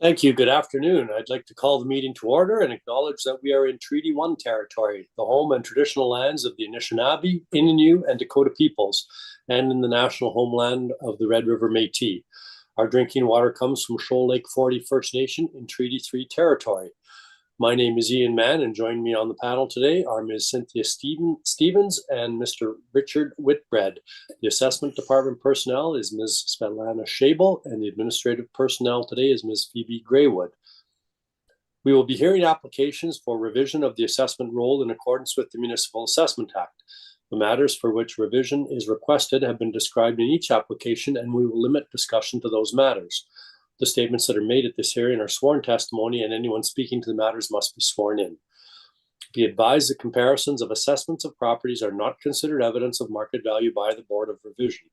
Thank you. Good afternoon. I'd like to call the meeting to order and acknowledge that we are in Treaty 1 territory, the home and traditional lands of the Anishinaabe, Innu, and Dakota peoples, and in the national homeland of the Red River Métis. Our drinking water comes from Shoal Lake 40 First Nation in Treaty 3 territory. My name is Ian Mann, and joining me on the panel today are Ms. Cynthia Stevens and Mr. Richard Whitbread. The Assessment Department personnel is Ms. Svetlana Schabel, and the administrative personnel today is Ms. Phoebe Graywood. We will be hearing applications for revision of the assessment roll in accordance with the Municipal Assessment Act. The matters for which revision is requested have been described in each application, and we will limit discussion to those matters. The statements that are made at this hearing are sworn testimony, and anyone speaking to the matters must be sworn in. Be advised that comparisons of assessments of properties are not considered evidence of market value by the Board of Revision.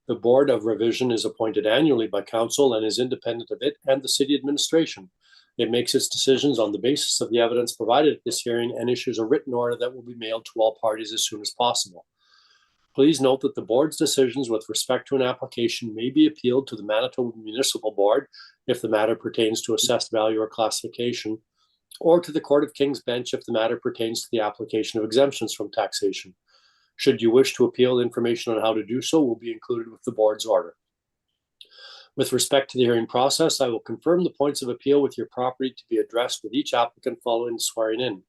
The Board of Revision is appointed annually by Council and is independent of it and the City Administration. It makes its decisions on the basis of the evidence provided at this hearing and issues a written order that will be mailed to all parties as soon as possible. Please note that the board's decisions with respect to an application may be appealed to the Manitoba Municipal Board if the matter pertains to assessed value or classification, or to the Court of King's Bench if the matter pertains to the application of exemptions from taxation. Should you wish to appeal, information on how to do so will be included with the board's order. With respect to the hearing process, I will confirm the points of appeal with your property to be addressed with each applicant following the swearing in.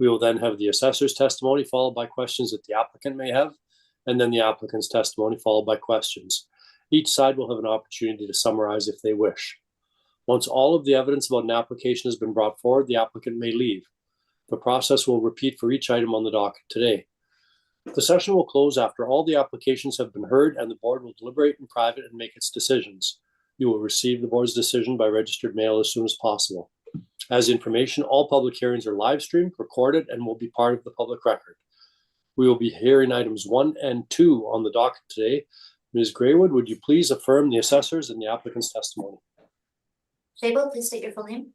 We will then have the assessor's testimony followed by questions that the applicant may have, and then the applicant's testimony followed by questions. Each side will have an opportunity to summarize if they wish. Once all of the evidence about an application has been brought forward, the applicant may leave. The process will repeat for each item on the docket today. The session will close after all the applications have been heard, and the board will deliberate in private and make its decisions. You will receive the board's decision by registered mail as soon as possible. As information, all public hearings are live streamed, recorded, and will be part of the public record. We will be hearing items 1 and 2 on the docket today. Ms. Graywood, would you please affirm the assessors and the applicant's testimony? Schabel, please state your full name.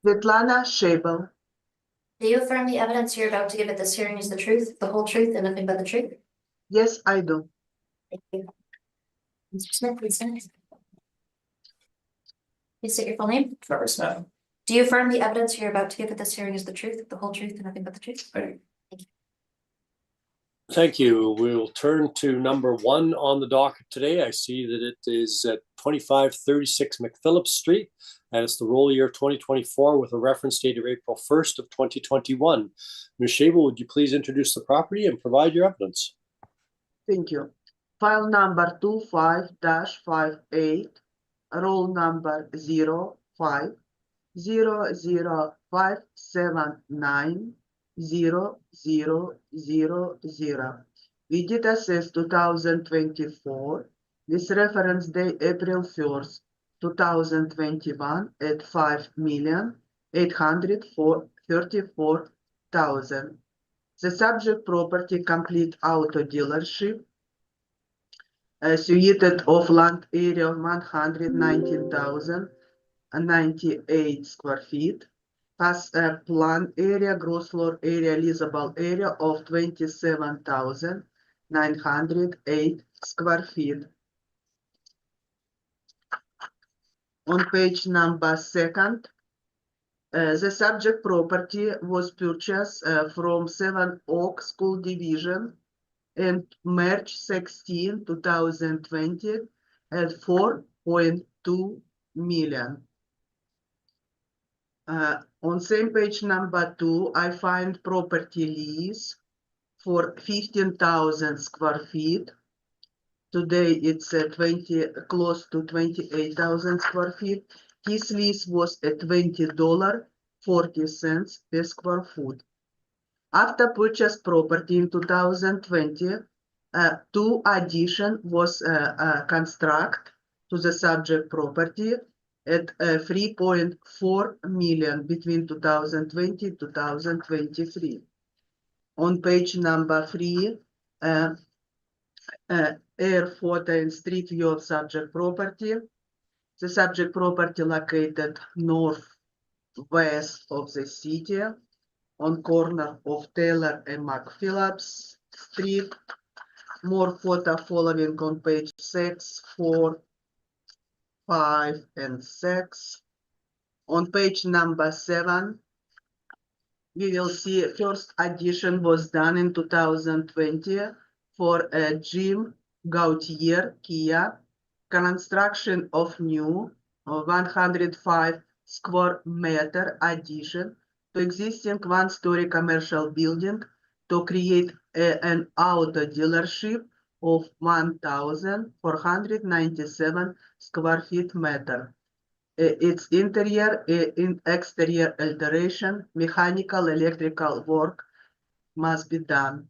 Svetlana Schabel. Do you affirm the evidence you're about to give at this hearing is the truth, the whole truth, and nothing but the truth? Yes, I do. Thank you. Mr. Smith, please stand. Please state your full name. Trevor Smith. Do you affirm the evidence you're about to give at this hearing is the truth, the whole truth, and nothing but the truth? I do. Thank you. We'll turn to number 1 on the docket today. I see that it is at 2536 McPhillips Street, and it's the roll year 2024 with a reference date of April 1st of 2021. Ms. Schabel, would you please introduce the property and provide your evidence? Thank you. File number 25-58, roll number 05000579 0000. We did assess 2024. This reference day April 1st, 2021 at 5,834,000. The subject property complete auto dealership, situated of land area of 119,098 square feet. Has a plan area, gross floor area, leasable area of 27,908 square feet. On page number 2, the subject property was purchased from 7 Oak School Division in March 16, 2020 at $4.2 million. On same page number 2, I find property lease for 15,000 square feet. Today it's close to 28,000 square feet. His lease was at $20.40 per square foot. After purchase property in 2020, 2 addition was constructed to the subject property at $3.4 million between 2020 and 2023. On page number 3, air photo and street view of subject property. The subject property located northwest of the city on corner of Taylor and McPhillips Street. More photo following on page 6 for 5, and 6. On page number 7, we will see first addition was done in 2020 for a Jim Gautier Kia. Construction of new 105 square meter addition to existing one-story commercial building to create an auto dealership of 1,497 square feet meter. Its interior and exterior alteration, mechanical, electrical work must be done.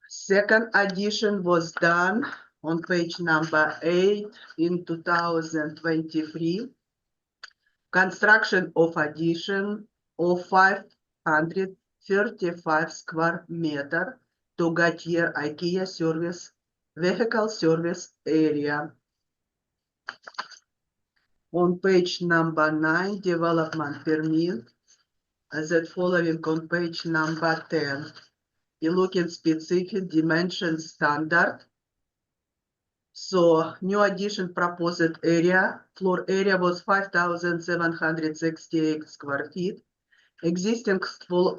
Second addition was done on page number 8 in 2023. Construction of addition of 535 square meter to Gautier IKEA service, vehicle service area. On page number 9, development permit, that following on page number 10. You look at specific dimension standard. So new addition proposed area, floor area was 5,768 square feet. Existing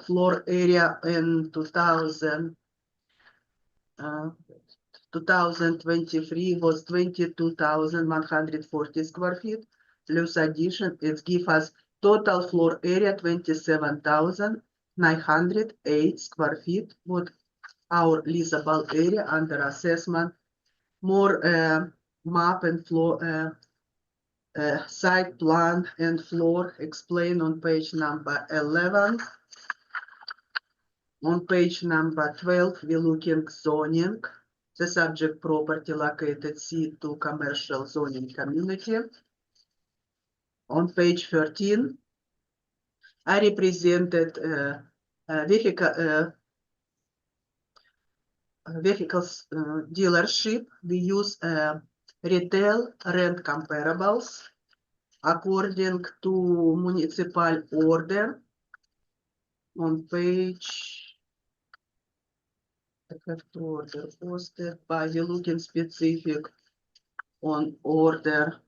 floor area in 2023 was 22,140 square feet. Plus addition, it gives us total floor area 27,908 square feet. With our leasable area under assessment. More map and floor site plan and floor explained on page number 11. On page number 12, we're looking zoning. The subject property located C2 commercial zoning community. On page 13, I represented vehicles dealership. We use retail rent comparables according to municipal order. On page, I have to order posted by the looking specific on order.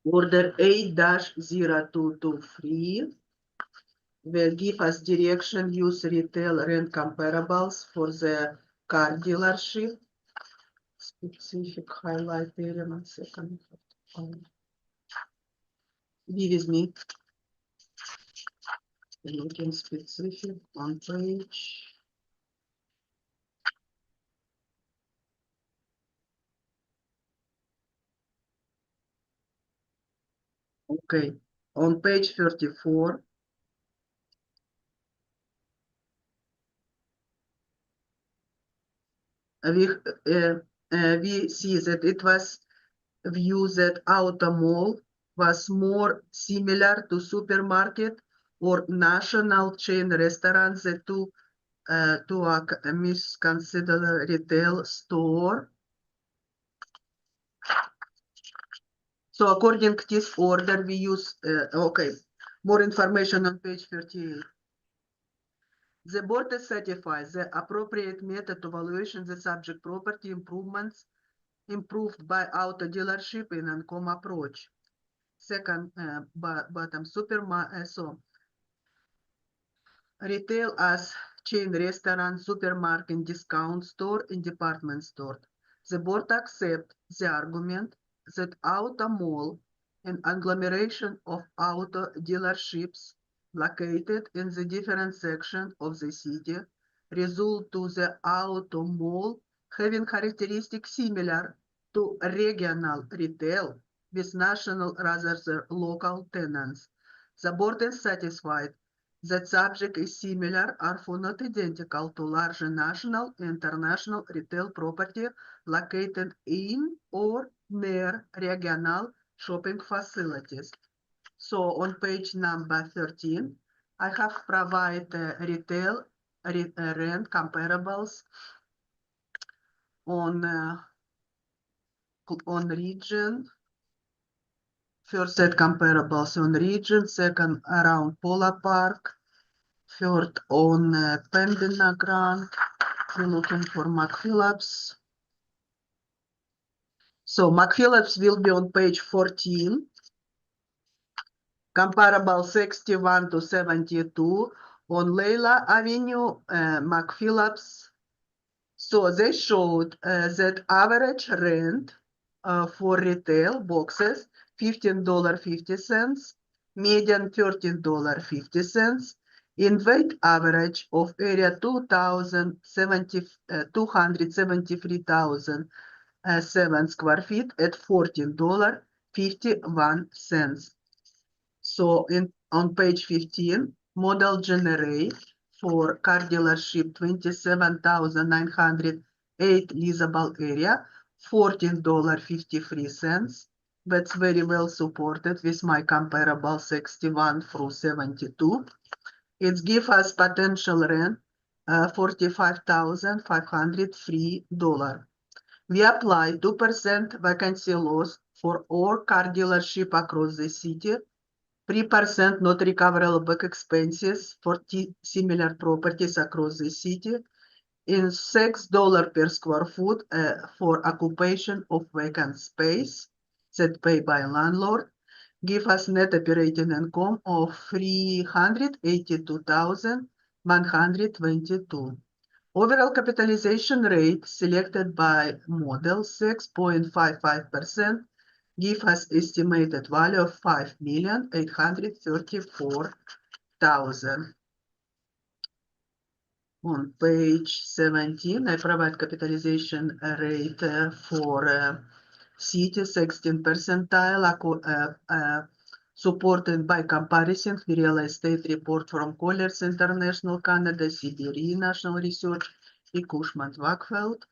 Order 8-0223 will give us direction use retail rent comparables for the car dealership. Specific highlight area, 1 second. Be with me. Looking specific on page. Okay, on page 34. We see that it was viewed that auto mall was more similar to supermarket or national chain restaurants that to misconsider retail store. So according to this order, we use, okay, more information on page 38. The board is satisfied the appropriate method of evaluation the subject property improvements improved by auto dealership in ANCOM approach. Second bottom, so retail as chain restaurant, supermarket, discount store, and department store. The board accepts the argument that auto mall and agglomeration of auto dealerships located in the different sections of the city result to the auto mall having characteristics similar to regional retail with national rather than local tenants. The board is satisfied that subject is similar or not identical to large national and international retail property located in or near regional shopping facilities. So on page number 13, I have provided retail rent comparables on region. First set comparables on region, second around Polar Park, First on Pendina grant, we're looking for McPhillips. So McPhillips will be on page 14. Comparable 61 to 72 on Leila Avenue, McPhillips. So they showed that average rent for retail boxes, $15.50, median $13.50, in weight average of area 273,007 square feet at $14.51. So on page 15, model generate for car dealership 27,908 leasable area, $14.53. That's very well supported with my comparable 61 through 72. It gives us potential rent $45,503. We apply 2% vacancy loss for all car dealership across the city, 3% not recoverable back expenses for similar properties across the city, in $6 per square foot for occupation of vacant space that paid by landlord, give us net operating income of $382,122. Overall capitalization rate selected by model 6.55%. Give us estimated value of $5,834,000. On page 17, I provide capitalization rate for city 16 percentile, supported by comparison with real estate report from Colliers International Canada, CBRE National Research, and Cushman-Wakefield.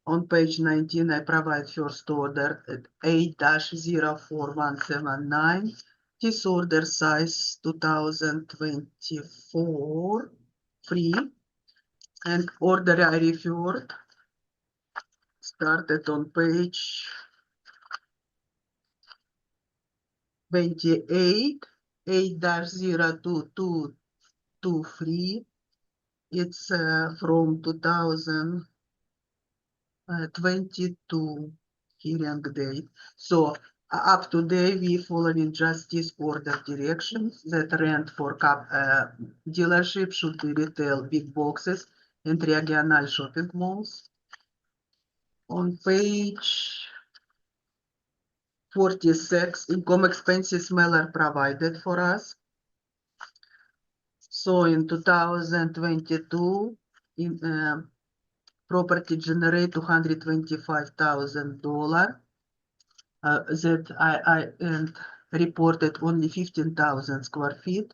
On page 19, I provide first order at 8-04179, disorder size 2024, free, and order I referred started on page 28, 8-0223. It's from 2022 hearing date. So up to date, we following justice order directions that rent for dealership should be retail big boxes and regional shopping malls. On page 46, income expenses mailer provided for us. So in 2022, property generate $225,000. That I reported only 15,000 square feet.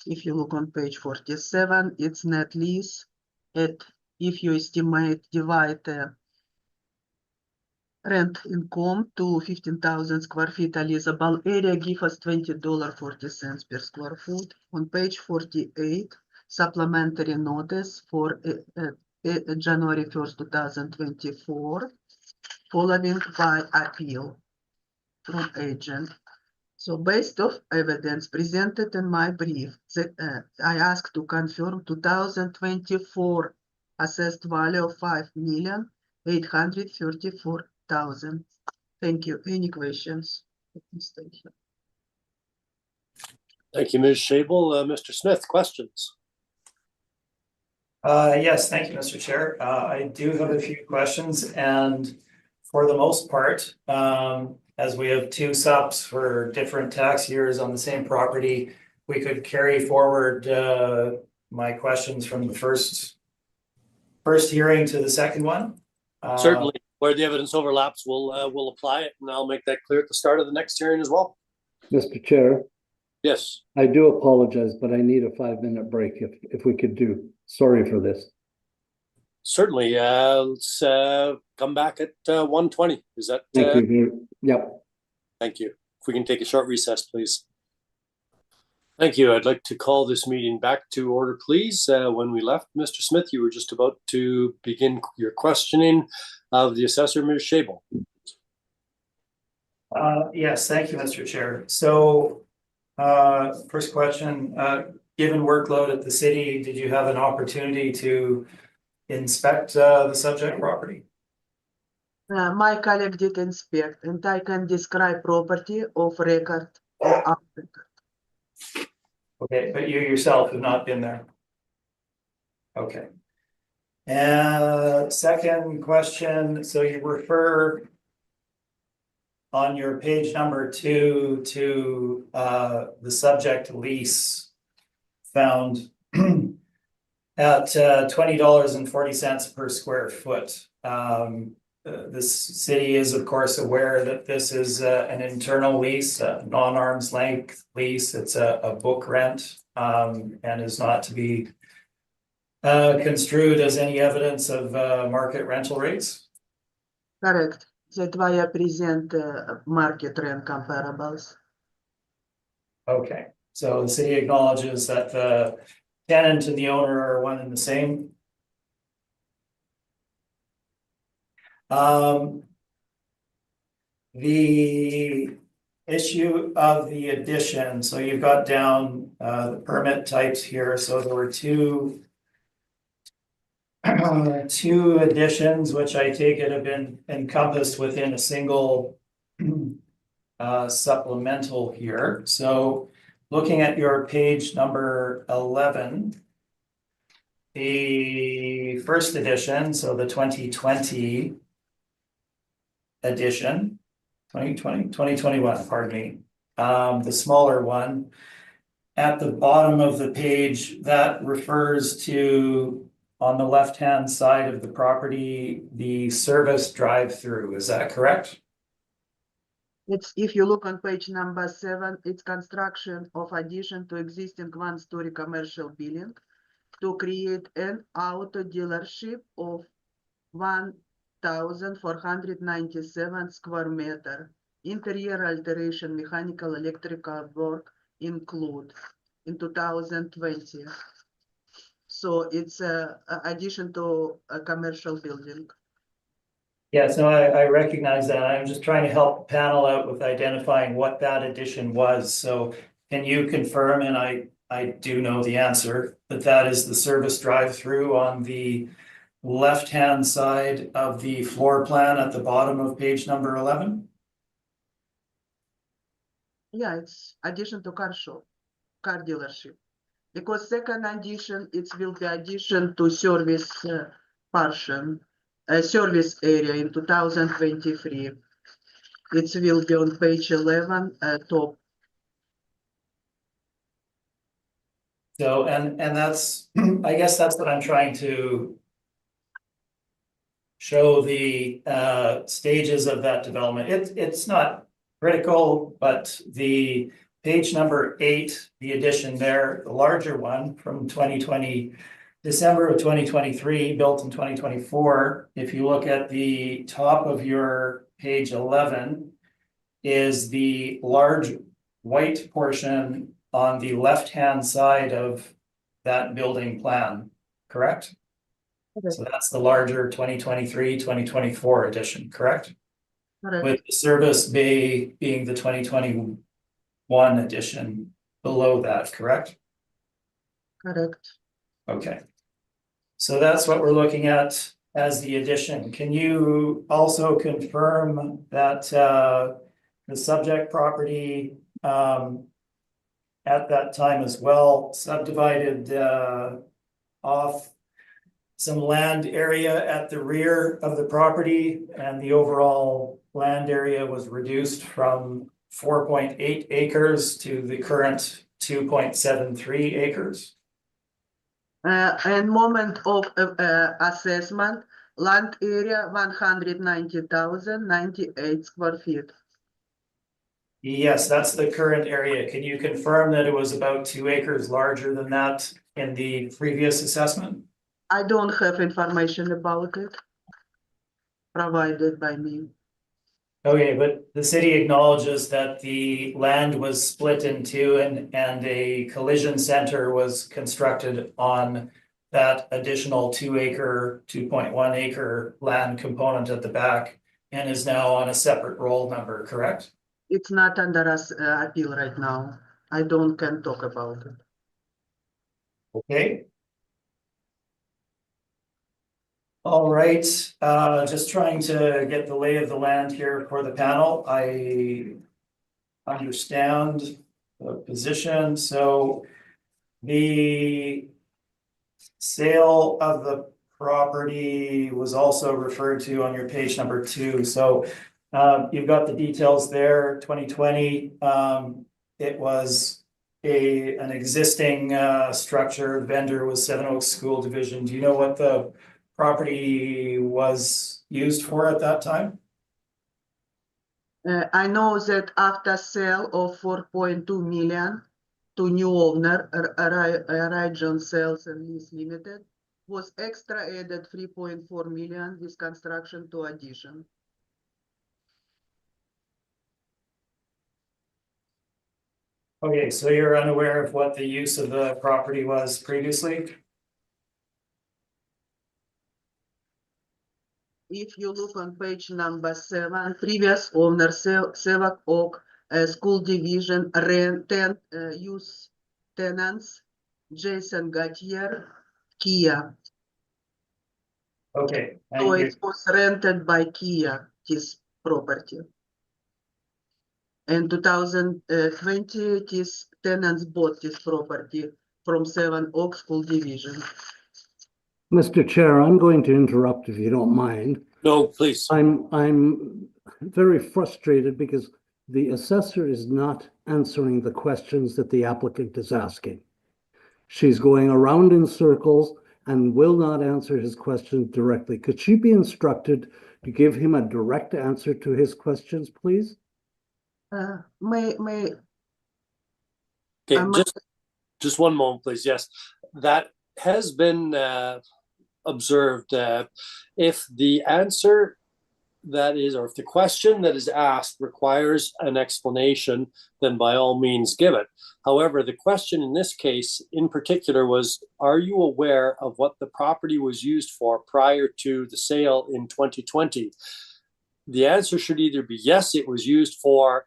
If you look on page 47, it's net lease. If you estimate, divide rent income to 15,000 square feet leasable area, give us $20.40 per square foot. On page 48, supplementary notice for January 1st, 2024, following by appeal from agent. So based off evidence presented in my brief, I asked to confirm 2024 assessed value of $5,834,000. Thank you. Any questions? Thank you, Ms. Shable. Mr. Smith, questions? Yes, thank you, Mr. Chair. I do have a few questions, and for the most part, as we have two subs for different tax years on the same property, we could carry forward my questions from the first hearing to the second one. Certainly, where the evidence overlaps, we'll apply it, and I'll make that clear at the start of the next hearing as well. Mr. Chair. Yes. I do apologize, but I need a 5-minute break if we could do. Sorry for this. Certainly. Let's come back at 1:20. Is that? Thank you. Yep. Thank you. If we can take a short recess, please. Thank you. I'd like to call this meeting back to order, please. When we left, Mr. Smith, you were just about to begin your questioning of the assessor, Ms. Shable. Yes, thank you, Mr. Chair. So, first question, given workload at the city, did you have an opportunity to inspect the subject property? My colleague did inspect, and I can describe property of record or of record. Okay, but you yourself have not been there. Okay. And second question, so you refer on your page number 2 to the subject lease found at $20.40 per square foot. This city is, of course, aware that this is an internal lease, a non-arm's length lease. It's a book rent and is not to be construed as any evidence of market rental rates. Correct. That's why I present market rent comparables. Okay, so the city acknowledges that the tenant and the owner are one and the same. The issue of the addition, so you've got down the permit types here, so there were two additions, which I take it have been encompassed within a single supplemental here. So looking at your page number 11, the first edition, so the 2020 edition, 2021, pardon me, the smaller one, at the bottom of the page, that refers to, on the left-hand side of the property, the service drive-through. Is that correct? It's, if you look on page number 7, it's construction of addition to existing one-story commercial building to create an auto dealership of 1,497 square meter. Interior alteration, mechanical, electrical work include in 2020. So it's a addition to a commercial building. Yes, no, I recognize that. I'm just trying to help the panel out with identifying what that addition was. So can you confirm, and I do know the answer, that that is the service drive-through on the left-hand side of the floor plan at the bottom of page number 11? Yeah, it's addition to car shop, car dealership. Because second addition, it will be addition to service portion, service area in 2023. It will be on page 11, top. So, and that's, I guess that's what I'm trying to show the stages of that development. It's not critical, but the page number 8, the addition there, the larger one from 2020, December of 2023, built in 2024. If you look at the top of your page 11, is the large white portion on the left-hand side of that building plan, correct? Okay. So that's the larger 2023, 2024 edition, correct? Correct. With the service bay being the 2021 edition below that, correct? Correct. Okay. So that's what we're looking at as the addition. Can you also confirm that the subject property at that time as well subdivided off some land area at the rear of the property, and the overall land area was reduced from 4.8 acres to the current 2.73 acres? And moment of assessment, land area 190,098 square feet. Yes, that's the current area. Can you confirm that it was about 2 acres larger than that in the previous assessment? I don't have information about it provided by me. Okay, but the city acknowledges that the land was split in two and a collision center was constructed on that additional 2 acre, 2.1 acre land component at the back and is now on a separate roll number, correct? It's not under us appeal right now. I don't can talk about it. Okay. All right, just trying to get the lay of the land here for the panel. I understand the position, so the sale of the property was also referred to on your page number 2. So you've got the details there, 2020. It was an existing structure. Vendor was Seven Oaks School Division. Do you know what the property was used for at that time? I know that after sale of 4.2 million to new owner, Region Sales and Lease Limited, was extra added 3.4 million with construction to addition. Okay, so you're unaware of what the use of the property was previously? If you look on page number 7, previous owner Seven Oak School Division use tenants Jason Gautier, Kia. Okay, So thank you. it was rented by Kia, this property. In 2020, these tenants bought this property from Seven Oaks School Division. Mr. Chair, I'm going to interrupt if you don't mind. No, please. I'm very frustrated because the assessor is not answering the questions that the applicant is asking. She's going around in circles and will not answer his questions directly. Could she be instructed to give him a direct answer to his questions, please? May Okay, I'm- just one moment, please. Yes, that has been observed. If the answer that is, or if the question that is asked requires an explanation, then by all means give it. However, the question in this case in particular was, are you aware of what the property was used for prior to the sale in 2020? The answer should either be yes, it was used for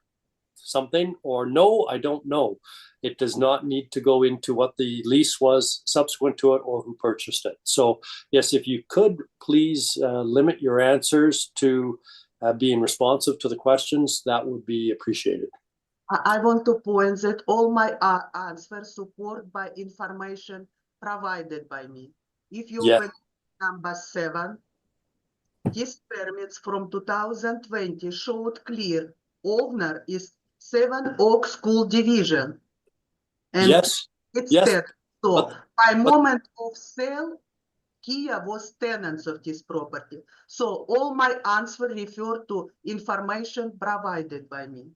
something, or no, I don't know. It does not need to go into what the lease was subsequent to it or who purchased it. So yes, if you could please limit your answers to being responsive to the questions, that would be appreciated. I want to point that all my answers support by information provided by me. If you Yeah. open number 7, these permits from 2020 showed clear owner is Seven Oaks School Division. And Yes, it yes, said, so but- by moment of sale, Kia was tenants of this property. So all my answers refer to information provided by me.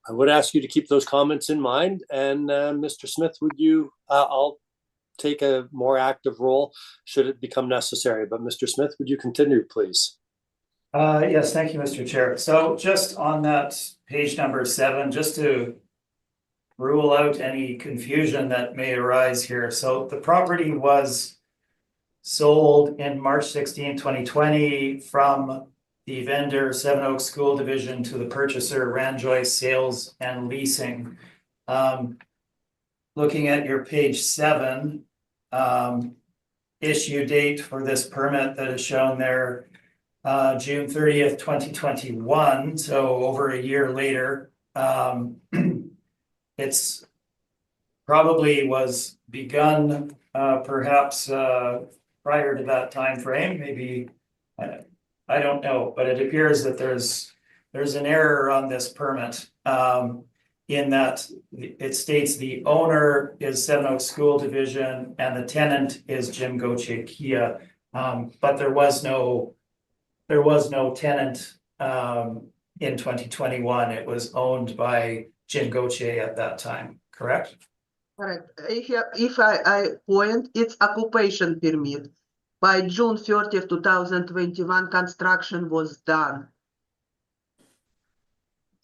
I would ask you to keep those comments in mind. And Mr. Smith, would you, I'll take a more active role should it become necessary. But Mr. Smith, would you continue, please? Yes, thank you, Mr. Chair. So just on that page number 7, just to rule out any confusion that may arise here. So the property was sold in March 16, 2020 from the vendor Seven Oaks School Division to the purchaser Ranjoy Sales and Leasing. Looking at your page 7, issue date for this permit that is shown there, June 30th, 2021, so over a year later. It's probably was begun perhaps prior to that time frame, maybe. I don't know, but it appears that there's an error on this permit in that it states the owner is Seven Oaks School Division and the tenant is Jim Gautier Kia, but there was no tenant in 2021. It was owned by Jim Gautier at that time, correct? Correct. If I point, it's occupation permit. By June 30th, 2021, construction was done.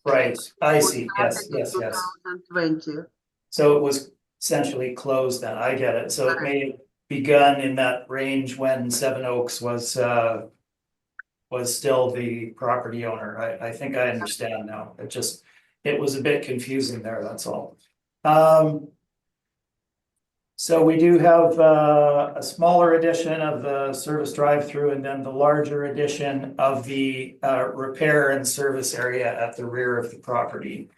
Right, I see, yes. 2020. So it was essentially closed then, I get it. So it may have begun in that range when Seven Oaks was still the property owner. I think I understand now. It was a bit confusing there, that's all. So we do have a smaller edition of the service drive-through and then the larger edition of the repair and service area at the rear of the property.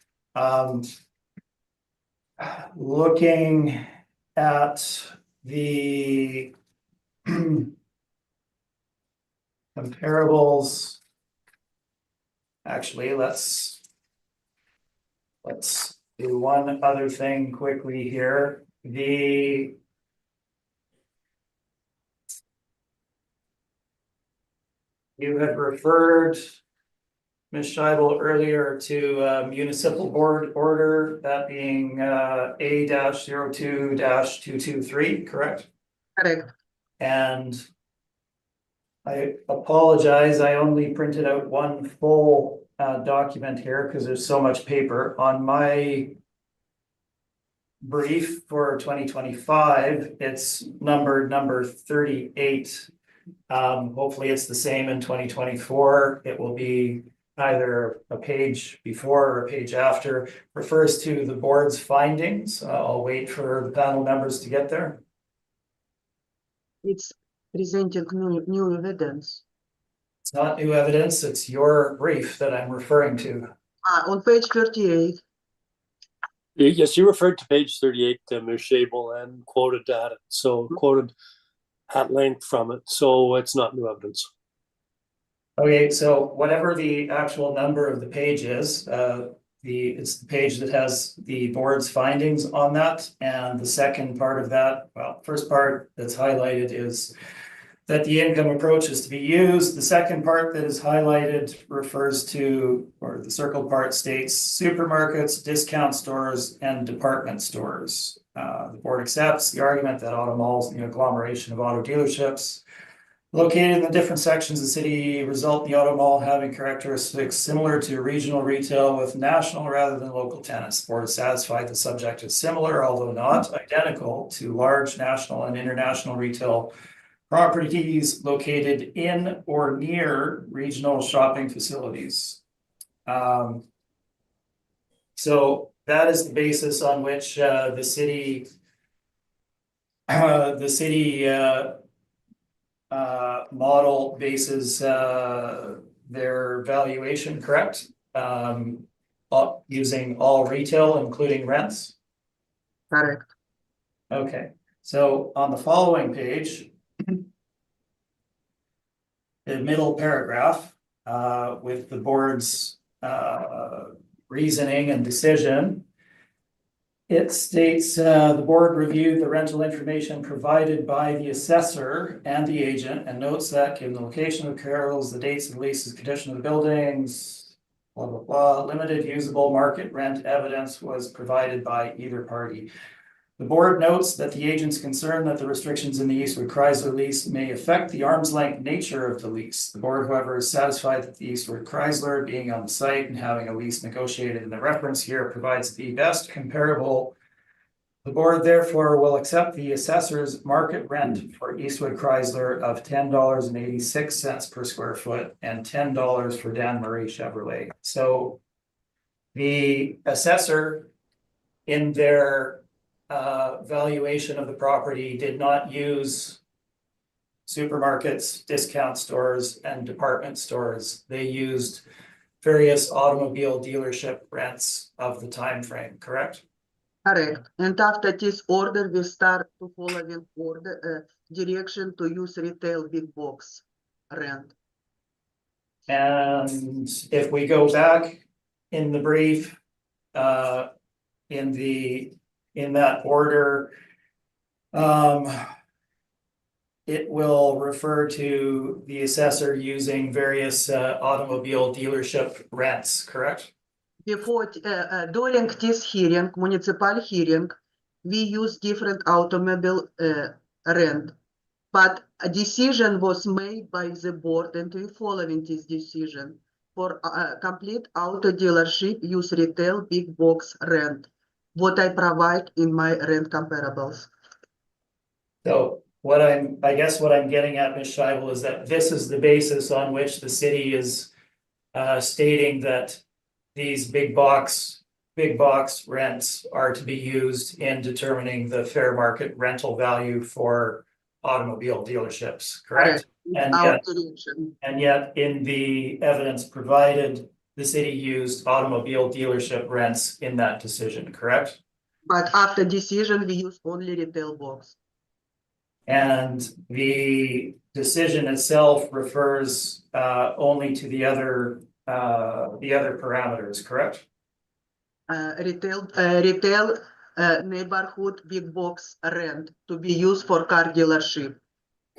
Looking at the comparables. Actually, let's do one other thing quickly here. You had referred, Ms. Scheibel, earlier to municipal board order, that being A-02-223, correct? Correct. And I apologize, I only printed out one full document here because there's so much paper. On my brief for 2025, it's number 38. Hopefully it's the same in 2024. It will be either a page before or a page after, refers to the board's findings. I'll wait for the panel members to get there. It's presenting new evidence. It's not new evidence, it's your brief that I'm referring to. On page 38. Yes, you referred to page 38, Ms. Scheibel, and quoted that. So quoted at length from it. So it's not new evidence. Okay, so whatever the actual number of the page is, it's the page that has the board's findings on that. And the second part of that, well, first part that's highlighted is that the income approach is to be used. The second part that is highlighted refers to, or the circled part states, supermarkets, discount stores, and department stores. The board accepts the argument that auto malls, the agglomeration of auto dealerships located in the different sections of the city result in the auto mall having characteristics similar to regional retail with national rather than local tenants. The board is satisfied the subject is similar, although not identical, to large national and international retail properties located in or near regional shopping facilities. So that is the basis on which the city model bases their valuation, correct? Using all retail, including rents. Correct. Okay, so on the following page, the middle paragraph with the board's reasoning and decision, it states the board reviewed the rental information provided by the assessor and the agent and notes that given the location of carrels, the dates of the leases, condition of the buildings, blah, blah, blah, limited usable market rent evidence was provided by either party. The board notes that the agent's concerned that the restrictions in the Eastwood Chrysler lease may affect the arm's length nature of the lease. The board, however, is satisfied that the Eastwood Chrysler being on the site and having a lease negotiated in the reference here provides the best comparable. The board therefore will accept the assessor's market rent for Eastwood Chrysler of $10.86 per square foot and $10 for Dan Murray Chevrolet. So the assessor in their valuation of the property did not use supermarkets, discount stores, and department stores. They used various automobile dealership rents of the time frame, correct? Correct. And after this order, we start to following order direction to use retail big box rent. And if we go back in the brief, in that order, it will refer to the assessor using various automobile dealership rents, correct? Before, during this hearing, municipal hearing, we use different automobile rent, but a decision was made by the board and we following this decision. For complete auto dealership, use retail big box rent, what I provide in my rent comparables. So I guess what I'm getting at, Ms. Scheibel, is that this is the basis on which the city is stating that these big box big box rents are to be used in determining the fair market rental value for automobile dealerships, correct? And Our yet, direction. and yet in the evidence provided, the city used automobile dealership rents in that decision, correct? But after decision, we use only retail box. And the decision itself refers only to the other parameters, correct? Retail neighborhood big box rent to be used for car dealership.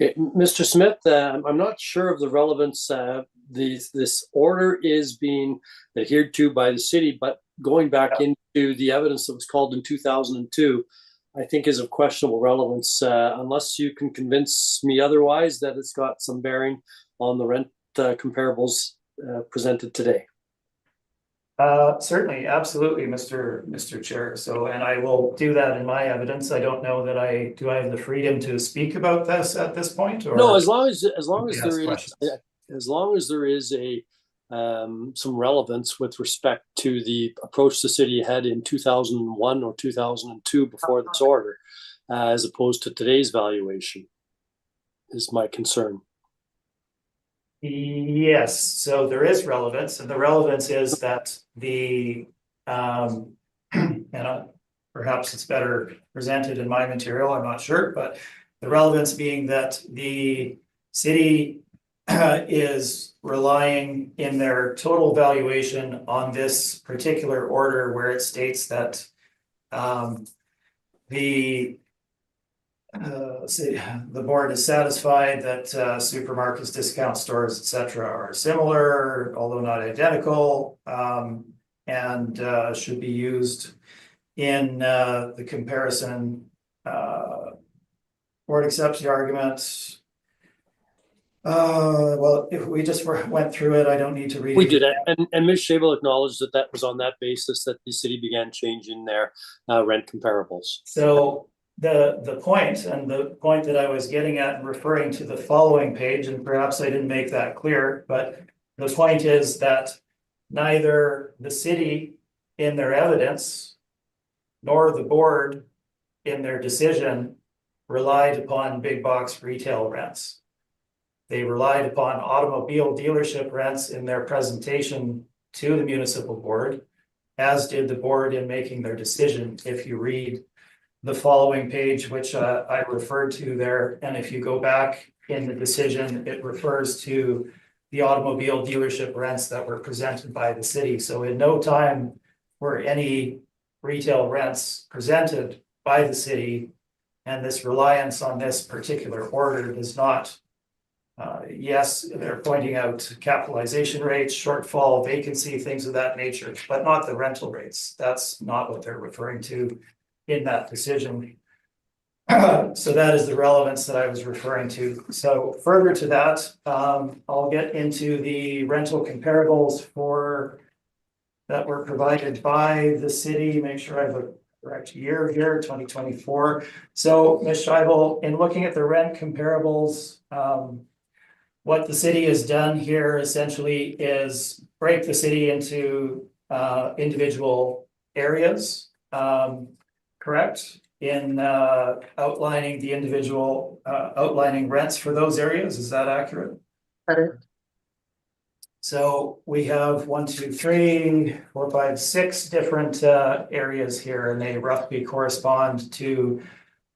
Okay, Mr. Smith, I'm not sure of the relevance. This order is being adhered to by the city, but going back into the evidence that was called in 2002, I think is of questionable relevance, unless you can convince me otherwise that it's got some bearing on the rent comparables presented today. Certainly, absolutely, Mr. Chair. So, and I will do that in my evidence. I don't know that do I have the freedom to speak about this at this point, or? No, as long as there is a some relevance with respect to the approach the city had in 2001 or 2002 before this order, as opposed to today's valuation, is my concern. Yes, so there is relevance, and the relevance is that the perhaps it's better presented in my material, I'm not sure, but the relevance being that the city is relying in their total valuation on this particular order where it states that the board is satisfied that supermarkets, discount stores, etc., are similar, although not identical, and should be used in the comparison. Board accepts the argument. Well, if we just went through it, I don't need to read it. We did it, and Ms. Shavel acknowledged that that was on that basis that the city began changing their rent comparables. So the point that I was getting at, referring to the following page, and perhaps I didn't make that clear, but the point is that neither the city in their evidence nor the board in their decision relied upon big box retail rents. They relied upon automobile dealership rents in their presentation to the municipal board, as did the board in making their decision. If you read the following page, which I referred to there, and if you go back in the decision, it refers to the automobile dealership rents that were presented by the city. So in no time were any retail rents presented by the city, and this reliance on this particular order does not. Yes, they're pointing out capitalization rates, shortfall, vacancy, things of that nature, but not the rental rates. That's not what they're referring to in that decision. So that is the relevance that I was referring to. So further to that, I'll get into the rental comparables that were provided by the city. Make sure I have a correct year here, 2024. So Ms. Scheibel, in looking at the rent comparables, what the city has done here essentially is break the city into individual areas, correct? In outlining the individual, outlining rents for those areas, is that accurate? Correct. So we have 1, 2, 3, 4, 5, 6 different areas here, and they roughly correspond to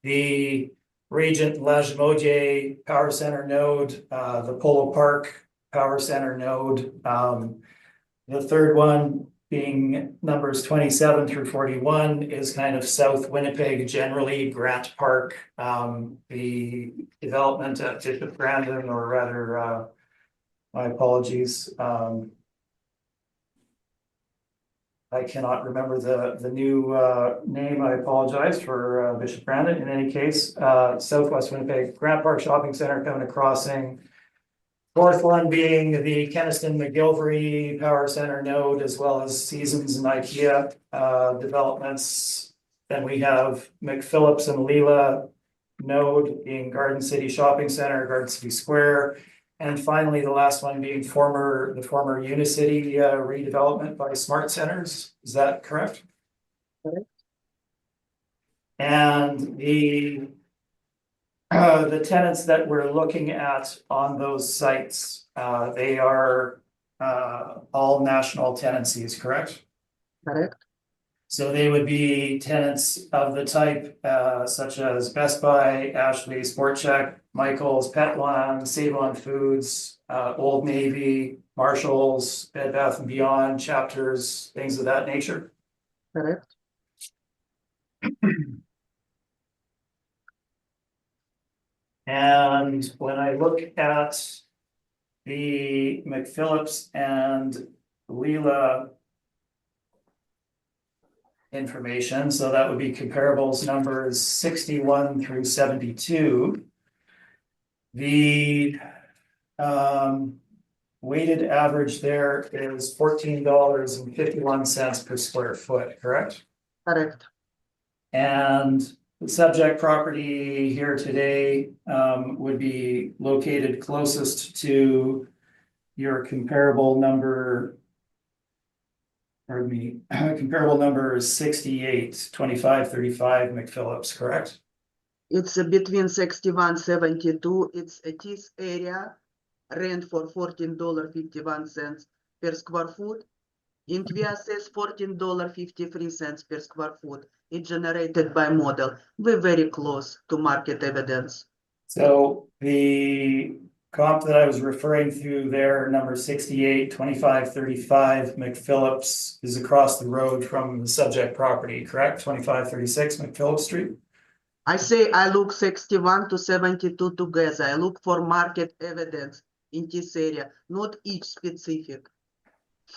the Regent Lagimodier Power Center node, the Polo Park Power Center node. The third one being numbers 27 through 41 is kind of South Winnipeg, generally Grant Park, the development at Bishop Brandon, or rather, my apologies. I cannot remember the new name. I apologize for Bishop Brandon. In any case, Southwest Winnipeg, Grant Park Shopping Center, Covenant Crossing. Fourth one being the Kenniston McGilvery Power Center node, as well as Seasons and IKEA developments. Then we have McPhillips and Leela node being Garden City Shopping Center, Garden City Square. And finally, the last one being the former Unicity redevelopment by Smart Centers. Is that correct? Correct. And the tenants that we're looking at on those sites, they are all national tenancies, correct? Correct. So they would be tenants of the type such as Best Buy, Ashley, Sport Chek, Michaels, Petland, Save On Foods, Old Navy, Marshalls, Bed Bath and Beyond, Chapters, things of that nature. Correct. And when I look at the McPhillips and Leela information, so that would be comparables numbers 61 through 72. The weighted average there is $14.51 per square foot, correct? Correct. And the subject property here today would be located closest to your comparable number. Pardon me, comparable number is 68, 2535 McPhillips, correct? It's between 61, 72. It's a this area, rent for $14.51 per square foot. In Tvia says $14.53 per square foot. It's generated by model. We're very close to market evidence. So the comp that I was referring to there, number 68, 2535 McPhillips is across the road from the subject property, correct? 2536 McPhillips Street? I say I look 61 to 72 together. I look for market evidence in this area, not each specific.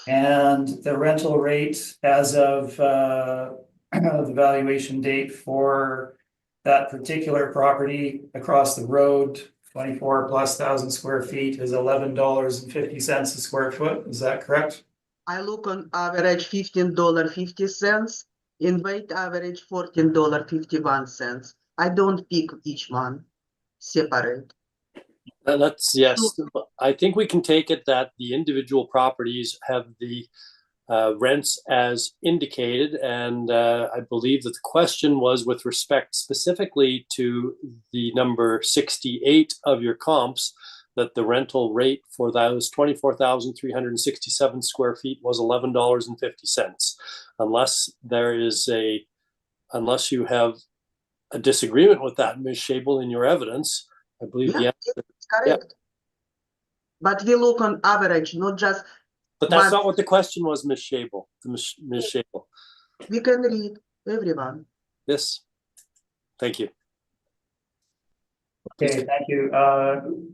And the rental rate as of the valuation date for that particular property across the road, 24,000+ square feet, is $11.50 a square foot. Is that correct? I look on average $15.50. In weight average $14.51. I don't pick each one separate. Yes, I think we can take it that the individual properties have the rents as indicated, and I believe that the question was with respect specifically to the number 68 of your comps, that the rental rate for those 24,367 square feet was $11.50. Unless you have a disagreement with that, Ms. Shable, in your evidence, I believe Yeah, the it's correct. But we look on average, not just. But that's not what the question was, Ms. Shable. Ms. Shable. We can read everyone. Yes. Thank you. Okay, thank you.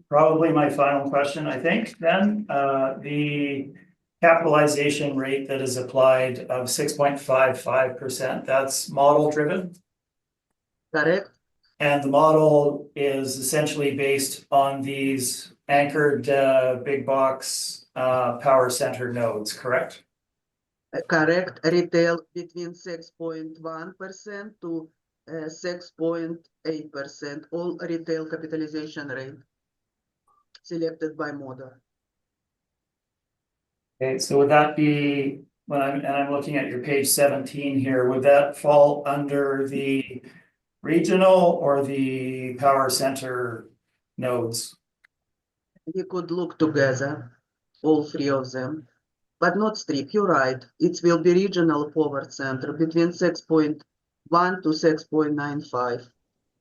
Probably my final question, I think, then. The capitalization rate that is applied of 6.55%, that's model driven? Correct. And the model is essentially based on these anchored big box power center nodes, correct? Correct. Retail between 6.1% to 6.8%. All retail capitalization rate selected by model. Okay, so would that be, I'm looking at your page 17 here, would that fall under the regional or the power center nodes? We could look together, all three of them, but not strip. You're right. It will be regional power center between 6.1 to 6.95.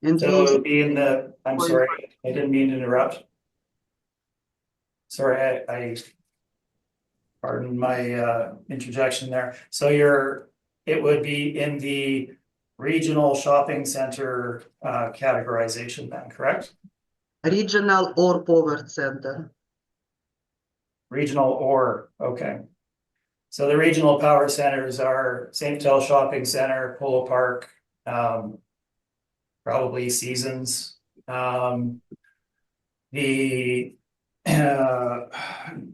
And So it would be in the, I'm sorry, I didn't mean to interrupt. Sorry, I pardon my interjection there. So it would be in the regional shopping center categorization then, correct? Regional or power center. Regional or, okay. So the regional power centers are St. Paul Shopping Center, Polo Park, probably Seasons. The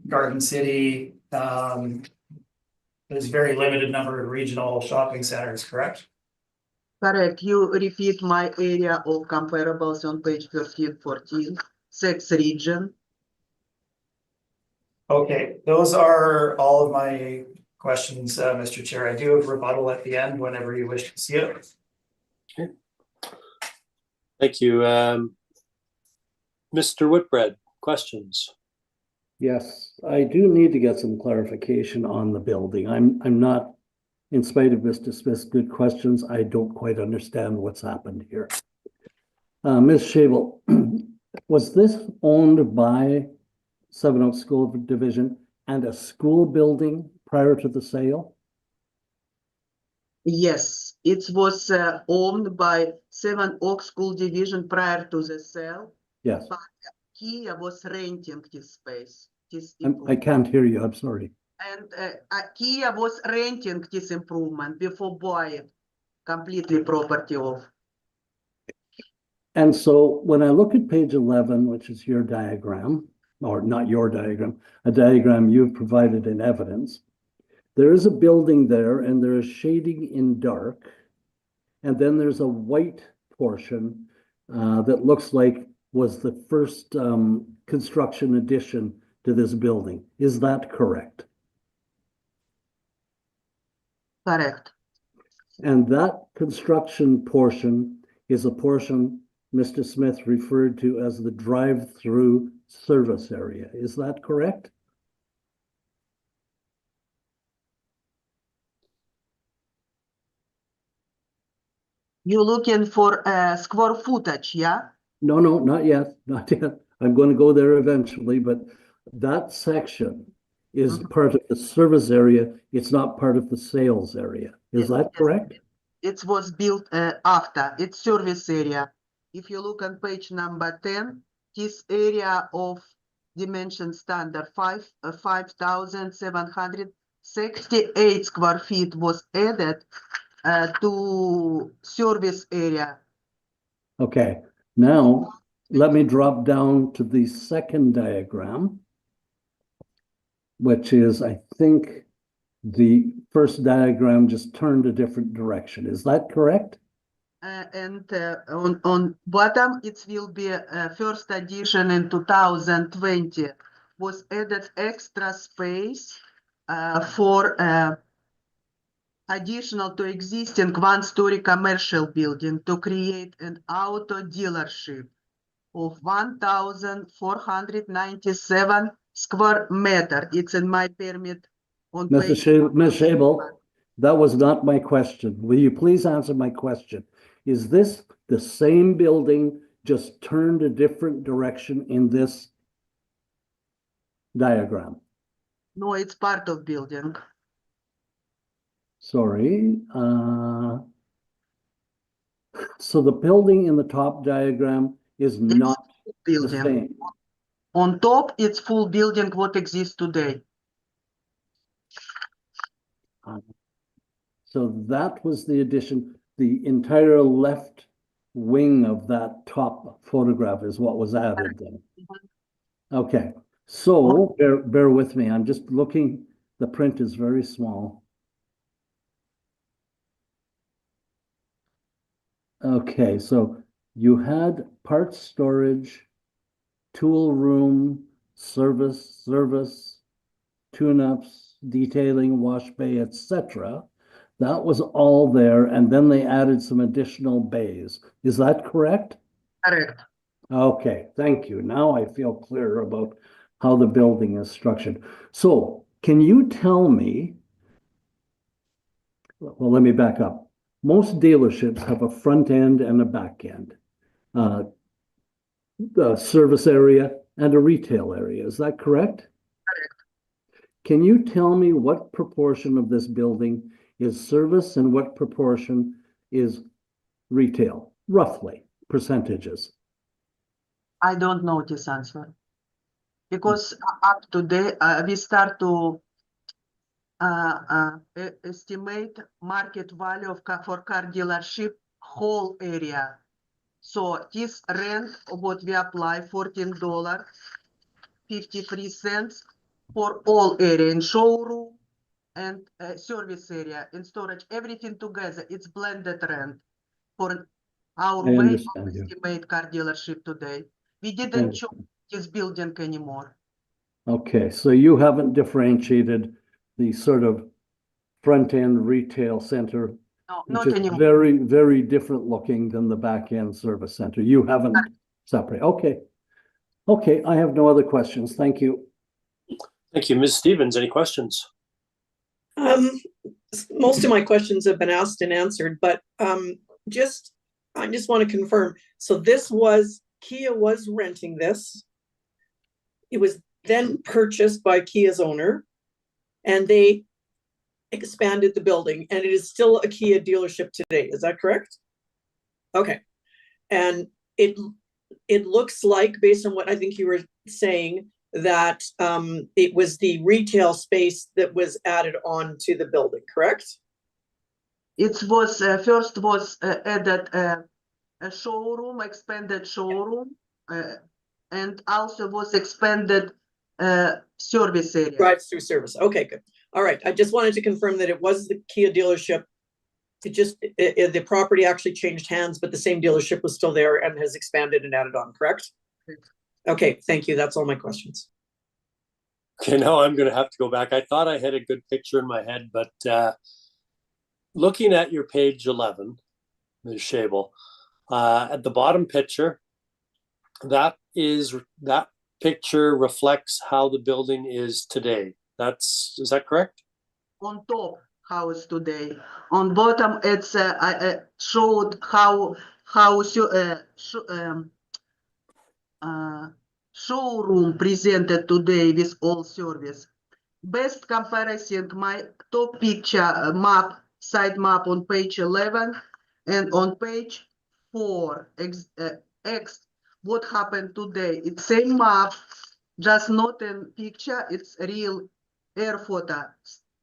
Garden City, there's very limited number of regional shopping centers, correct? Correct. You repeat my area of comparables on page 13, 14, 6 region. Okay, those are all of my questions, Mr. Chair. I do have rebuttal at the end whenever you wish to see it. Thank you. Mr. Whitbread, questions? Yes, I do need to get some clarification on the building. I'm not, in spite of Mr. Smith's good questions, I don't quite understand what's happened here. Ms. Schabel, was this owned by Seven Oaks School Division and a school building prior to the sale? Yes, it was owned by Seven Oaks School Division prior to the sale. Yes. Kia was renting this space. I can't hear you, I'm sorry. And Kia was renting this improvement before buying completely property off. And so when I look at page 11, which is your diagram, or not your diagram, a diagram you've provided in evidence, there is a building there and there is shading in dark. And then there's a white portion that looks like was the first construction addition to this building. Is that correct? Correct. And that construction portion is a portion Mr. Smith referred to as the drive-through service area. Is that correct? You're looking for square footage, yeah? No, not yet, not yet. I'm going to go there eventually, but that section is part of the service area. It's not part of the sales area. Is that correct? It was built after. It's service area. If you look on page number 10, this area of dimension standard 5,768 square feet was added to service area. Okay, now let me drop down to the second diagram, which is, I think, the first diagram just turned a different direction. Is that correct? And on bottom, it will be first edition in 2020 was added extra space for additional to existing one-story commercial building to create an auto dealership of 1,497 square meter. It's in my permit on Ms. Schabel, that was not my question. Will you please answer my question? Is this the same building just turned a different direction in this diagram? No, it's part of building. Sorry. So the building in the top diagram is not the Building. same. On top, it's full building what exists today. So that was the addition. The entire left wing of that top photograph is what was added then. Okay, so bear with me. I'm just looking. The print is very small. Okay, so you had parts storage, tool room, service, tune-ups, detailing, wash bay, etc. That was all there, and then they added some additional bays. Is that correct? Correct. Okay, thank you. Now I feel clearer about how the building is structured. So, can you tell me, well, let me back up. Most dealerships have a front end and a back end, the service area and a retail area. Is that correct? Correct. Can you tell me what proportion of this building is service and what proportion is retail, roughly, percentages? I don't know this answer. Because up to date, we start to estimate market value of for car dealership whole area. So this rent, what we apply, $14.53 for all area in showroom and service area in storage, everything together. It's blended rent for our way of estimate car dealership today. We didn't choose this building anymore. Okay, so you haven't differentiated the sort of front-end retail center, No, which not is anymore. very, very different looking than the back-end service center. You haven't separated. Okay. Okay, I have no other questions. Thank you. Thank you. Ms. Stevens, any questions? Most of my questions have been asked and answered, but I just want to confirm. So Kia was renting this. It was then purchased by Kia's owner, and they expanded the building, and it is still a Kia dealership today. Is that correct? Okay. And it looks like, based on what I think you were saying, that it was the retail space that was added on to the building, correct? It was first was added a showroom, expanded showroom, and also was expanded service area. Drive-through service. Okay, good. All right. I just wanted to confirm that it was the Kia dealership. The property actually changed hands, but the same dealership was still there and has expanded and added on, correct? Correct. Okay, thank you. That's all my questions. Okay, now I'm going to have to go back. I thought I had a good picture in my head, but looking at your page 11, Ms. Schabel, at the bottom picture, that picture reflects how the building is today. Is that correct? On top house today. On bottom, it's I showed how showroom presented today with all service. Best comparison, my top picture map, side map on page 11, and on page 4, what happened today. It's same map, just not in picture, it's real air photo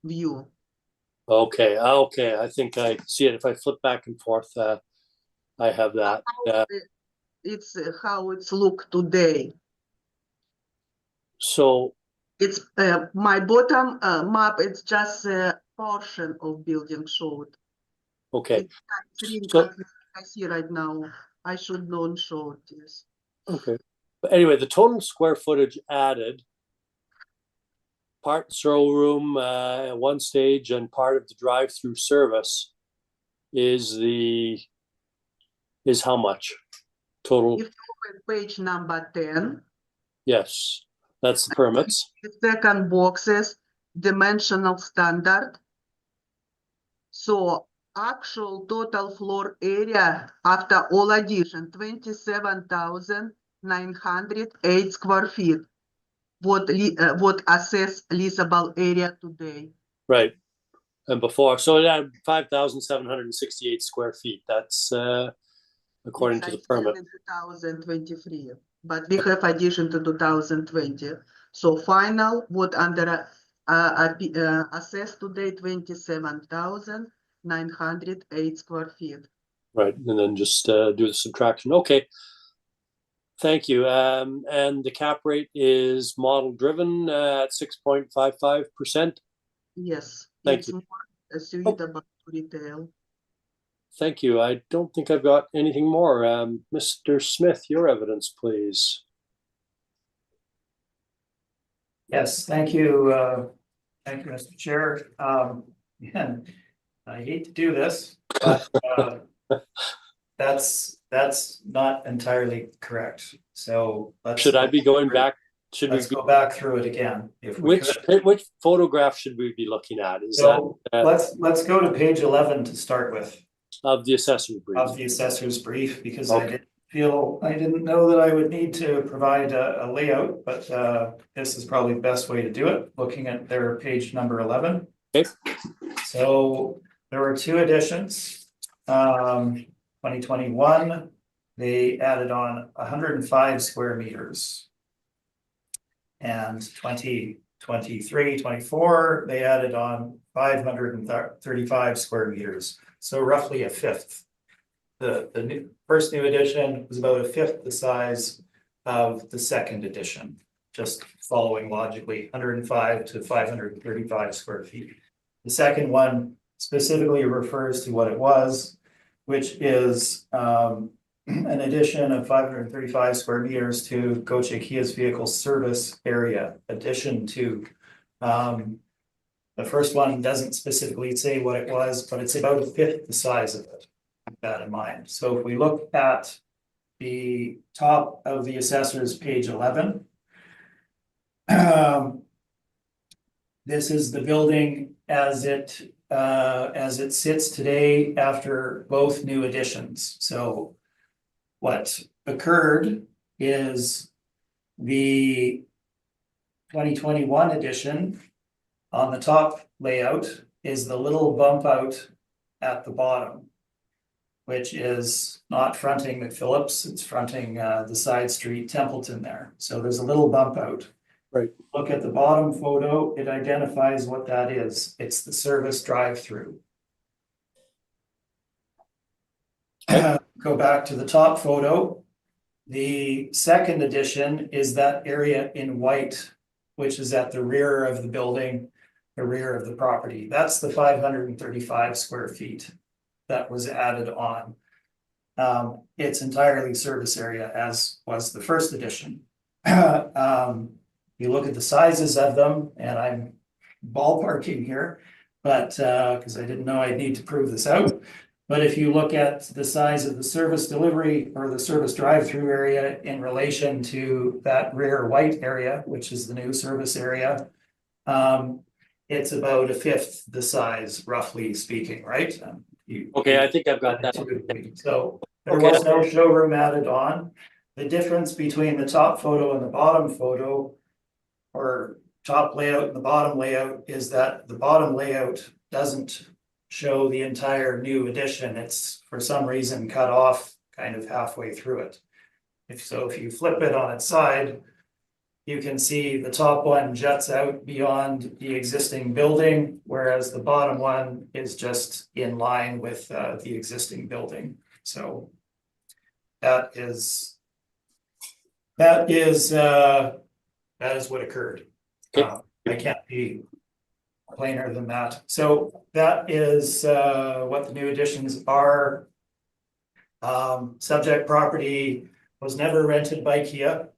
view. Okay, I think I see it. If I flip back and forth, I have that. It's how it's look today. So It's my bottom map. It's just a portion of building showed. okay, It's So- I see right now. I should not show this. okay. But anyway, the total square footage added, part showroom, one stage, and part of the drive-through service is how much total? If you look at page number 10, Yes, that's the permits. the second box is dimensional standard. So actual total floor area after all addition, 27,908 square feet. What assess leasable area today? Right. And before, so it had 5,768 square feet. That's according to the permit. In 2023, but we have addition to 2020. So final, what under assessed today, 27,908 square feet. Right, and then just do the subtraction. Okay. Thank you. And the cap rate is model driven at 6.55%. Yes, Thank it's you. more suitable to retail. Thank you. I don't think I've got anything more. Mr. Smith, your evidence, please. Yes, thank you. Thank you, Mr. Chair. Yeah, I hate to do this, but that's not entirely correct. So Should I be going back? Should we Let's go back through it again if we which could. which photograph should we be looking at? Is So that let's go to page 11 to start with of the assessor's brief? of the assessor's brief, because Okay. I didn't know that I would need to provide a layout, but this is probably the best way to do it, looking at their page number 11. Okay. So there were two additions. 2021, they added on 105 square meters. And 2023, 24, they added on 535 square meters. So roughly a fifth. The first new addition was about a fifth the size of the second addition, just following logically 105 to 535 square feet. The second one specifically refers to what it was, which is an addition of 535 square meters to Goche Kia's vehicle service area, addition to The first one doesn't specifically say what it was, but it's about a fifth the size of it. Keep that in mind. So if we look at the top of the assessor's page 11. This is the building as it sits today after both new additions. So what occurred is the 2021 edition on the top layout is the little bump out at the bottom, which is not fronting McPhillips, it's fronting the side street Templeton there. So there's a little bump out. Right. Look at the bottom photo, it identifies what that is. It's the service drive-through. Go back to the top photo. The second addition is that area in white, which is at the rear of the building, the rear of the property. That's the 535 square feet that was added on. It's entirely service area, as was the first addition. You look at the sizes of them, and I'm ballparking here, but because I didn't know I'd need to prove this out. But if you look at the size of the service delivery or the service drive-through area in relation to that rear white area, which is the new service area, it's about a fifth the size, roughly speaking, right? Okay, I think I've got that. So there Okay. was no showroom added on. The difference between the top photo and the bottom photo, or top layout and the bottom layout, is that the bottom layout doesn't show the entire new addition. It's for some reason cut off kind of halfway through it. If you flip it on its side, you can see the top one juts out beyond the existing building, whereas the bottom one is just in line with the existing building. So that is what occurred. Okay. I can't be plainer than that. So that is what the new additions are. Subject property was never rented by Kia.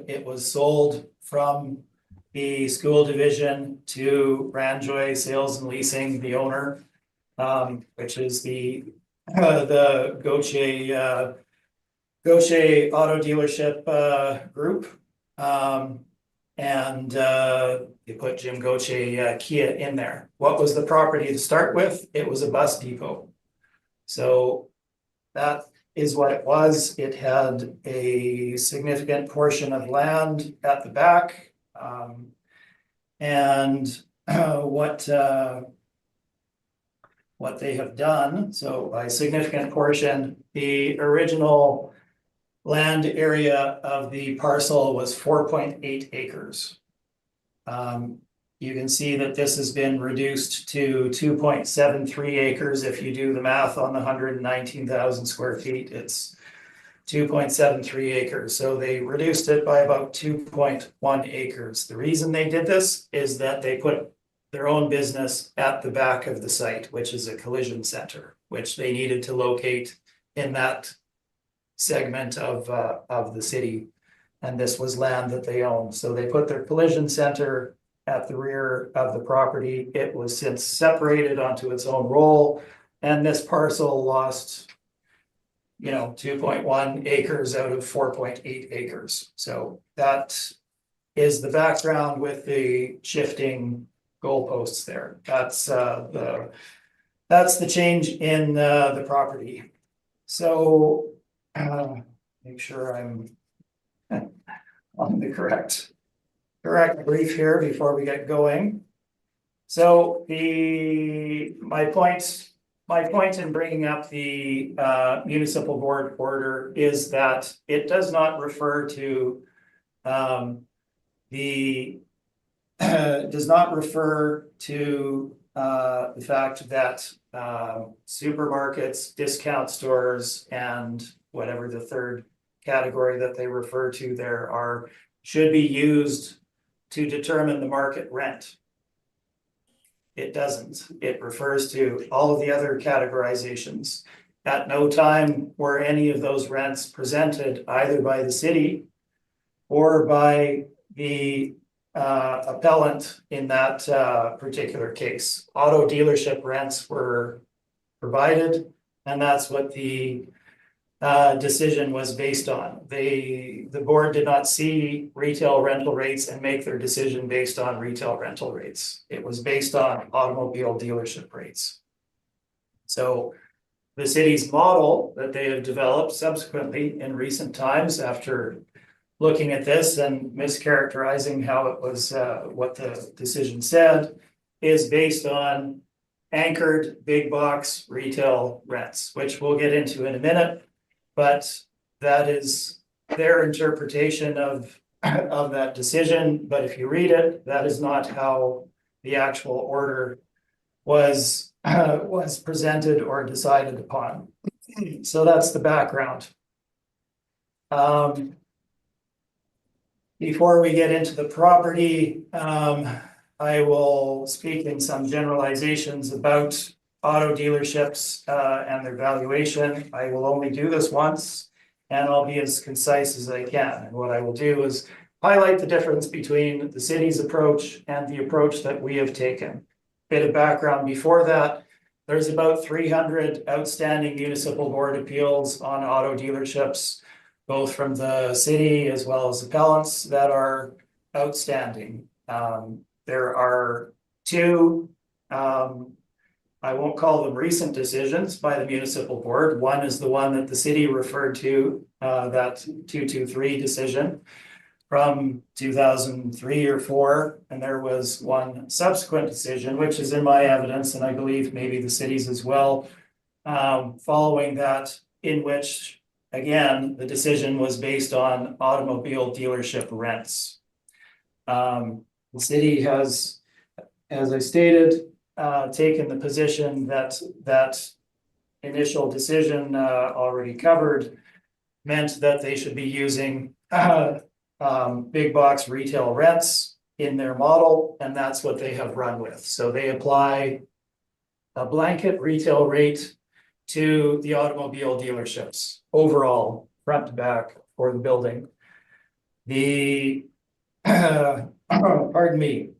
It was sold from the school division to Ranjoy Sales and Leasing, the owner, which is the Gauthier Auto Dealership group. And they put Jim Gauthier Kia in there. What was the property to start with? It was a bus depot. So that is what it was. It had a significant portion of land at the back. And what they have done, so by significant portion, the original land area of the parcel was 4.8 acres. You can see that this has been reduced to 2.73 acres. If you do the math on the 119,000 square feet, it's 2.73 acres. So they reduced it by about 2.1 acres. The reason they did this is that they put their own business at the back of the site, which is a collision center, which they needed to locate in that segment of the city. And this was land that they owned. So they put their collision center at the rear of the property. It was since separated onto its own roll, and this parcel lost, 2.1 acres out of 4.8 acres. So that is the background with the shifting goalposts there. That's the change in the property. So make sure I'm on the correct brief here before we get going. So my point in bringing up the municipal board order is that it does not refer to the fact that supermarkets, discount stores, and whatever the third category that they refer to there should be used to determine the market rent. It doesn't. It refers to all of the other categorizations. At no time were any of those rents presented either by the city or by the appellant in that particular case. Auto dealership rents were provided, and that's what the decision was based on. The board did not see retail rental rates and make their decision based on retail rental rates. It was based on automobile dealership rates. So the city's model that they have developed subsequently in recent times after looking at this and mischaracterizing how it was, what the decision said, is based on anchored big box retail rents, which we'll get into in a minute. But that is their interpretation of that decision. But if you read it, that is not how the actual order was presented or decided upon. So that's the background. Before we get into the property, I will speak in some generalizations about auto dealerships and their valuation. I will only do this once, and I'll be as concise as I can. And what I will do is highlight the difference between the city's approach and the approach that we have taken. Bit of background before that, there's about 300 outstanding municipal board appeals on auto dealerships, both from the city as well as appellants that are outstanding. There are two, I won't call them recent decisions by the municipal board. One is the one that the city referred to, that 223 decision from 2003 or 4, and there was one subsequent decision, which is in my evidence, and I believe maybe the city's as well, following that, in which, again, the decision was based on automobile dealership rents. The city has, as I stated, taken the position that that initial decision already covered meant that they should be using big box retail rents in their model, and that's what they have run with. So they apply a blanket retail rate to the automobile dealerships overall, front to back for the building. The pardon me.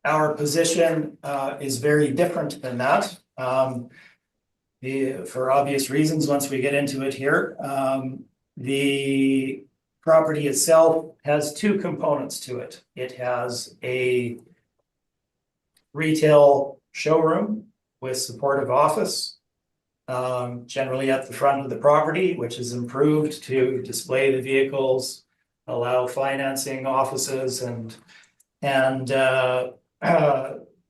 Our position is very different than that. For obvious reasons, once we get into it here, the property itself has two components to it. It has a retail showroom with supportive office, generally at the front of the property, which is improved to display the vehicles, allow financing offices and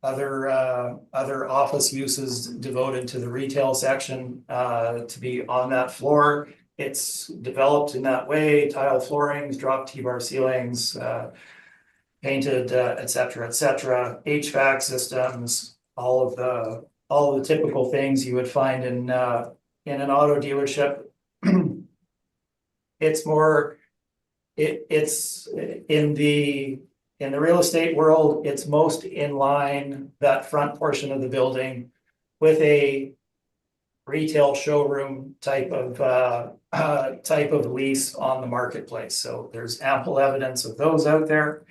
other office uses devoted to the retail section to be on that floor. It's developed in that way: tile floorings, drop T-bar ceilings, painted, etc., HVAC systems, all of the typical things you would find in an auto dealership. It's more, it's in the real estate world, it's most in line, that front portion of the building, with a retail showroom type of lease on the marketplace. So there's ample evidence of those out there.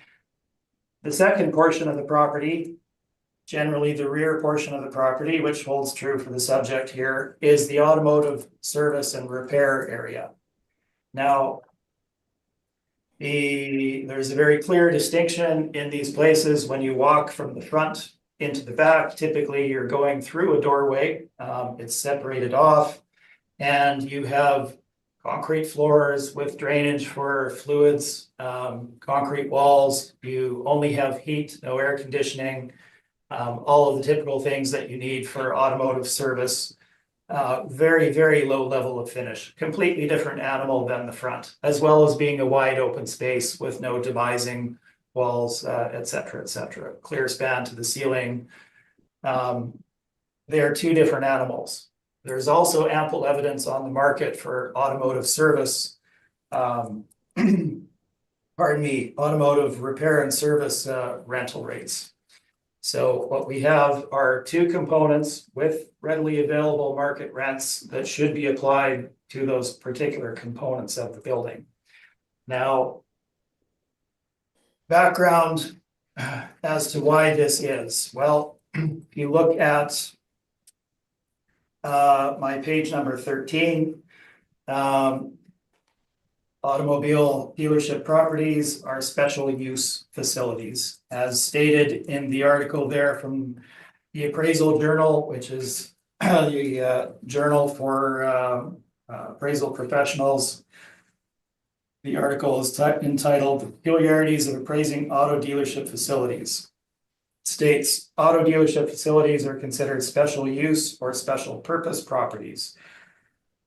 The second portion of the property, generally the rear portion of the property, which holds true for the subject here, is the automotive service and repair area. Now, there's a very clear distinction in these places. When you walk from the front into the back, typically you're going through a doorway. It's separated off, and you have concrete floors with drainage for fluids, concrete walls. You only have heat, no air conditioning, all of the typical things that you need for automotive service. Very, very low level of finish, completely different animal than the front, as well as being a wide open space with no demising walls, etc. Clear span to the ceiling. They are two different animals. There's also ample evidence on the market for automotive service, pardon me, automotive repair and service rental rates. So what we have are two components with readily available market rents that should be applied to those particular components of the building. Now, background as to why this is. Well, if you look at my page number 13, automobile dealership properties are special use facilities, as stated in the article there from the Appraisal Journal, which is the journal for appraisal professionals. The article is entitled Peculiarities of Appraising Auto Dealership Facilities. It states auto dealership facilities are considered special use or special purpose properties,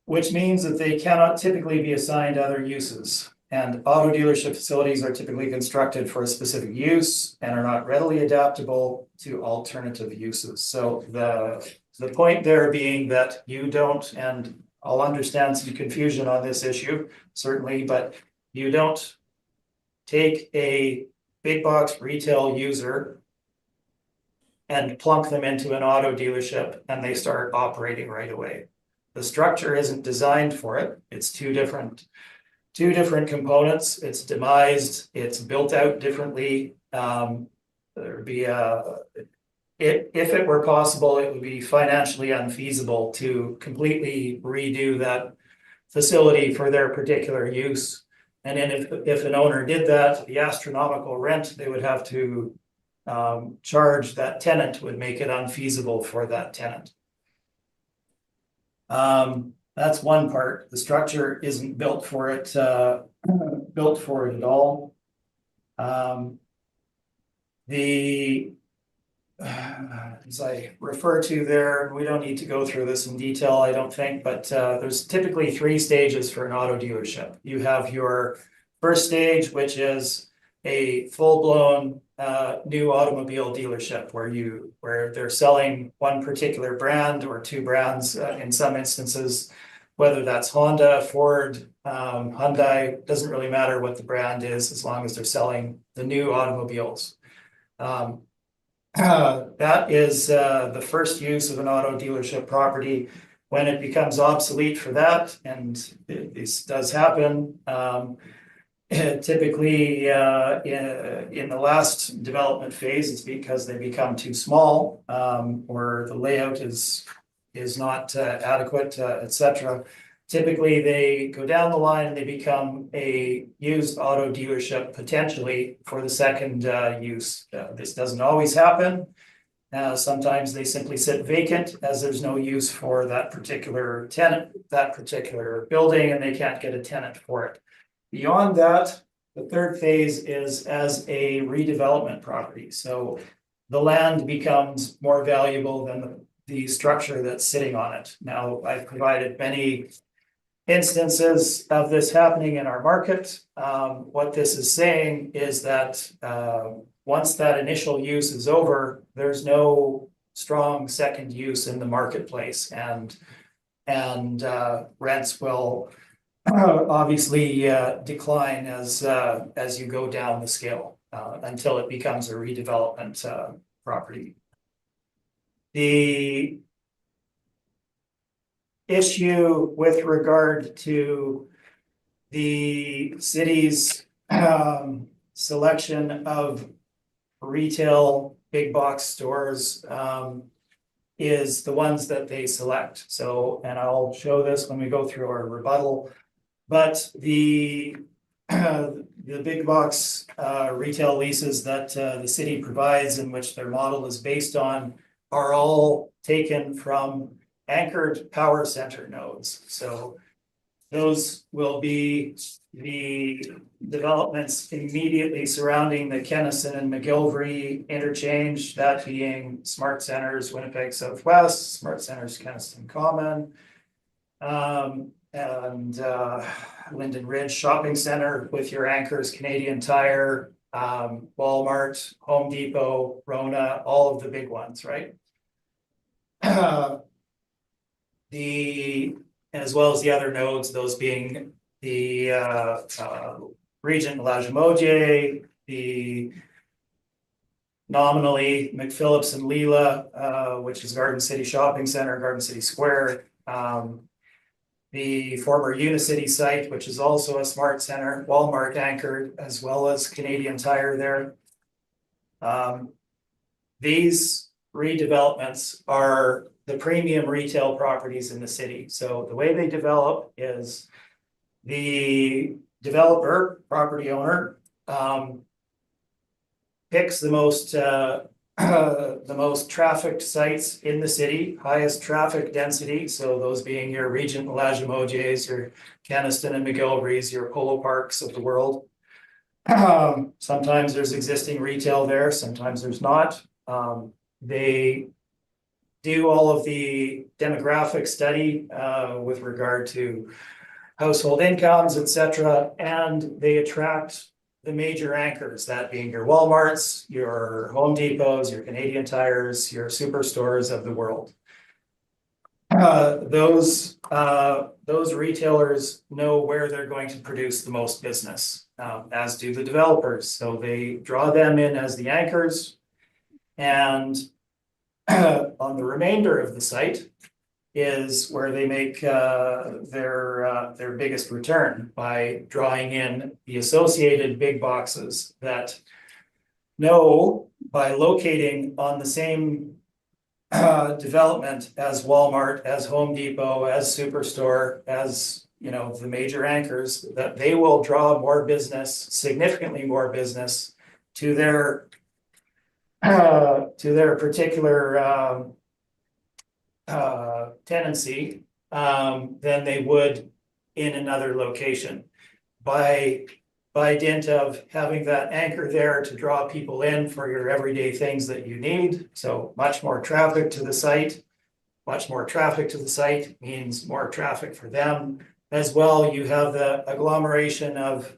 which means that they cannot typically be assigned other uses. And auto dealership facilities are typically constructed for a specific use and are not readily adaptable to alternative uses. So the point there being that you don't, and I'll understand some confusion on this issue, certainly, but you don't take a big box retail user and plunk them into an auto dealership and they start operating right away. The structure isn't designed for it. It's two different components. It's demised, it's built out differently. There'd be if it were possible, it would be financially unfeasible to completely redo that facility for their particular use. And then if an owner did that, the astronomical rent they would have to charge that tenant would make it unfeasible for that tenant. That's one part. The structure isn't built for it at all. As I refer to there, we don't need to go through this in detail, I don't think, but there's typically 3 stages for an auto dealership. You have your first stage, which is a full-blown new automobile dealership where they're selling one particular brand or 2 brands in some instances, whether that's Honda, Ford, Hyundai, doesn't really matter what the brand is as long as they're selling the new automobiles. That is the first use of an auto dealership property. When it becomes obsolete for that, and this does happen, typically in the last development phase, it's because they become too small, or the layout is not adequate, etc. Typically, they go down the line and they become a used auto dealership potentially for the second use. This doesn't always happen. Sometimes they simply sit vacant as there's no use for that particular tenant, that particular building, and they can't get a tenant for it. Beyond that, the third phase is as a redevelopment property. So the land becomes more valuable than the structure that's sitting on it. Now, I've provided many instances of this happening in our market. What this is saying is that once that initial use is over, there's no strong second use in the marketplace, and rents will obviously decline as you go down the scale until it becomes a redevelopment property. The issue with regard to the city's selection of retail big box stores is the ones that they select. So, and I'll show this when we go through our rebuttal, but the big box retail leases that the city provides, in which their model is based on, are all taken from anchored power center nodes. So those will be the developments immediately surrounding the Kennison and McGilvery interchange, that being Smart Centers, Winnipeg Southwest, Smart Centers, Kennison Common, and Linden Ridge Shopping Center with your anchors, Canadian Tire, Walmart, Home Depot, Rona, all of the big ones, right? As well as the other nodes, those being the Regent Lagimodiere, the nominally McPhillips and Leela, which is Garden City Shopping Center, Garden City Square, the former Unicity site, which is also a smart center, Walmart anchored, as well as Canadian Tire there. These redevelopments are the premium retail properties in the city. So the way they develop is the developer, property owner, picks the most trafficked sites in the city, highest traffic density. So those being your Regent Lagimojis, your Caniston and McGillivray's, your Polo Parks of the world. Sometimes there's existing retail there, sometimes there's not. They do all of the demographic study with regard to household incomes, etc., and they attract the major anchors, that being your Walmarts, your Home Depots, your Canadian Tires, your superstores of the world. Those retailers know where they're going to produce the most business, as do the developers. So they draw them in as the anchors, and on the remainder of the site is where they make their biggest return by drawing in the associated big boxes that know by locating on the same development as Walmart, as Home Depot, as Superstore, as the major anchors, that they will draw more business, significantly more business to their particular tenancy than they would in another location. By dint of having that anchor there to draw people in for your everyday things that you need. So much more traffic to the site. Much more traffic to the site means more traffic for them. As well, you have the agglomeration of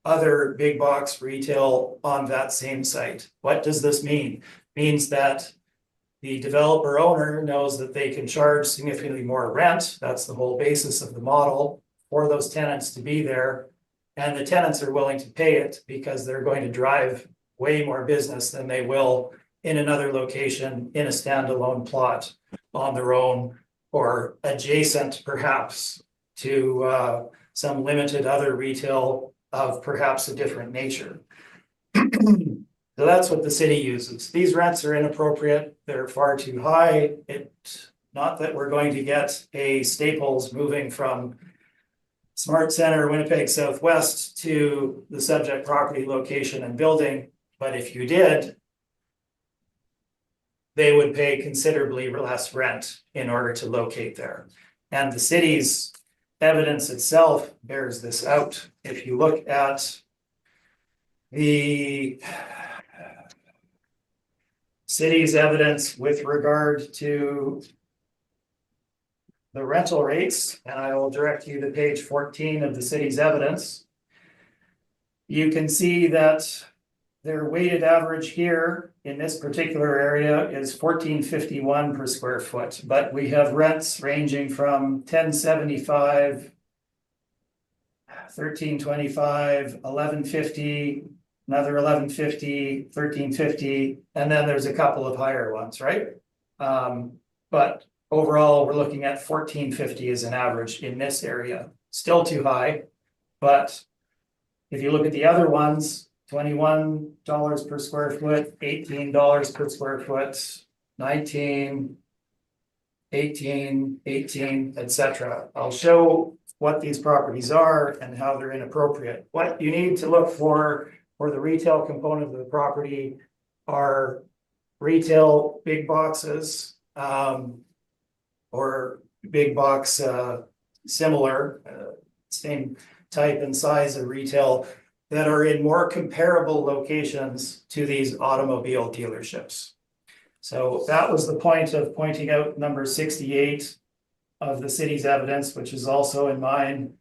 other big box retail on that same site. What does this mean? It means that the developer owner knows that they can charge significantly more rent. That's the whole basis of the model, for those tenants to be there. And the tenants are willing to pay it because they're going to drive way more business than they will in another location, in a standalone plot on their own, or adjacent perhaps to some limited other retail of perhaps a different nature. So that's what the city uses. These rents are inappropriate. They're far too high. It's not that we're going to get a Staples moving from Smart Center, Winnipeg Southwest to the subject property location and building. But if you did, they would pay considerably less rent in order to locate there. And the city's evidence itself bears this out. If you look at the city's evidence with regard to the rental rates, and I will direct you to page 14 of the city's evidence. You can see that their weighted average here in this particular area is $14.51 per square foot, but we have rents ranging from $10.75, $13.25, $11.50, another $11.50, $13.50, and then there's a couple of higher ones, right? But overall, we're looking at $14.50 as an average in this area. Still too high, but if you look at the other ones, $21 per square foot, $18 per square foot, 19, 18, 18, etc. I'll show what these properties are and how they're inappropriate. What you need to look for the retail component of the property are retail big boxes, or big box similar, same type and size of retail that are in more comparable locations to these automobile dealerships. So that was the point of pointing out number 68 of the city's evidence, which is also in mine.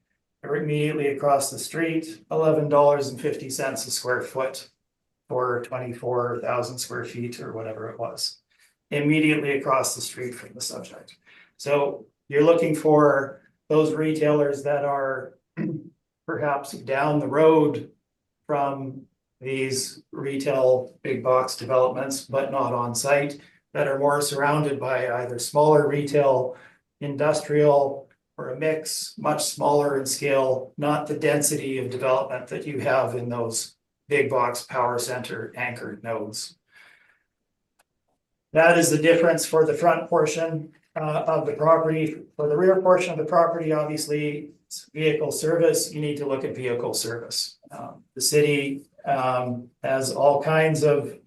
Immediately across the street, $11.50 a square foot for 24,000 square feet or whatever it was. Immediately across the street from the subject. So you're looking for those retailers that are perhaps down the road from these retail big box developments, but not on site, that are more surrounded by either smaller retail industrial, or a mix, much smaller in scale, not the density of development that you have in those big box power center anchored nodes. That is the difference for the front portion of the property. For the rear portion of the property, obviously, it's vehicle service. You need to look at vehicle service. The city has all kinds of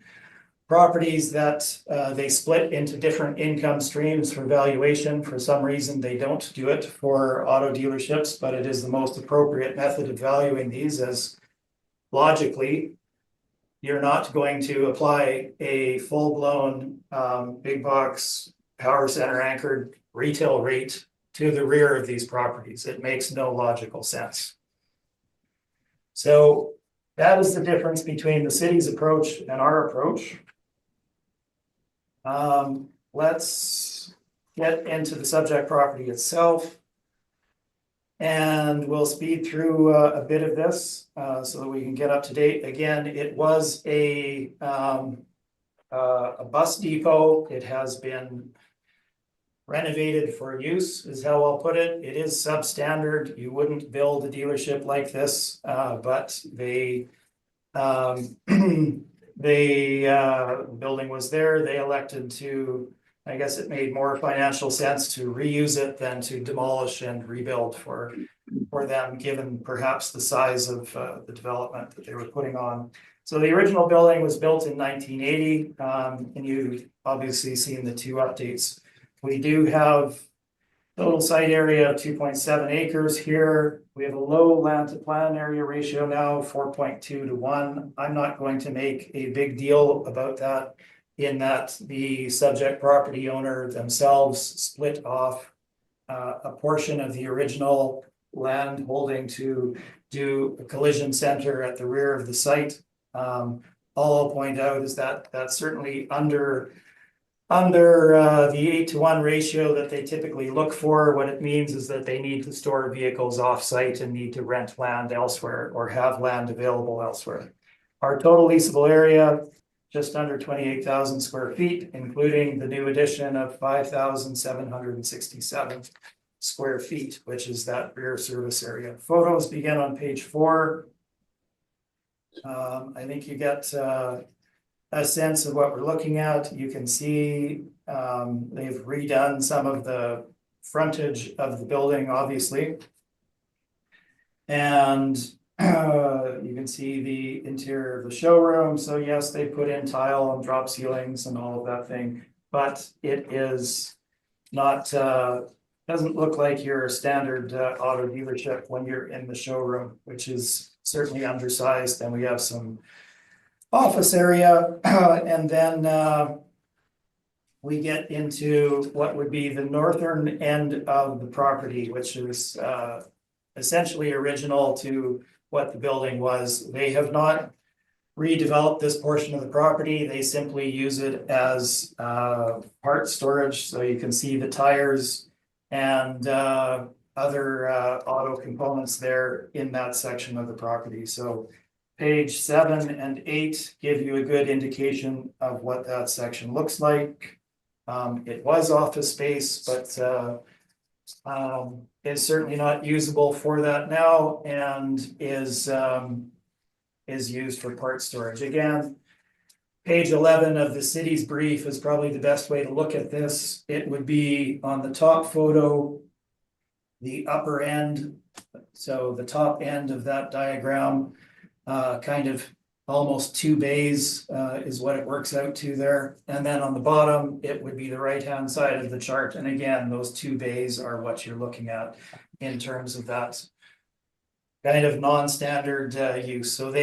properties that they split into different income streams for valuation. For some reason, they don't do it for auto dealerships, but it is the most appropriate method of valuing these, as logically, you're not going to apply a full-blown big box power center anchored retail rate to the rear of these properties. It makes no logical sense. So that is the difference between the city's approach and our approach. Let's get into the subject property itself. And we'll speed through a bit of this so that we can get up to date. Again, it was a bus depot. It has been renovated for use, is how I'll put it. It is substandard. You wouldn't build a dealership like this, but the building was there. They elected to, I guess it made more financial sense to reuse it than to demolish and rebuild for them, given perhaps the size of the development that they were putting on. So the original building was built in 1980, and you've obviously seen the two updates. We do have total site area of 2.7 acres here. We have a low land to plan area ratio now, 4.2 to 1. I'm not going to make a big deal about that, in that the subject property owner themselves split off a portion of the original land holding to do a collision center at the rear of the site. All I'll point out is that that's certainly under the 8-to-1 ratio that they typically look for. What it means is that they need to store vehicles off-site and need to rent land elsewhere or have land available elsewhere. Our total leasable area, just under 28,000 square feet, including the new addition of 5,767 square feet, which is that rear service area. Photos begin on page 4. I think you get a sense of what we're looking at. You can see they've redone some of the frontage of the building, obviously. And you can see the interior of the showroom. So yes, they put in tile and drop ceilings and all of that thing, but it is not, doesn't look like your standard auto dealership when you're in the showroom, which is certainly undersized. And we have some office area, and then we get into what would be the northern end of the property, which is essentially original to what the building was. They have not redeveloped this portion of the property. They simply use it as part storage. So you can see the tires and other auto components there in that section of the property. So page 7 and 8 give you a good indication of what that section looks like. It was office space, but is certainly not usable for that now, and is used for part storage. Again, page 11 of the city's brief is probably the best way to look at this. It would be on the top photo, the upper end. So the top end of that diagram, kind of almost 2 bays is what it works out to there. And then on the bottom, it would be the right-hand side of the chart. And again, those 2 bays are what you're looking at in terms of that kind of non-standard use. So do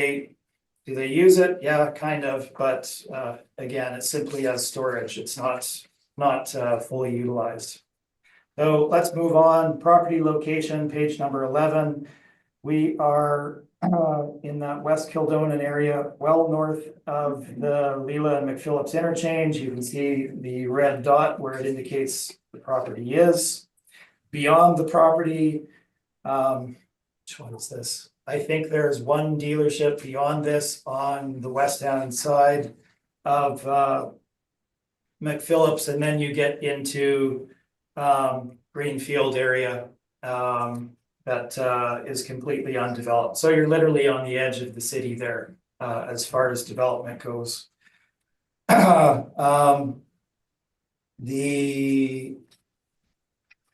they use it? Yeah, kind of, but again, it's simply as storage. It's not fully utilized. So let's move on. Property location, page number 11. We are in that West Kildonan area, well north of the Leela and McPhillips interchange. You can see the red dot where it indicates the property is. Beyond the property, which one is this? I think there's one dealership beyond this on the west-hand side of McPhillips, and then you get into greenfield area that is completely undeveloped. So you're literally on the edge of the city there as far as development goes. The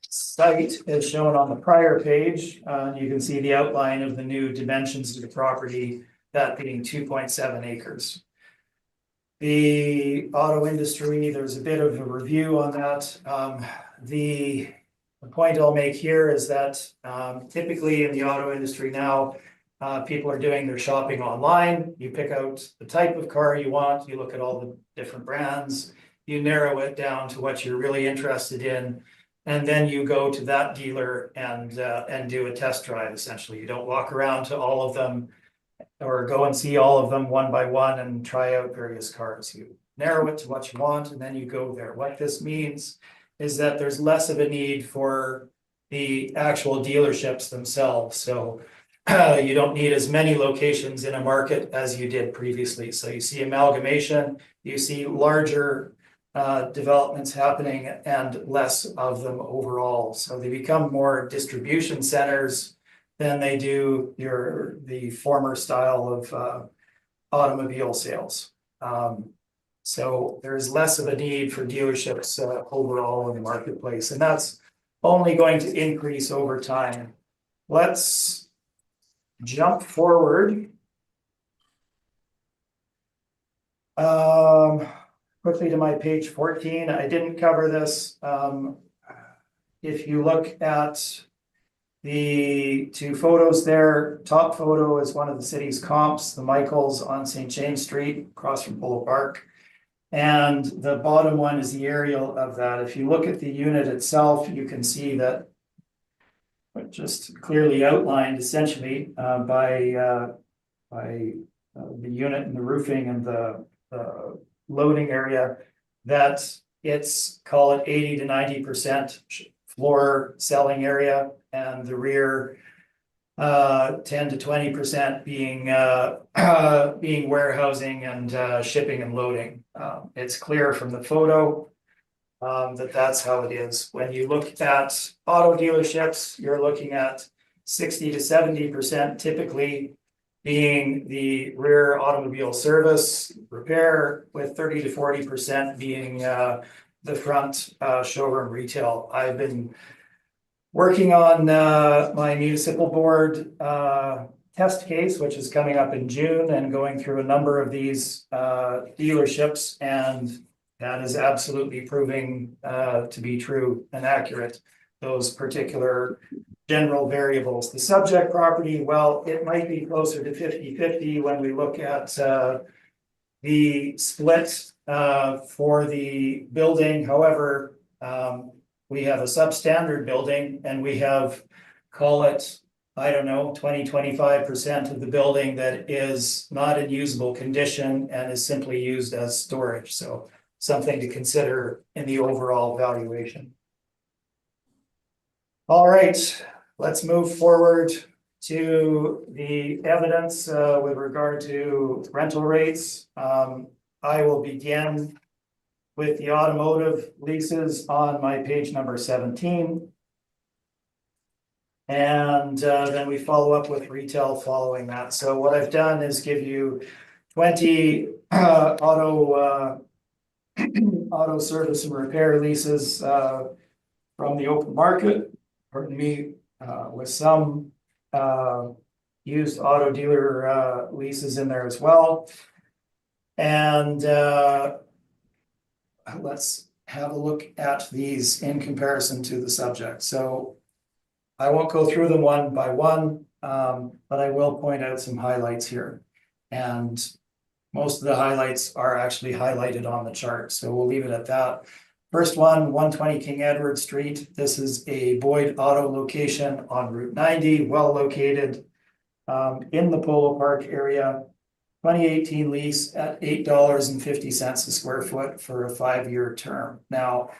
site is shown on the prior page. You can see the outline of the new dimensions of the property, that being 2.7 acres. The auto industry, there's a bit of a review on that. The point I'll make here is that typically in the auto industry now, people are doing their shopping online. You pick out the type of car you want, you look at all the different brands, you narrow it down to what you're really interested in, and then you go to that dealer and do a test drive. Essentially, you don't walk around to all of them or go and see all of them one by one and try out various cars. You narrow it to what you want, and then you go there. What this means is that there's less of a need for the actual dealerships themselves. So you don't need as many locations in a market as you did previously. So you see amalgamation, you see larger developments happening and less of them overall. So they become more distribution centers than they do the former style of automobile sales. So there's less of a need for dealerships overall in the marketplace, and that's only going to increase over time. Let's jump forward. Quickly to my page 14. I didn't cover this. If you look at the two photos there, top photo is one of the city's comps, the Michaels on St. James Street, across from Polo Park. And the bottom one is the aerial of that. If you look at the unit itself, you can see that just clearly outlined essentially by the unit and the roofing and the loading area, that it's, call it 80 to 90% floor selling area, and the rear 10 to 20% being warehousing and shipping and loading. It's clear from the photo that's how it is. When you look at auto dealerships, you're looking at 60 to 70% typically being the rear automobile service repair, with 30 to 40% being the front showroom retail. I've been working on my municipal board test case, which is coming up in June, and going through a number of these dealerships, and that is absolutely proving to be true and accurate, those particular general variables. The subject property, well, it might be closer to 50-50 when we look at the split for the building. However, we have a substandard building, and we have, call it, I don't know, 20-25% of the building that is not in usable condition and is simply used as storage. So something to consider in the overall valuation. All right, let's move forward to the evidence with regard to rental rates. I will begin with the automotive leases on my page number 17. And then we follow up with retail following that. So what I've done is give you 20 auto service and repair leases from the open market, pardon me, with some used auto dealer leases in there as well. And let's have a look at these in comparison to the subject. So I won't go through them one by one, but I will point out some highlights here. And most of the highlights are actually highlighted on the chart, so we'll leave it at that. First one, 120 King Edward Street. This is a Boyd Auto location on Route 90, well located in the Polo Park area. 2018 lease at $8.50 a square foot for a 5-year term. Now,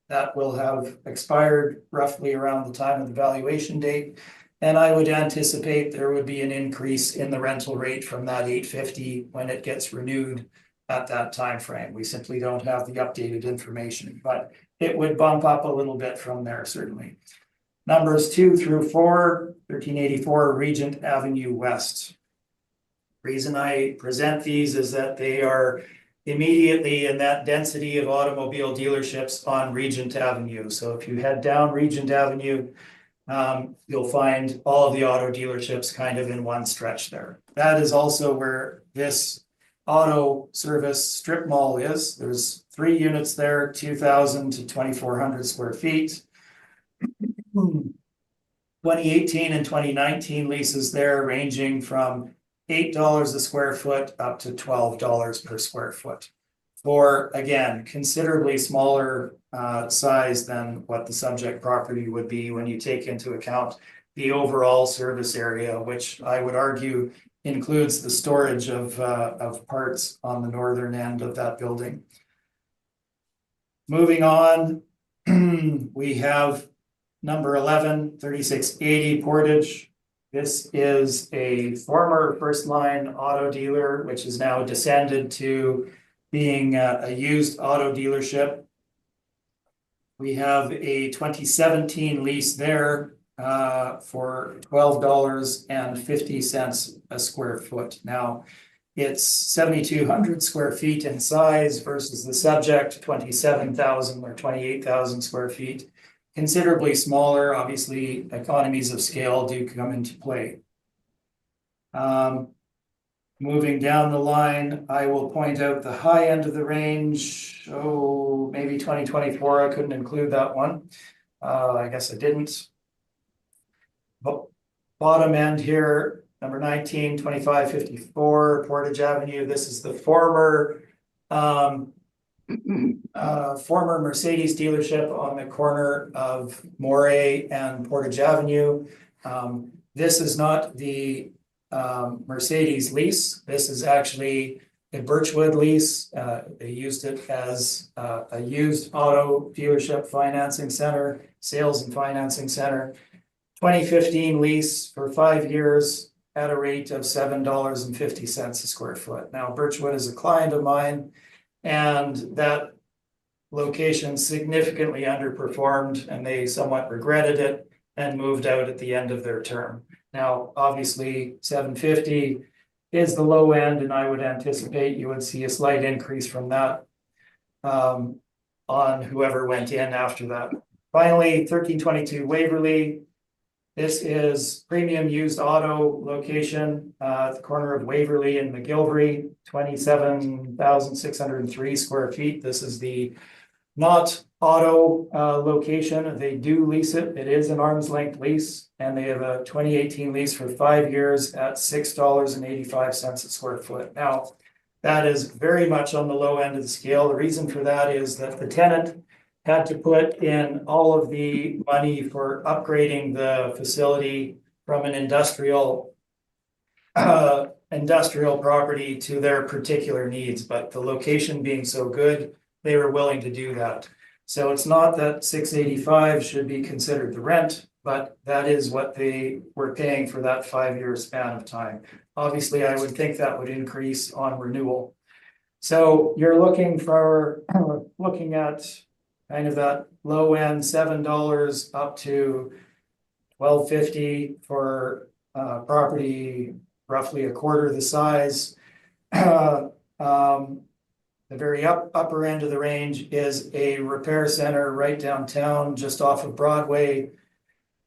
that will have expired roughly around the time of the valuation date, and I would anticipate there would be an increase in the rental rate from that $8.50 when it gets renewed at that time frame. We simply don't have the updated information, but it would bump up a little bit from there, certainly. Numbers 2 through 4, 1384 Regent Avenue West. Reason I present these is that they are immediately in that density of automobile dealerships on Regent Avenue. So if you head down Regent Avenue, you'll find all of the auto dealerships kind of in one stretch there. That is also where this auto service strip mall is. There's 3 units there, 2,000 to 2,400 square feet. 2018 and 2019 leases there ranging from $8 a square foot up to $12 per square foot. For, again, considerably smaller size than what the subject property would be when you take into account the overall service area, which I would argue includes the storage of parts on the northern end of that building. Moving on, we have number 11, 3680 Portage. This is a former First Line auto dealer, which is now descended to being a used auto dealership. We have a 2017 lease there for $12.50 a square foot. Now, it's 7,200 square feet in size versus the subject 27,000 or 28,000 square feet. Considerably smaller, obviously, economies of scale do come into play. Moving down the line, I will point out the high end of the range. Oh, maybe 2024, I couldn't include that one. I guess I didn't. Bottom end here, number 19, 2554 Portage Avenue. This is the former former Mercedes dealership on the corner of Moray and Portage Avenue. This is not the Mercedes lease. This is actually a Birchwood lease. They used it as a used auto dealership financing center, sales and financing center. 2015 lease for 5 years at a rate of $7.50 a square foot. Now, Birchwood is a client of mine, and that location significantly underperformed, and they somewhat regretted it and moved out at the end of their term. Now, obviously, $7.50 is the low end, and I would anticipate you would see a slight increase from that on whoever went in after that. Finally, 1322 Waverly. This is premium used auto location at the corner of Waverly and McGilvery, 27,603 square feet. This is the not auto location. They do lease it. It is an arm's length lease, and they have a 2018 lease for 5 years at $6.85 a square foot. Now, that is very much on the low end of the scale. The reason for that is that the tenant had to put in all of the money for upgrading the facility from an industrial property to their particular needs, but the location being so good, they were willing to do that. So it's not that $6.85 should be considered the rent, but that is what they were paying for that 5-year span of time. Obviously, I would think that would increase on renewal. So you're looking at kind of that low end $7 up to $12.50 for property roughly a quarter the size. The very upper end of the range is a repair center right downtown, just off of Broadway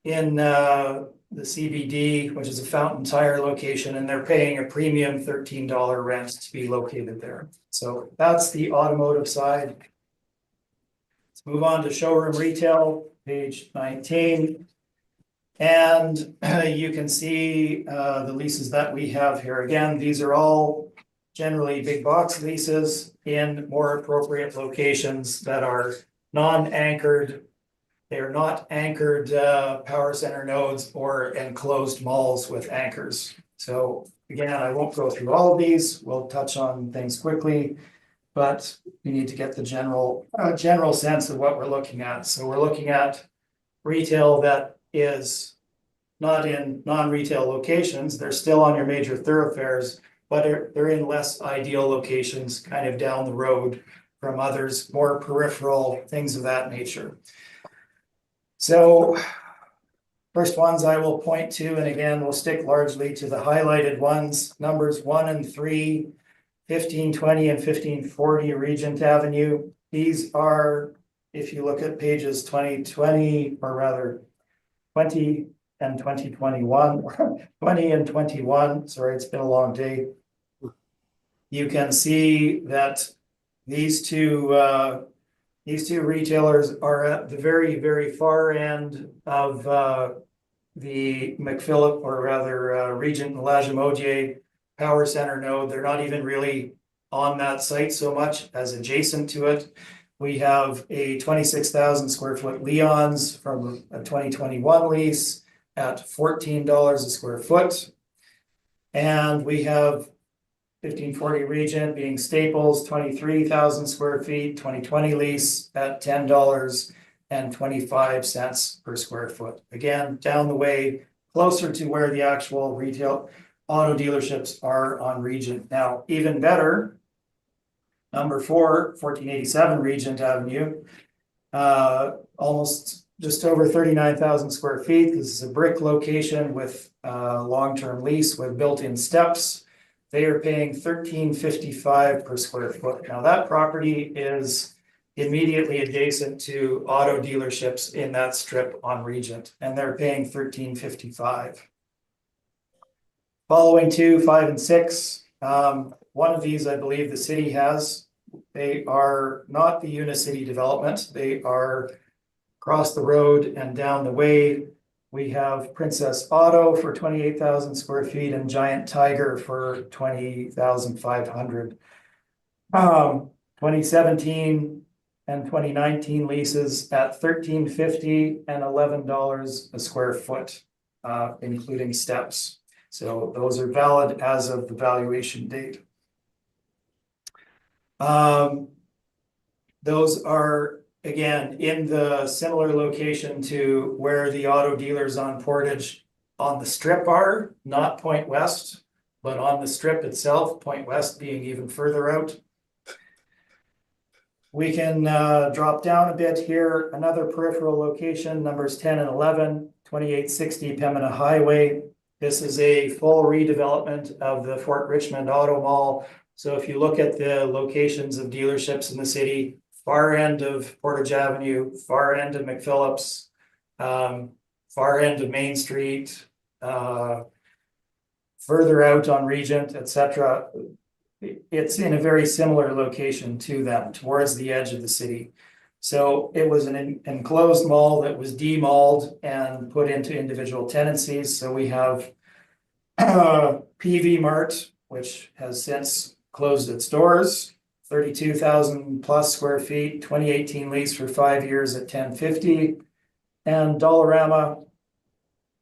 in the CBD, which is a Fountain Tire location, and they're paying a premium $13 rent to be located there. So that's the automotive side. Let's move on to showroom retail, page 19. And you can see the leases that we have here. Again, these are all generally big box leases in more appropriate locations that are non-anchored. They are not anchored power center nodes or enclosed malls with anchors. So again, I won't go through all of these. We'll touch on things quickly, but we need to get the general sense of what we're looking at. So we're looking at retail that is not in non-retail locations. They're still on your major thoroughfares, but they're in less ideal locations kind of down the road from others, more peripheral, things of that nature. So first ones I will point to, and again, we'll stick largely to the highlighted ones, numbers 1 and 3, 1520 and 1540 Regent Avenue. These are, if you look at pages 2020, or rather 20 and 2021, 20 and 21, sorry, it's been a long day. You can see that these two retailers are at the very, very far end of the McPhillip, or rather Regent and Lagimodiere Power Center node. They're not even really on that site so much as adjacent to it. We have a 26,000 square foot Leon's from a 2021 lease at $14 a square foot. And we have 1540 Regent being Staples, 23,000 square feet, 2020 lease at $10.25 per square foot. Again, down the way, closer to where the actual retail auto dealerships are on Regent. Now, even better, number 4, 1487 Regent Avenue, almost just over 39,000 square feet. This is a brick location with long-term lease with built-in steps. They are paying $13.55 per square foot. Now that property is immediately adjacent to auto dealerships in that strip on Regent, and they're paying $13.55. Following 2, 5, and 6. One of these, I believe the city has. They are not the Unicity development. They are across the road and down the way. We have Princess Auto for 28,000 square feet and Giant Tiger for 20,500. 2017 and 2019 leases at $13.50 and $11 a square foot, including steps. So those are valid as of the valuation date. Those are, again, in the similar location to where the auto dealers on Portage on the strip are, not Point West, but on the strip itself, Point West being even further out. We can drop down a bit here. Another peripheral location, numbers 10 and 11, 2860 Pembina Highway. This is a full redevelopment of the Fort Richmond Auto Mall. So if you look at the locations of dealerships in the city, far end of Portage Avenue, far end of McPhillips, far end of Main Street, further out on Regent, etc. It's in a very similar location to them, towards the edge of the city. So it was an enclosed mall that was demalled and put into individual tenancies. So we have PV Mart, which has since closed its doors. 32,000 plus square feet, 2018 lease for 5 years at $10.50. And Dollarama,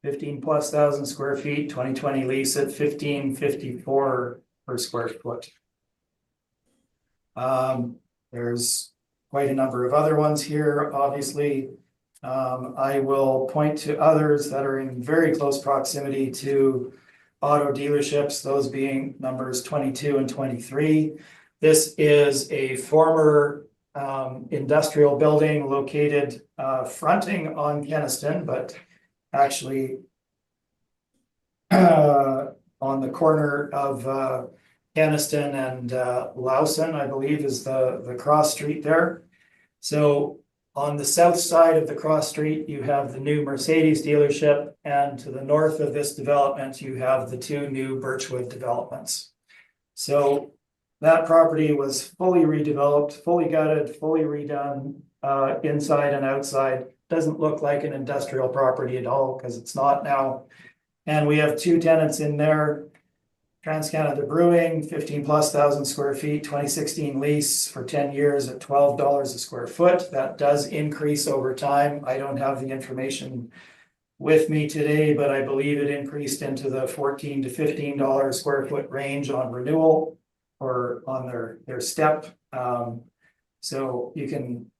15 plus thousand square feet, 2020 lease at $15.54 per square foot. There's quite a number of other ones here, obviously. I will point to others that are in very close proximity to auto dealerships, those being numbers 22 and 23. This is a former industrial building located fronting on Kenaston, but actually on the corner of Kenaston and Lawson, I believe is the cross street there. So on the south side of the cross street, you have the new Mercedes dealership, and to the north of this development, you have the 2 new Birchwood developments. So that property was fully redeveloped, fully gutted, fully redone, inside and outside. Doesn't look like an industrial property at all, because it's not now. And we have 2 tenants in there. TransCanada Brewing, 15 plus thousand square feet, 2016 lease for 10 years at $12 a square foot. That does increase over time. I don't have the information with me today, but I believe it increased into the $14 to $15 square foot range on renewal or on their step. So you can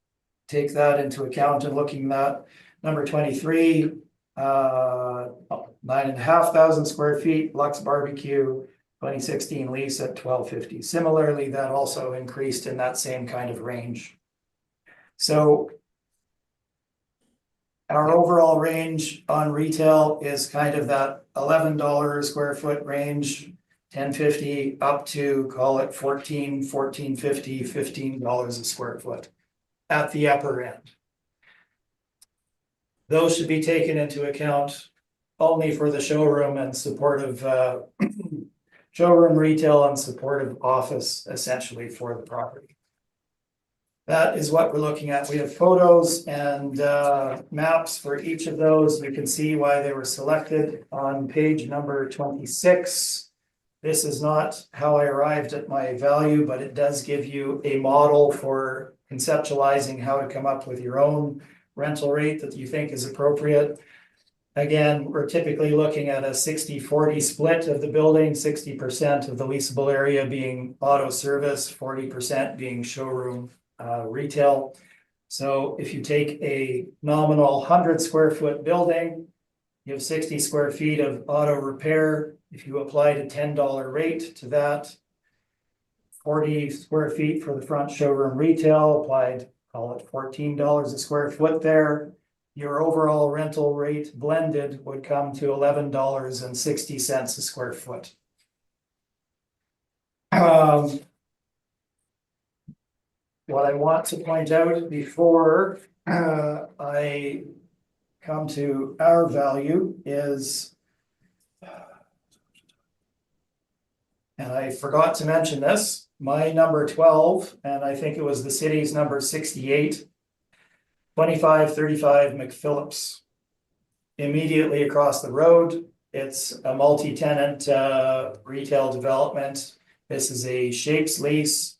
take that into account in looking at number 23, 9,500 square feet, Lux Barbecue, 2016 lease at $12.50. Similarly, that also increased in that same kind of range. So our overall range on retail is kind of that $11 a square foot range, $10.50 up to, call it $14.50, $15 a square foot at the upper end. Those should be taken into account only for the showroom and supportive showroom retail and supportive office essentially for the property. That is what we're looking at. We have photos and maps for each of those. You can see why they were selected on page number 26. This is not how I arrived at my value, but it does give you a model for conceptualizing how to come up with your own rental rate that you think is appropriate. Again, we're typically looking at a 60-40 split of the building, 60% of the leasable area being auto service, 40% being showroom retail. So if you take a nominal 100 square foot building, you have 60 square feet of auto repair. If you applied a $10 rate to that, 40 square feet for the front showroom retail, applied, call it $14 a square foot there. Your overall rental rate blended would come to $11.60 a square foot. What I want to point out before I come to our value is, and I forgot to mention this, my number 12, and I think it was the city's number 68, 2535 McPhillips. Immediately across the road, it's a multi-tenant retail development. This is a Shapes lease,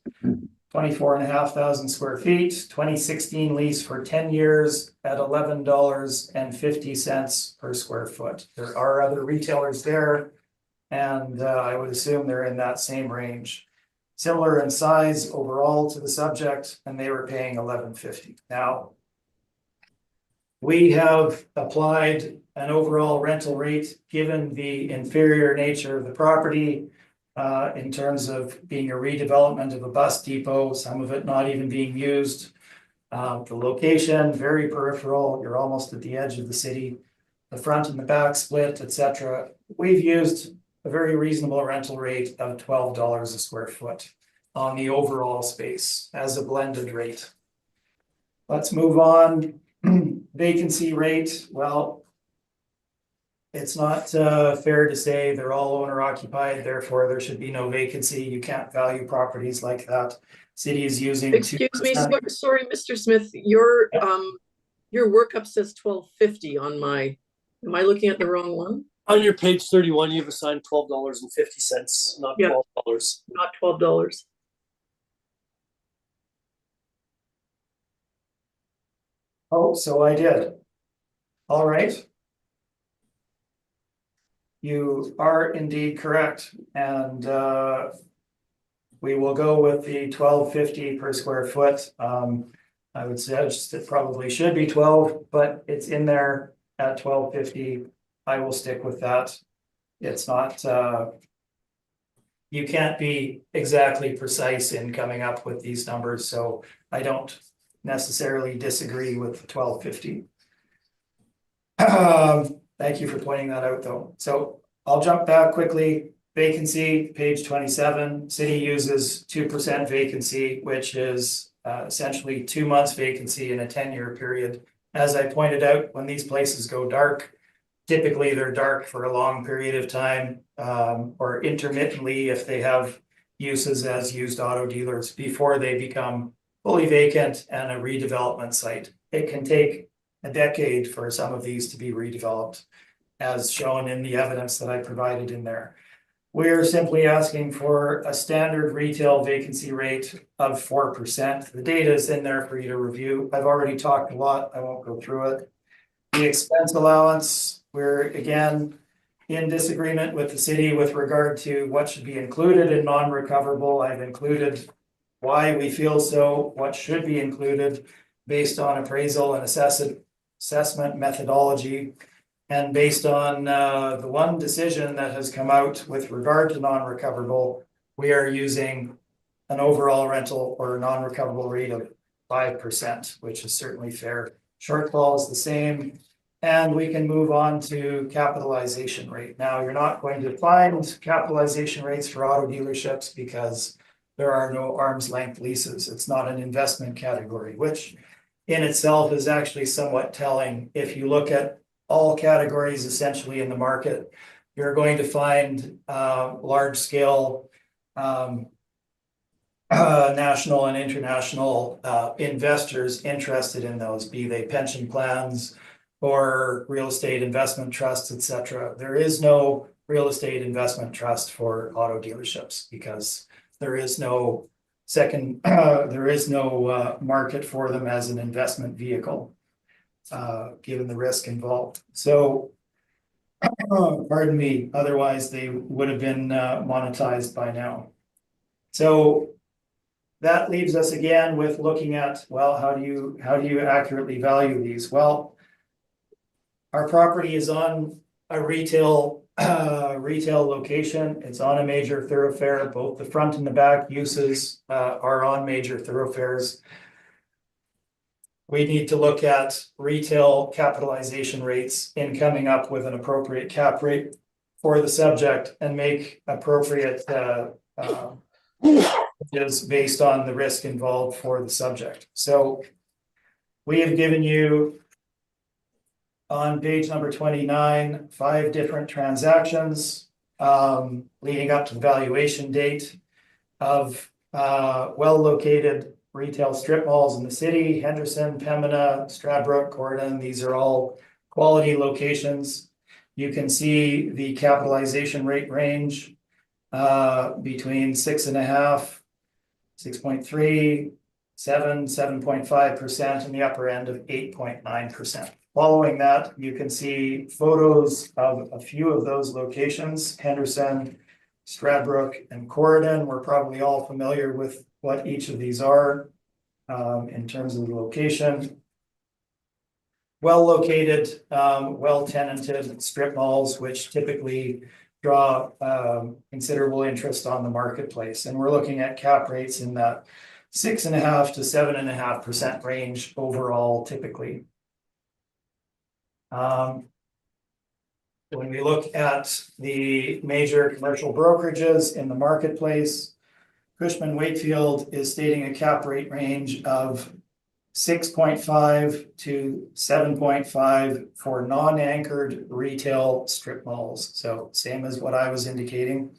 24,500 square feet, 2016 lease for 10 years at $11.50 per square foot. There are other retailers there, and I would assume they're in that same range. Similar in size overall to the subject, and they were paying $11.50. Now, we have applied an overall rental rate given the inferior nature of the property in terms of being a redevelopment of a bus depot, some of it not even being used. The location, very peripheral, you're almost at the edge of the city, the front and the back split, etc. We've used a very reasonable rental rate of $12 a square foot on the overall space as a blended rate. Let's move on. Vacancy rate, well, it's not fair to say they're all owner occupied, therefore there should be no vacancy. You can't value properties like that. City is using Excuse 2%. me, sorry, Mr. Smith, your workup says $12.50 on my, am I looking at the wrong one? On your page 31, you've assigned $12.50, not Yeah. $12. Not $12. Oh, so I did. All right. You are indeed correct, and we will go with the $12.50 per square foot. I would suggest it probably should be 12, but it's in there at $12.50. I will stick with that. It's not, you can't be exactly precise in coming up with these numbers, so I don't necessarily disagree with the $12.50. Thank you for pointing that out though. So I'll jump back quickly. Vacancy, page 27, city uses 2% vacancy, which is essentially 2 months vacancy in a 10-year period. As I pointed out, when these places go dark, typically they're dark for a long period of time, or intermittently if they have uses as used auto dealers before they become fully vacant and a redevelopment site. It can take a decade for some of these to be redeveloped, as shown in the evidence that I provided in there. We're simply asking for a standard retail vacancy rate of 4%. The data is in there for you to review. I've already talked a lot. I won't go through it. The expense allowance, we're again in disagreement with the city with regard to what should be included in non-recoverable. I've included why we feel so, what should be included based on appraisal and assessment methodology. And based on the one decision that has come out with regard to non-recoverable, we are using an overall rental or non-recoverable rate of 5%, which is certainly fair. Shortfall is the same. And we can move on to capitalization rate. Now, you're not going to find capitalization rates for auto dealerships because there are no arm's length leases. It's not an investment category, which in itself is actually somewhat telling. If you look at all categories essentially in the market, you're going to find large scale national and international investors interested in those, be they pension plans or real estate investment trusts, etc. There is no real estate investment trust for auto dealerships because there is no market for them as an investment vehicle, given the risk involved. So, pardon me, otherwise they would have been monetized by now. So that leaves us again with looking at, well, how do you accurately value these? Well, our property is on a retail location. It's on a major thoroughfare. Both the front and the back uses are on major thoroughfares. We need to look at retail capitalization rates in coming up with an appropriate cap rate for the subject and make appropriate is based on the risk involved for the subject. So we have given you on page number 29, 5 different transactions leading up to the valuation date of well-located retail strip malls in the city: Henderson, Pembina, Stradbroke, Corydon. These are all quality locations. You can see the capitalization rate range between 6.5%, 6.3%, 7.5%, and the upper end of 8.9%. Following that, you can see photos of a few of those locations: Henderson, Stradbroke, and Corydon. We're probably all familiar with what each of these are in terms of the location. Well located, well tenanted strip malls, which typically draw considerable interest on the marketplace. And we're looking at cap rates in that 6.5% to 7.5% range overall, typically. When we look at the major commercial brokerages in the marketplace, Cushman Wakefield is stating a cap rate range of 6.5 to 7.5 for non-anchored retail strip malls. So same as what I was indicating.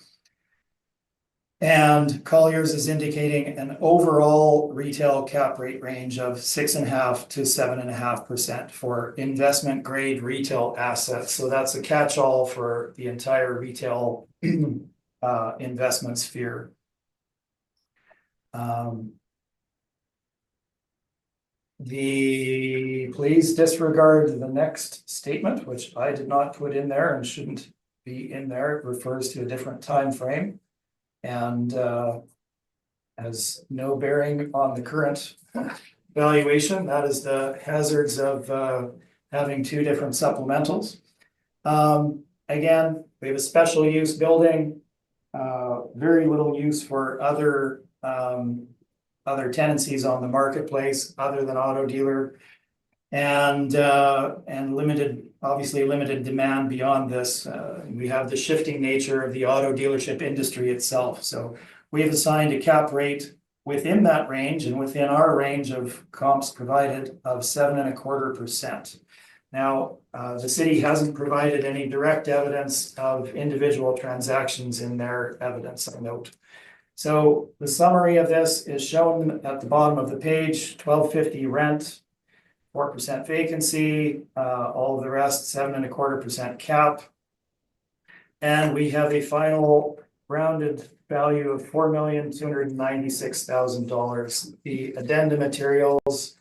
And Colliers is indicating an overall retail cap rate range of 6.5% to 7.5% for investment grade retail assets. So that's a catch-all for the entire retail investment sphere. Please disregard the next statement, which I did not put in there and shouldn't be in there. It refers to a different time frame and has no bearing on the current valuation. That is the hazards of having 2 different supplementals. Again, we have a special use building, very little use for other tenancies on the marketplace other than auto dealer, and obviously limited demand beyond this. We have the shifting nature of the auto dealership industry itself. So we have assigned a cap rate within that range and within our range of comps provided of 7.25%. Now, the city hasn't provided any direct evidence of individual transactions in their evidence, I note. So the summary of this is shown at the bottom of the page: $12.50 rent, 4% vacancy, all of the rest 7.25% cap. And we have a final rounded value of $4,296,000. The addenda materials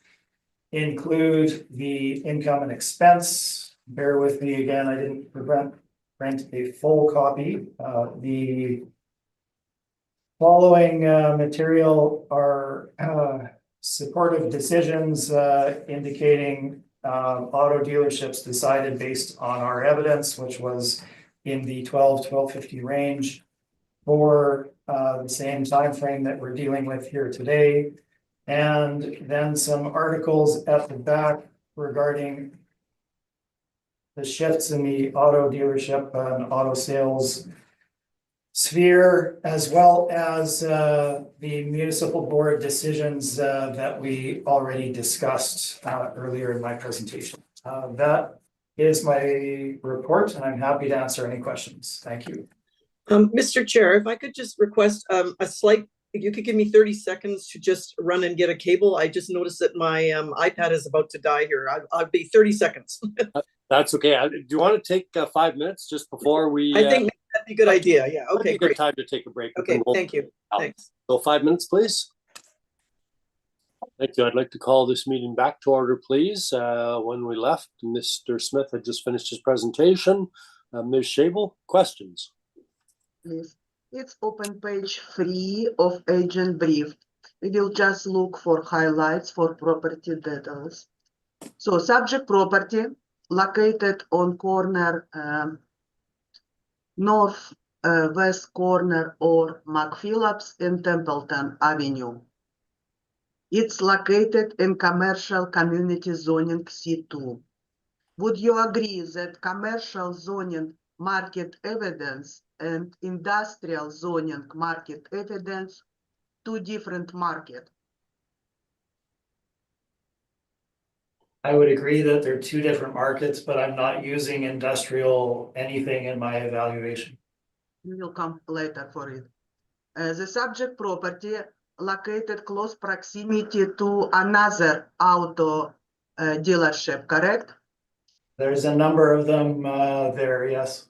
include the income and expense. Bear with me again, I didn't print a full copy. The following material are supportive decisions indicating auto dealerships decided based on our evidence, which was in the 1250 range for the same time frame that we're dealing with here today. And then some articles at the back regarding the shifts in the auto dealership and auto sales sphere, as well as the municipal board decisions that we already discussed earlier in my presentation. That is my report, and I'm happy to answer any questions. Thank you. Mr. Chair, if I could just request a slight, if you could give me 30 seconds to just run and get a cable. I just noticed that my iPad is about to die here. I'll be 30 seconds. That's okay. Do you want to take 5 minutes just before we? I think that'd be a good idea. Yeah, that'd be okay, a good great. time to take a break. Okay, thank you. Thanks. So 5 minutes, please. Thank you. I'd like to call this meeting back to order, please. When we left, Mr. Smith had just finished his presentation. Ms. Shable, questions? Please. It's open page 3 of agent brief. We will just look for highlights for property details. So subject property located on corner north west corner or McPhillips and Templeton Avenue. It's located in commercial community zoning C2. Would you agree that commercial zoning market evidence and industrial zoning market evidence, two different market? I would agree that they're two different markets, but I'm not using industrial anything in my evaluation. We will come later for it. The subject property located close proximity to another auto dealership, correct? There's a number of them there, yes.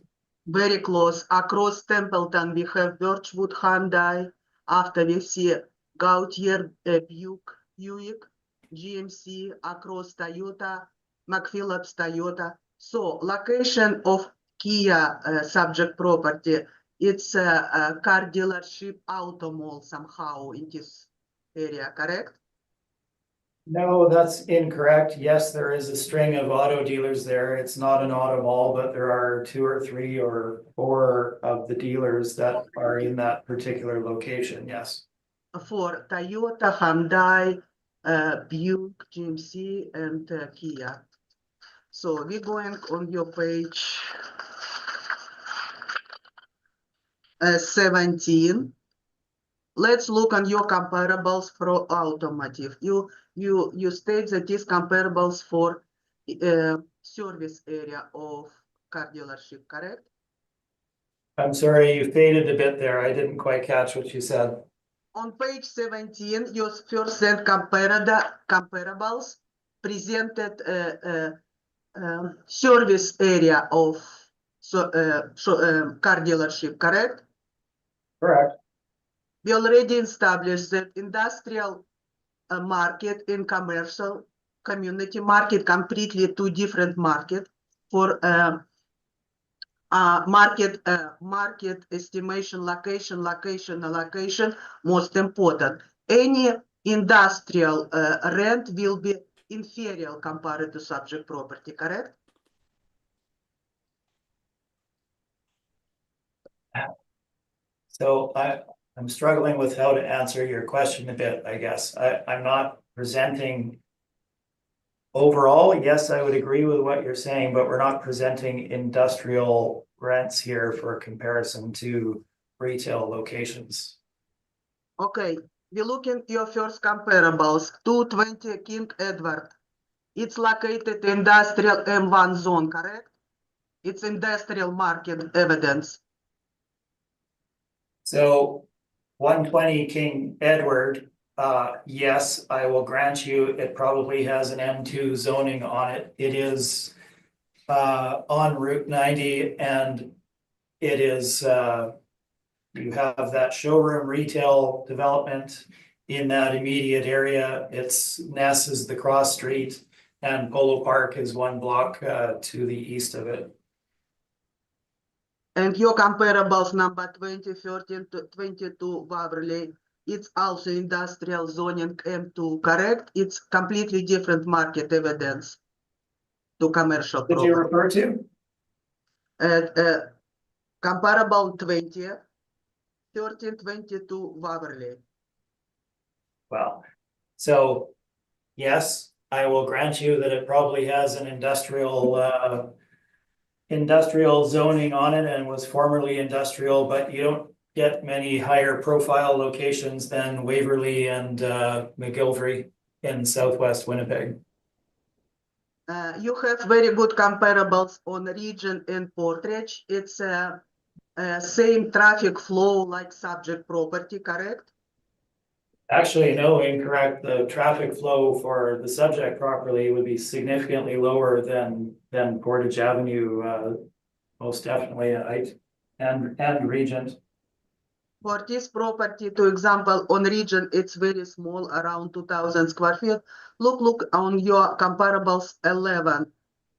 Very close. Across Templeton, we have Birchwood Hyundai. After we see Gautier Buick, GMC, across Toyota, McPhillips Toyota. So location of Kia subject property, it's a car dealership auto mall somehow in this area, correct? No, that's incorrect. Yes, there is a string of auto dealers there. It's not an auto mall, but there are 2 or 3 or 4 of the dealers that are in that particular location, yes. For Toyota, Hyundai, Buick, GMC, and Kia. So we're going on your page 17. Let's look on your comparables for automotive. You state that these comparables for service area of car dealership, correct? I'm sorry, you faded a bit there. I didn't quite catch what you said. On page 17, your first set comparables presented service area of car dealership, correct? Correct. We already established that industrial market and commercial community market, completely two different market. For market estimation, location, most important. Any industrial rent will be inferior compared to subject property, correct? So I'm struggling with how to answer your question a bit, I guess. I'm not presenting overall. Yes, I would agree with what you're saying, but we're not presenting industrial rents here for comparison to retail locations. Okay, we look at your first comparables, 220 King Edward. It's located in industrial M1 zone, correct? It's industrial market evidence. So 120 King Edward, yes, I will grant you, it probably has an M2 zoning on it. It is on Route 90, and it is, you have that showroom retail development in that immediate area. It's Ness is the cross street, and Polo Park is 1 block to the east of it. And your comparables number 2013 to 22 Waverly, it's also industrial zoning M2, correct? It's completely different market evidence. to commercial Did you property. refer to? Comparable 20, 1322 Waverly. Well, so yes, I will grant you that it probably has an industrial zoning on it and was formerly industrial, but you don't get many higher profile locations than Waverly and McGillivray in southwest Winnipeg. You have very good comparables on region and Portridge. It's same traffic flow like subject property, correct? Actually, no, incorrect. The traffic flow for the subject property would be significantly lower than Portage Avenue, most definitely, and Regent. For this property, to example, on region, it's very small, around 2,000 square feet. Look on your comparables 11,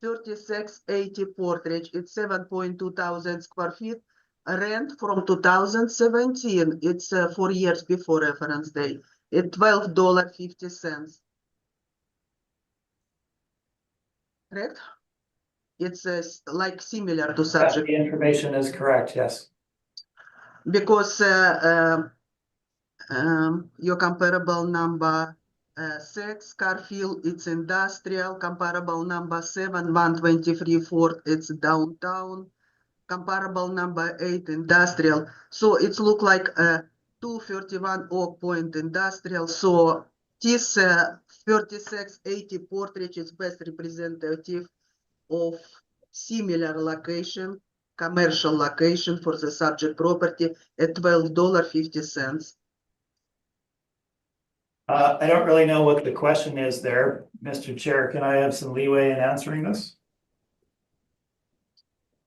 3680 Portridge, it's 7.2 thousand square feet. Rent from 2017, it's 4 years before reference day, at $12.50. Correct? It's like similar to subject. The information is correct, yes. Because your comparable number 6, Carfield, it's industrial. Comparable number 7, 123 Fort, it's downtown. Comparable number 8, industrial. So it's look like 231 Oak Point industrial. So this 3680 Portridge is best representative of similar location, commercial location for the subject property at $12.50. I don't really know what the question is there, Mr. Chair. Can I have some leeway in answering this?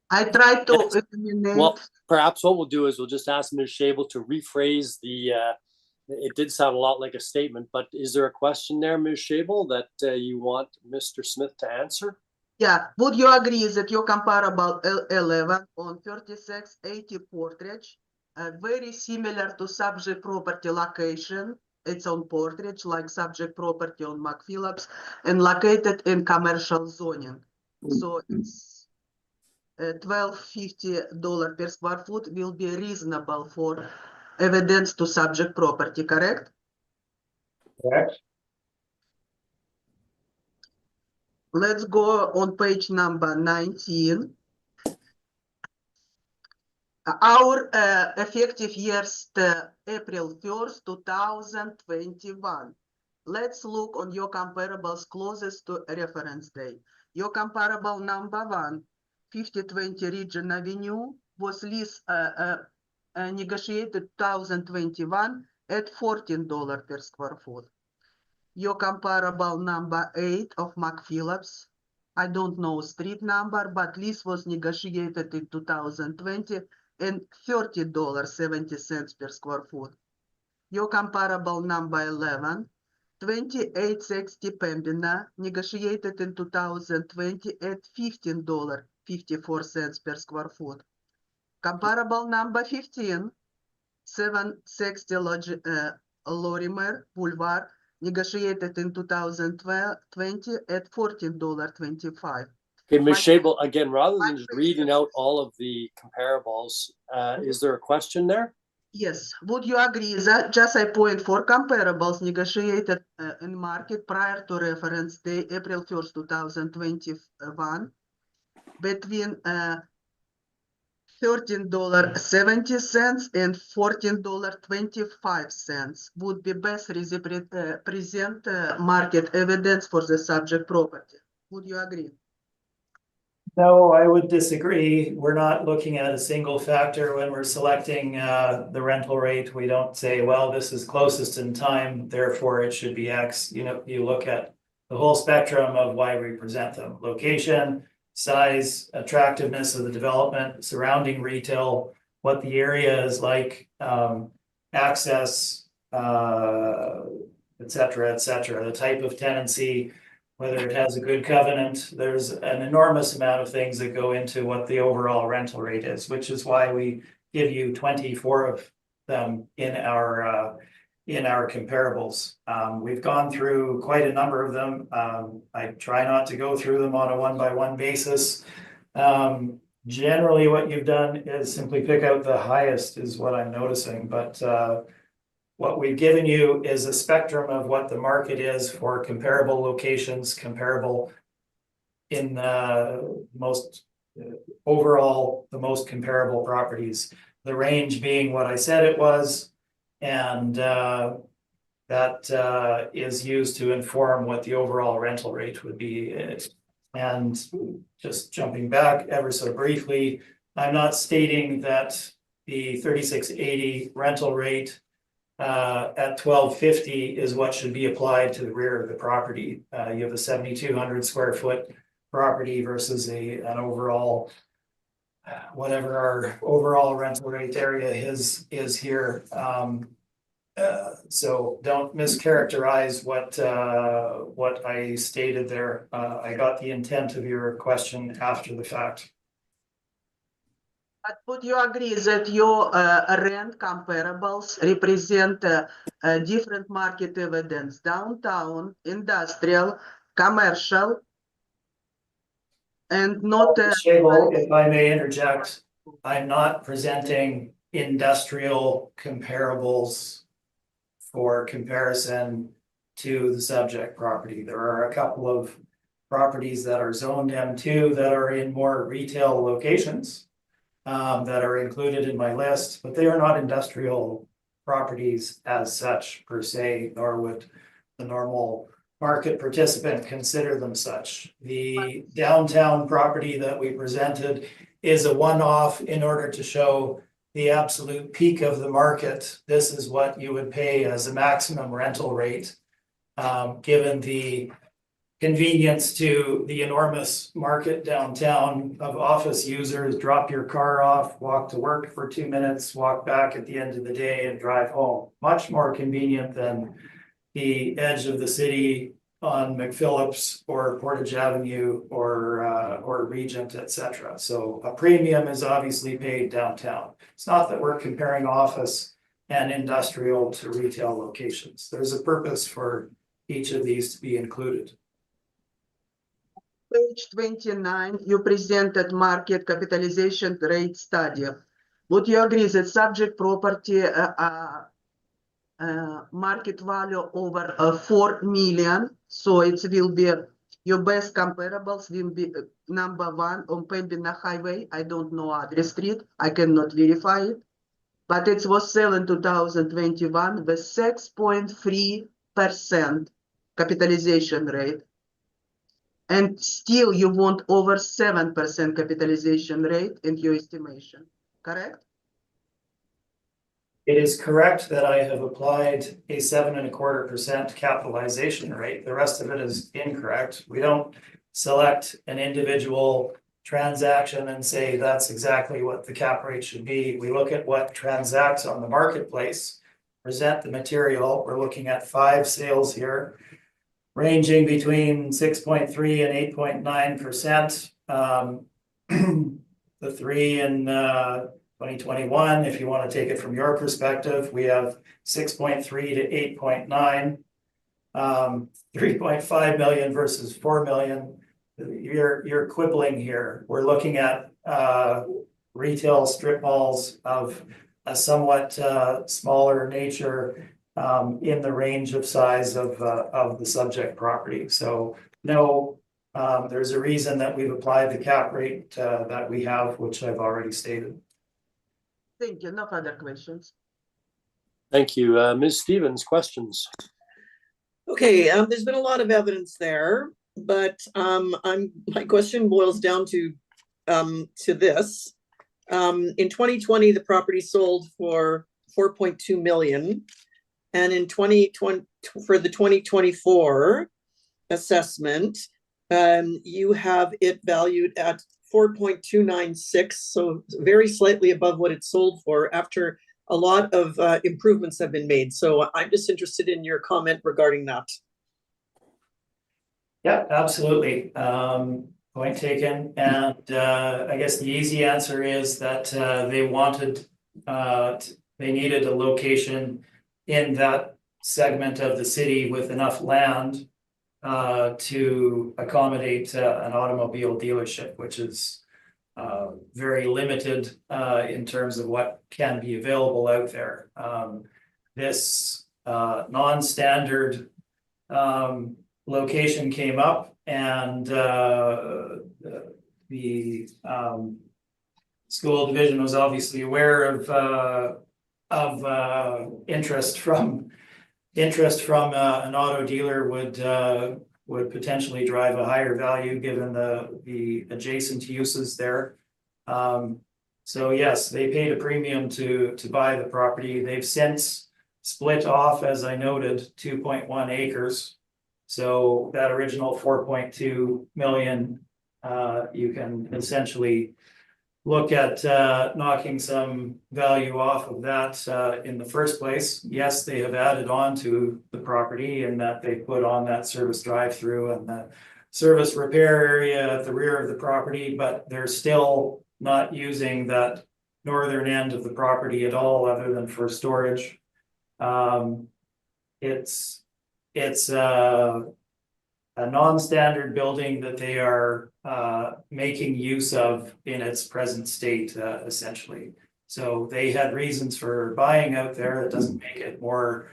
I tried to Yes. eliminate. Well, perhaps what we'll do is we'll just ask Ms. Shable to rephrase it did sound a lot like a statement, but is there a question there, Ms. Shable, that you want Mr. Smith to answer? Yeah, would you agree that your comparable 11 on 3680 Portridge, very similar to subject property location? It's on Portridge, like subject property on McPhillips, and located in commercial zoning. So it's $12.50 per square foot will be reasonable for evidence to subject property, correct? Correct. Let's go on page number 19. Our effective years April 1st, 2021. Let's look on your comparables closest to reference day. Your comparable number 1, 5020 Region Avenue, was lease negotiated 2021 at $14 per square foot. Your comparable number 8 of McPhillips, I don't know street number, but lease was negotiated in 2020 and $30.70 per square foot. Your comparable number 11, 2860 Pembina, negotiated in 2020 at $15.54 per square foot. Comparable number 15, 760 Lorimer Boulevard, negotiated in 2020 at $14.25. Okay, Ms. Shable, again, rather than just reading out all of the comparables, is there a question there? Yes, would you agree that just a point for comparables negotiated in market prior to reference day, April 1st, 2021, between $13.70 and $14.25 would be best present market evidence for the subject property. Would you agree? No, I would disagree. We're not looking at a single factor when we're selecting the rental rate. We don't say, well, this is closest in time, therefore it should be X. You know, you look at the whole spectrum of why we present them. Location, size, attractiveness of the development, surrounding retail, what the area is like, access, et cetera, the type of tenancy, whether it has a good covenant. There's an enormous amount of things that go into what the overall rental rate is, which is why we give you 24 of them in our in our comparables. We've gone through quite a number of them. I try not to go through them on a one-by-one basis. Generally, what you've done is simply pick out the highest is what I'm noticing, but what we've given you is a spectrum of what the market is for comparable locations, comparable in most overall, the most comparable properties. The range being what I said it was, and that is used to inform what the overall rental rate would be. And just jumping back ever so briefly, I'm not stating that the 3680 rental rate at 1250 is what should be applied to the rear of the property. You have a 7,200 square foot property versus an overall, whatever our overall rental rate area is here. So don't mischaracterize what I stated there. I got the intent of your question after the fact. But would you agree that your rent comparables represent different market evidence? Downtown, industrial, commercial, and not. Shable, if I may interject, I'm not presenting industrial comparables for comparison to the subject property. There are a couple of properties that are zoned M2 that are in more retail locations that are included in my list, but they are not industrial properties as such per se, nor would the normal market participant consider them such. The downtown property that we presented is a one-off in order to show the absolute peak of the market. This is what you would pay as a maximum rental rate, given the convenience to the enormous market downtown of office users. Drop your car off, walk to work for 2 minutes, walk back at the end of the day and drive home. Much more convenient than the edge of the city on McPhillips or Portage Avenue or Regent, etc. So a premium is obviously paid downtown. It's not that we're comparing office and industrial to retail locations. There's a purpose for each of these to be included. Page 29, you presented market capitalization rate study. Would you agree that subject property market value over 4 million? So it will be your best comparables will be number one on Pembina Highway. I don't know address street. I cannot verify it, but it was sold in 2021 with 6.3% capitalization rate. And still you want over 7% capitalization rate in your estimation, correct? It is correct that I have applied a 7.25% capitalization rate. The rest of it is incorrect. We don't select an individual transaction and say that's exactly what the cap rate should be. We look at what transacts on the marketplace, present the material. We're looking at 5 sales here, ranging between 6.3 and 8.9%. The 3 in 2021, if you want to take it from your perspective, we have 6.3 to 8.9, 3.5 million versus 4 million. You're quibbling here. We're looking at retail strip malls of a somewhat smaller nature in the range of size of the subject property. So no, there's a reason that we've applied the cap rate that we have, which I've already stated. Thank you. No further questions. Thank you. Ms. Stevens, questions? Okay, there's been a lot of evidence there, but my question boils down to this. In 2020, the property sold for 4.2 million, and in 2020 for the 2024 assessment, you have it valued at 4.296, so very slightly above what it sold for after a lot of improvements have been made. So I'm just interested in your comment regarding that. Yeah, absolutely. Point taken. And I guess the easy answer is that they needed a location in that segment of the city with enough land to accommodate an automobile dealership, which is very limited in terms of what can be available out there. This non-standard location came up, and the school division was obviously aware of interest from an auto dealer would potentially drive a higher value given the adjacent uses there. So yes, they paid a premium to buy the property. They've since split off, as I noted, 2.1 acres. So that original 4.2 million, you can essentially look at knocking some value off of that in the first place. Yes, they have added on to the property in that they put on that service drive-through and the service repair area at the rear of the property, but they're still not using that northern end of the property at all other than for storage. It's a non-standard building that they are making use of in its present state, essentially. So they had reasons for buying out there. It doesn't make it more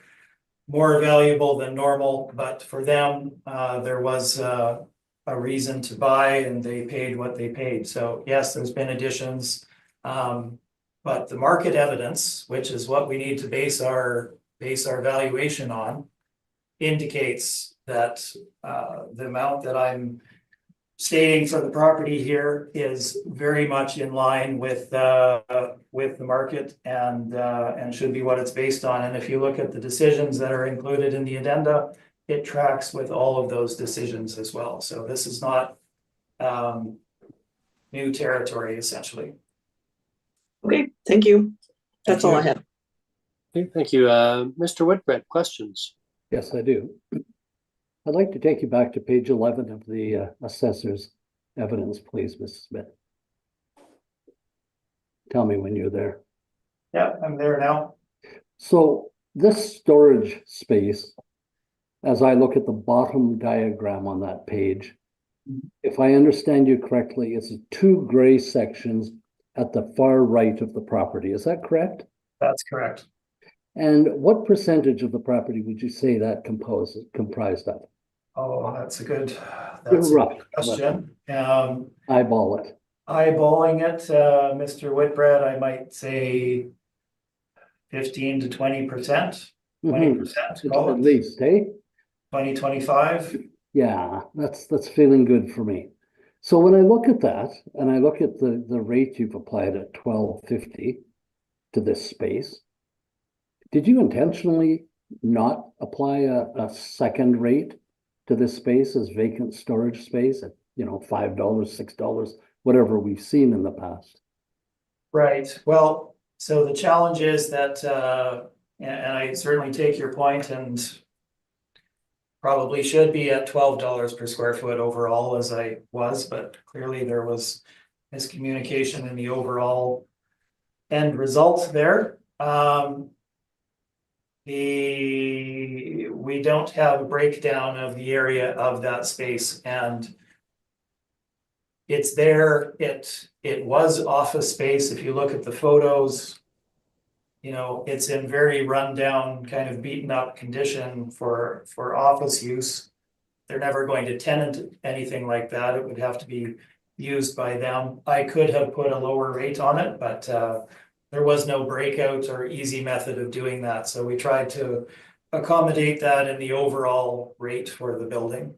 valuable than normal, but for them, there was a reason to buy, and they paid what they paid. So yes, there's been additions, but the market evidence, which is what we need to base our valuation on, indicates that the amount that I'm stating for the property here is very much in line with the market and should be what it's based on. And if you look at the decisions that are included in the addenda, it tracks with all of those decisions as well. So this is not new territory, essentially. Okay, thank you. That's all I have. Okay, thank you. Mr. Whitbread, questions? Yes, I do. I'd like to take you back to page 11 of the assessor's evidence, please, Mrs. Smith. Tell me when you're there. Yeah, I'm there now. So this storage space, as I look at the bottom diagram on that page, if I understand you correctly, it's two gray sections at the far right of the property. Is that correct? That's correct. And what percentage of the property would you say that comprised of? Oh, that's a good question. Eyeball it. Eyeballing it, Mr. Whitbread, I might say 15 to 20%, 20%, At least, eh? 20, 25. Yeah, that's feeling good for me. So when I look at that, and I look at the rate you've applied at $12.50 to this space, did you intentionally not apply a second rate to this space as vacant storage space at, $5, $6, whatever we've seen in the past? Right. Well, so the challenge is that, and I certainly take your point, and probably should be at $12 per square foot overall as I was, but clearly there was miscommunication in the overall end result there. We don't have a breakdown of the area of that space, and it's there. It was office space. If you look at the photos, it's in very rundown, kind of beaten up condition for office use. They're never going to tenant anything like that. It would have to be used by them. I could have put a lower rate on it, but there was no breakout or easy method of doing that. So we tried to accommodate that in the overall rate for the building,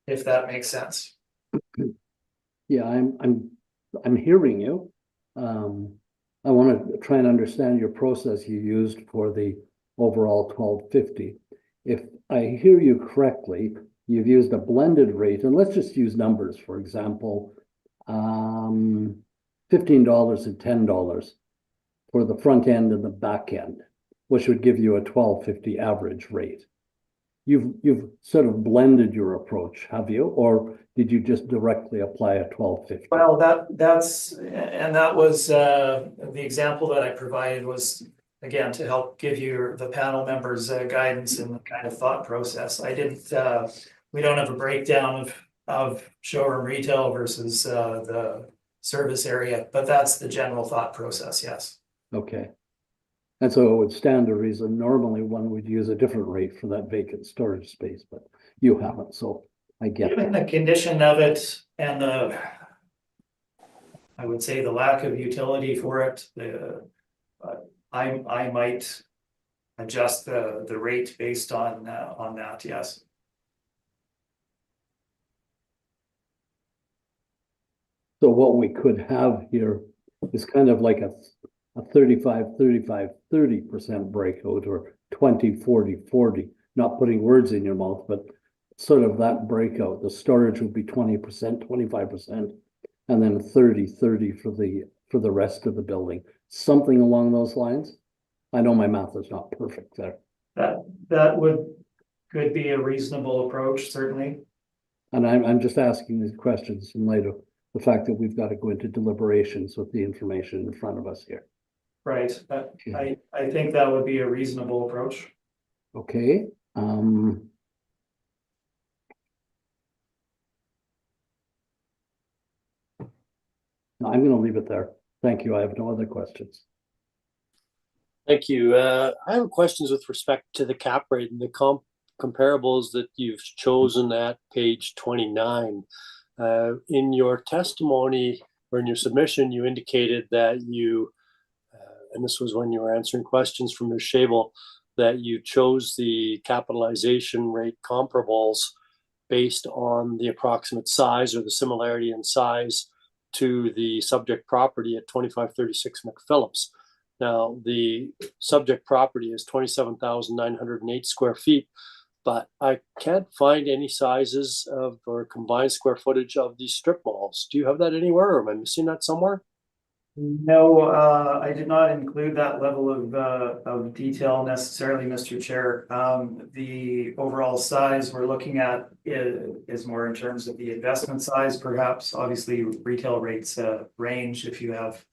if that makes sense. Yeah, I'm hearing you. I want to try and understand your process you used for the overall $12.50. If I hear you correctly, you've used a blended rate, and let's just use numbers. For example, $15 and $10 for the front end and the back end, which would give you a $12.50 average rate. you've sort of blended your approach, have you? Or did you just directly apply a 1250? Well, that was, the example that I provided was, again, to help give you, the panel members, guidance in the kind of thought process. I didn't, we don't have a breakdown of showroom retail versus, the service area, but that's the general thought process, yes. Okay. And so it would stand to reason, normally one would use a different rate for that vacant storage space, but you haven't, so I get Given that. the condition of it and I would say the lack of utility for it, I might adjust the rate based on that, yes. So what we could have here is kind of like a 30% breakout, or 20-40-40, not putting words in your mouth, but sort of that breakout. The storage would be 20%, 25%, and then 30-30 for the rest of the building. Something along those lines. I know my math is not perfect there. That could be a reasonable approach, certainly. And I'm just asking these questions in light of the fact that we've got to go into deliberations with the information in front of us here. Right, I think that would be a reasonable approach. Okay. No, I'm going to leave it there. Thank you. I have no other questions. Thank you. I have questions with respect to the cap rate and the comparables that you've chosen at page 29. In your testimony or in your submission, you indicated that you, and this was when you were answering questions from Ms. Schabel, that you chose the capitalization rate comparables based on the approximate size or the similarity in size to the subject property at 2536 McPhillips. Now, the subject property is 27,908 square feet, but I can't find any sizes of or combined square footage of these strip malls. Do you have that anywhere, or am I missing that somewhere? No, I did not include that level of detail necessarily, Mr. Chair. The overall size we're looking at is more in terms of the investment size, perhaps. Obviously, retail rates range. If you have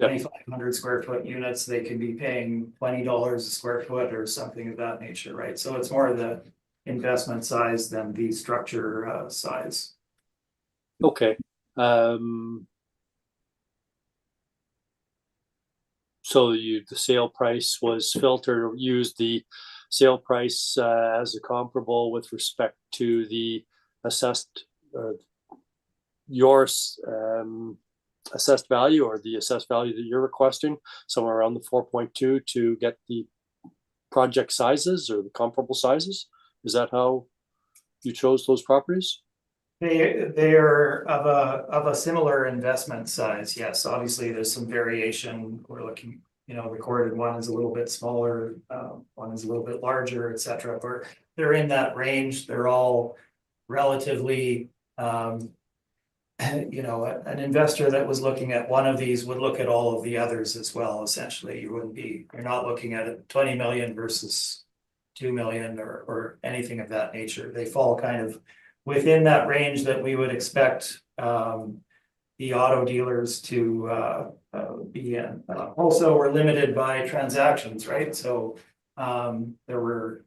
2,500 square foot units, they can be paying $20 a square foot or something of that nature, right? So it's more the investment size than the structure size. Okay. So the sale price was filtered, or used the sale price as a comparable with respect to the assessed, your assessed value, or the assessed value that you're requesting, somewhere around the 4.2 to get the project sizes or the comparable sizes. Is that how you chose those properties? They are of a similar investment size. Yes, obviously there's some variation. We're looking, recorded one is a little bit smaller, one is a little bit larger, etc. But they're in that range. They're all relatively, an investor that was looking at one of these would look at all of the others as well. Essentially, you're not looking at it 20 million versus 2 million or anything of that nature. They fall kind of within that range that we would expect the auto dealers to be in. Also, we're limited by transactions, right? So there were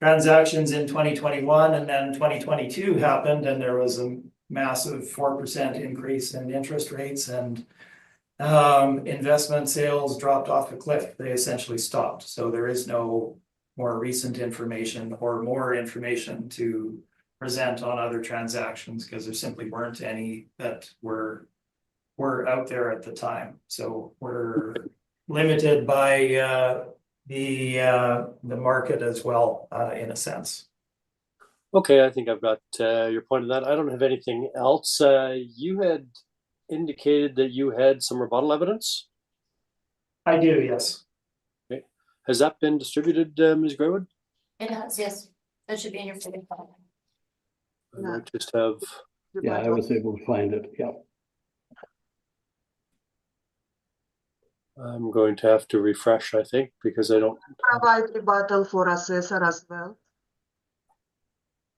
transactions in 2021, and then 2022 happened, and there was a massive 4% increase in interest rates, and investment sales dropped off a cliff. They essentially stopped. So there is no more recent information or more information to present on other transactions, because there simply weren't any that were out there at the time. So we're limited by the market as well, in a sense. Okay, I think I've got your point on that. I don't have anything else. You had indicated that you had some rebuttal evidence. I do, yes. Okay. Has that been distributed, Ms. Graywood? It has, yes. That should be in your figure file. I might just have. Yeah, I was able to find it. Yeah. I'm going to have to refresh, I think, because I don't Provide rebuttal for assessor as well.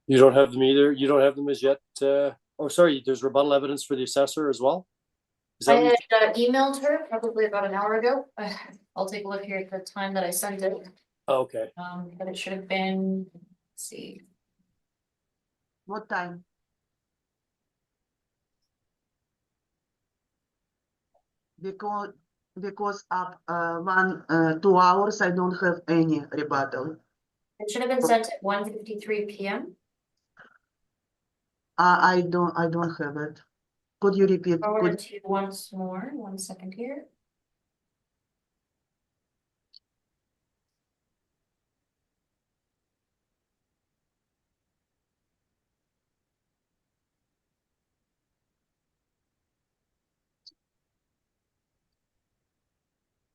You don't have them either? You don't have them as yet? Oh, sorry, there's rebuttal evidence for the assessor as well? Is that I what you- had emailed her probably about an hour ago. I'll take a look here at the time that I sent it. Oh, okay. But it should have been, let's see. What time? Because up 2 hours, I don't have any rebuttal. It should have been sent at 1:53 PM. I don't have it. Could you repeat? Forward to you once more, 1 second here.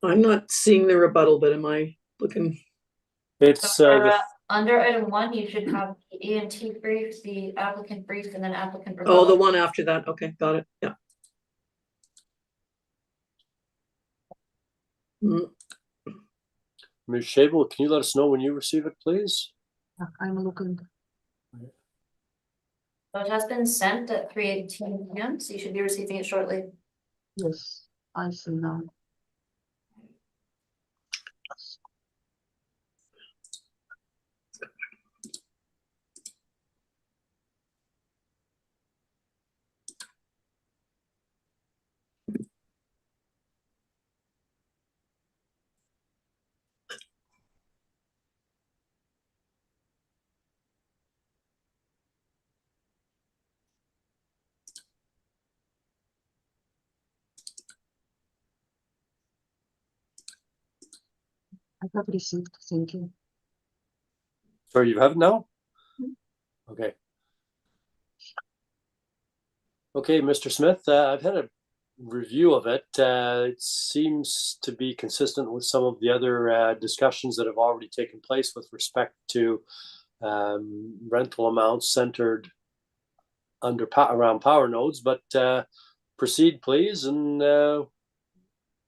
I'm not seeing the rebuttal, but am I looking? It's For, under item 1, you should have the A&T brief, the applicant brief, and then applicant. Oh, the rebuttal. one after that. Okay, got it. Yeah. Mm, Ms. Shable, can you let us know when you receive it, please? I'm looking. So it has been sent at 3:18 PM, so you should be receiving it shortly. Yes, I see now. I have received, thank you. Sorry, you have it now? Okay. Okay, Mr. Smith, I've had a review of it. It seems to be consistent with some of the other discussions that have already taken place with respect to rental amounts centered around power nodes, but proceed, please, and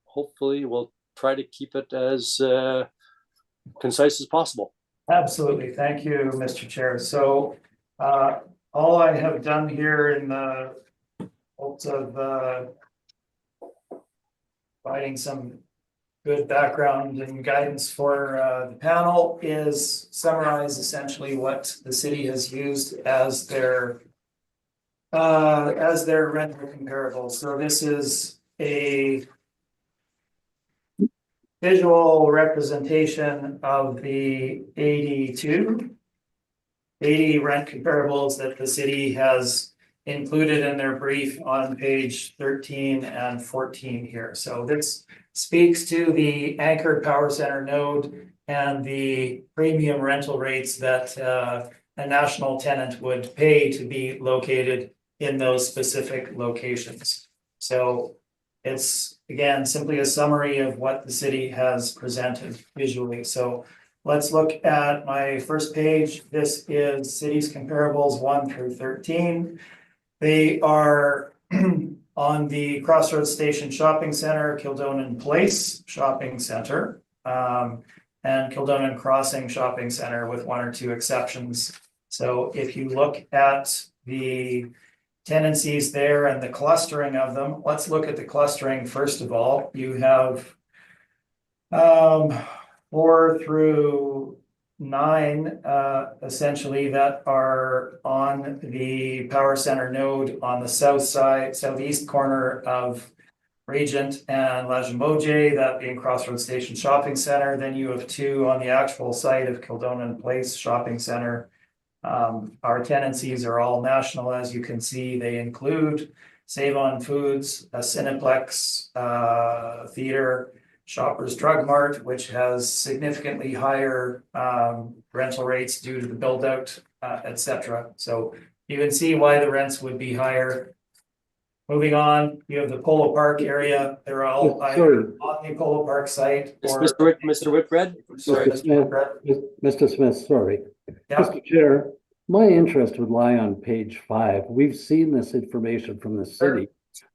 hopefully we'll try to keep it as concise as possible. Absolutely. Thank you, Mr. Chair. So all I have done here in the hopes of providing some good background and guidance for the panel is summarize essentially what the city has used as their rental comparable. So this is a visual representation of the 80 rent comparables that the city has included in their brief on page 13 and 14 here. So this speaks to the anchored power center node and the premium rental rates that a national tenant would pay to be located in those specific locations. So it's, again, simply a summary of what the city has presented visually. So let's look at my first page. This is cities comparables 1 through 13. They are on the Crossroads Station Shopping Center, Kildonan Place Shopping Center, and Kildonan Crossing Shopping Center with 1 or 2 exceptions. So if you look at the tenancies there and the clustering of them, let's look at the clustering first of all. You have 4 through 9 essentially that are on the power center node on the southeast corner of Regent and Lajimoje, that being Crossroads Station Shopping Center. Then you have 2 on the actual site of Kildonan Place Shopping Center. Our tenancies are all national, as you can see. They include Save On Foods, a Cineplex theater, Shoppers Drug Mart, which has significantly higher rental rates due to the build out, etc. So you can see why the rents would be higher. Moving on, you have the Polo Park area. They're all either on the Polo Park site or Mr. Whitbread? Sorry, Mr. Smith, sorry. Yeah. Mr. Chair, my interest would lie on page 5. We've seen this information from the city.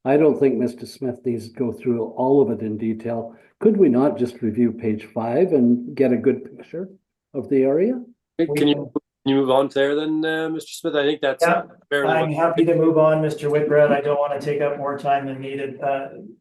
I don't think Mr. Smith needs to go through all of it in detail. Could we not just review page 5 and get a good picture of the area? Can you you move on there then, Mr. Smith? I think that's Yeah, fairly I'm happy to move on, Mr. Whitbread. I don't want to take up more time than needed.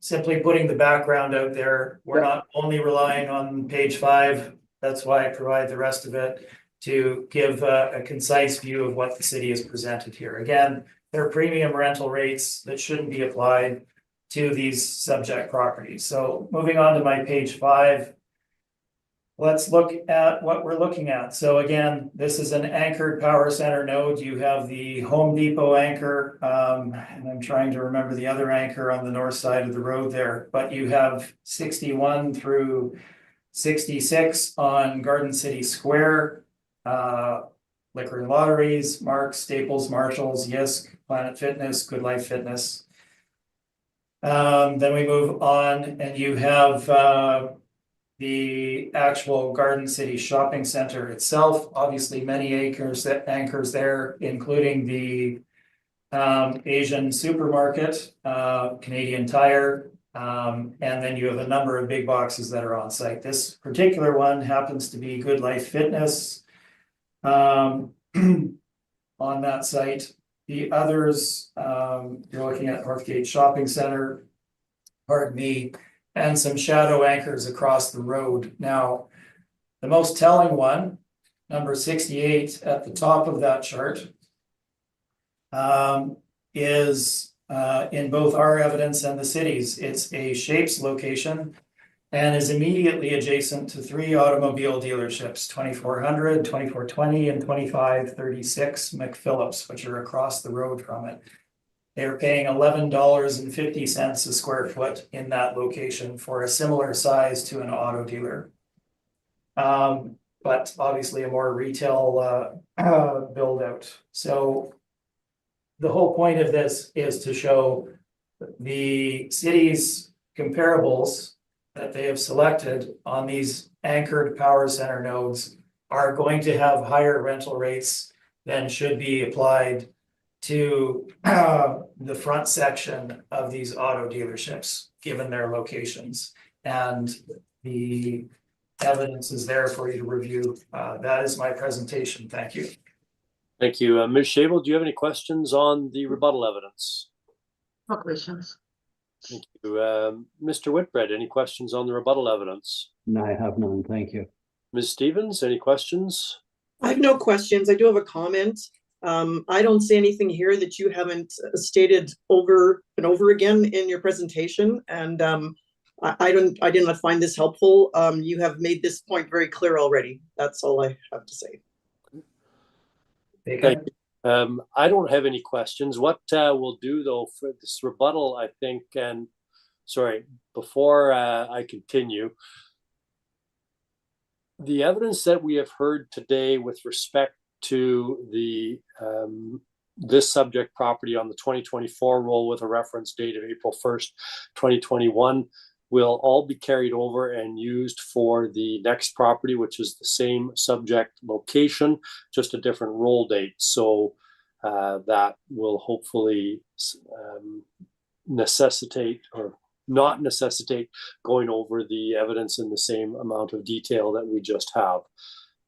Simply putting the background out there, we're not only relying on page 5. That's why I provide the rest of it to give a concise view of what the city has presented here. Again, there are premium rental rates that shouldn't be applied to these subject properties. So moving on to my page 5. Let's look at what we're looking at. So again, this is an anchored power center node. You have the Home Depot anchor, and I'm trying to remember the other anchor on the north side of the road there, but you have 61 through 66 on Garden City Square, Liquor and Lotteries, Marks, Staples, Marshalls, Yisk, Planet Fitness, Good Life Fitness. Then we move on and you have the actual Garden City Shopping Center itself, obviously many anchors there, including the Asian supermarket, Canadian Tire, and then you have a number of big boxes that are on site. This particular one happens to be Good Life Fitness on that site. The others, you're looking at Northgate Shopping Center, pardon me, and some shadow anchors across the road. Now, the most telling one, number 68 at the top of that chart, is in both our evidence and the city's. It's a Shapes location and is immediately adjacent to 3 automobile dealerships, 2400, 2420, and 2536 McPhillips, which are across the road from it. They're paying $11.50 a square foot in that location for a similar size to an auto dealer. But obviously a more retail build out. So the whole point of this is to show the city's comparables that they have selected on these anchored power center nodes are going to have higher rental rates than should be applied to the front section of these auto dealerships, given their locations. And the evidence is there for you to review. That is my presentation. Thank you. Thank you. Ms. Shable, do you have any questions on the rebuttal evidence? No questions. Thank you. Mr. Whitbread, any questions on the rebuttal evidence? No, I have none. Thank you. Ms. Stevens, any questions? I have no questions. I do have a comment. I don't see anything here that you haven't stated over and over again in your presentation, and I did not find this helpful. You have made this point very clear already. That's all I have to say. Thank you. I don't have any questions. What we'll do though for this rebuttal, I think, and sorry, before I continue, the evidence that we have heard today with respect to the this subject property on the 2024 roll with a reference date of April 1st, 2021 will all be carried over and used for the next property, which is the same subject location, just a different roll date. So that will hopefully necessitate or not necessitate going over the evidence in the same amount of detail that we just have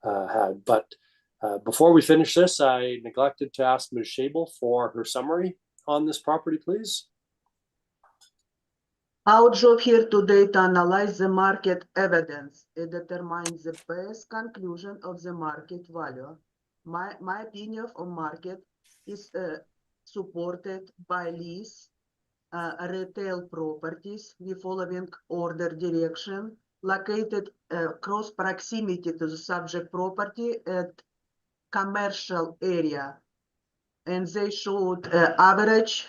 had. But before we finish this, I neglected to ask Ms. Shable for her summary on this property, please. Our job here today to analyze the market evidence. It determines the best conclusion of the market value. My opinion on market is supported by lease, retail properties. We following order direction, located close proximity to the subject property at commercial area, and they showed average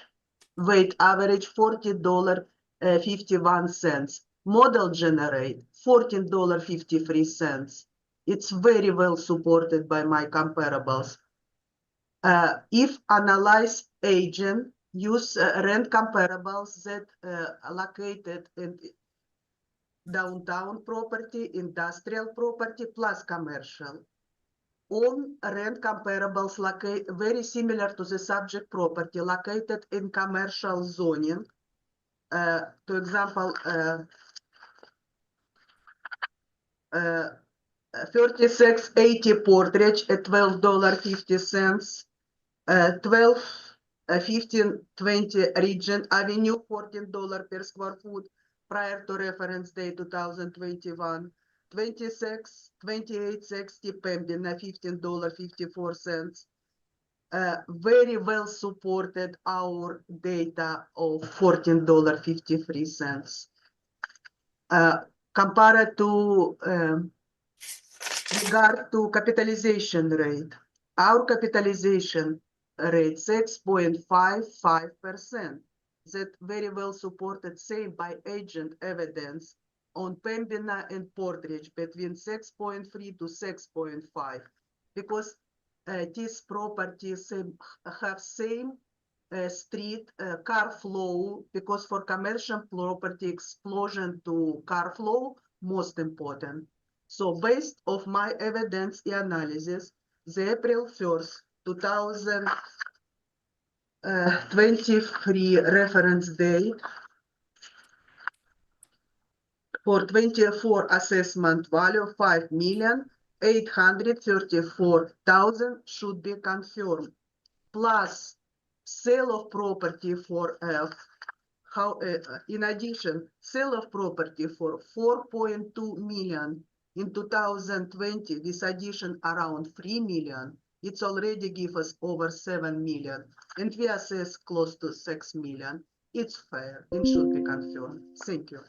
$40.51. Model generate $14.53. It's very well supported by my comparables. If analyze agent, use rent comparables that located in downtown property, industrial property, plus commercial. On rent comparables very similar to the subject property located in commercial zoning. To example, 3680 Portridge at $12.50. 1520 Regent Avenue, $14 per square foot prior to reference day 2021. 2860 Pembina, $15.54. Very well supported our data of $14.53. Compared to regard to capitalization rate, our capitalization rate 6.55%. That very well supported, same by agent evidence on Pembina and Portridge between 6.3 to 6.5, because these properties have same street car flow, because for commercial property explosion to car flow most important. So based of my evidence analysis, the April 1st, 2023 reference date for 24 assessment value 5,834,000 should be confirmed, plus sale of property for in addition, sale of property for 4.2 million in 2020, this addition around 3 million, it's already give us over 7 million, and we assess close to 6 million. It's fair and should be confirmed. Thank you.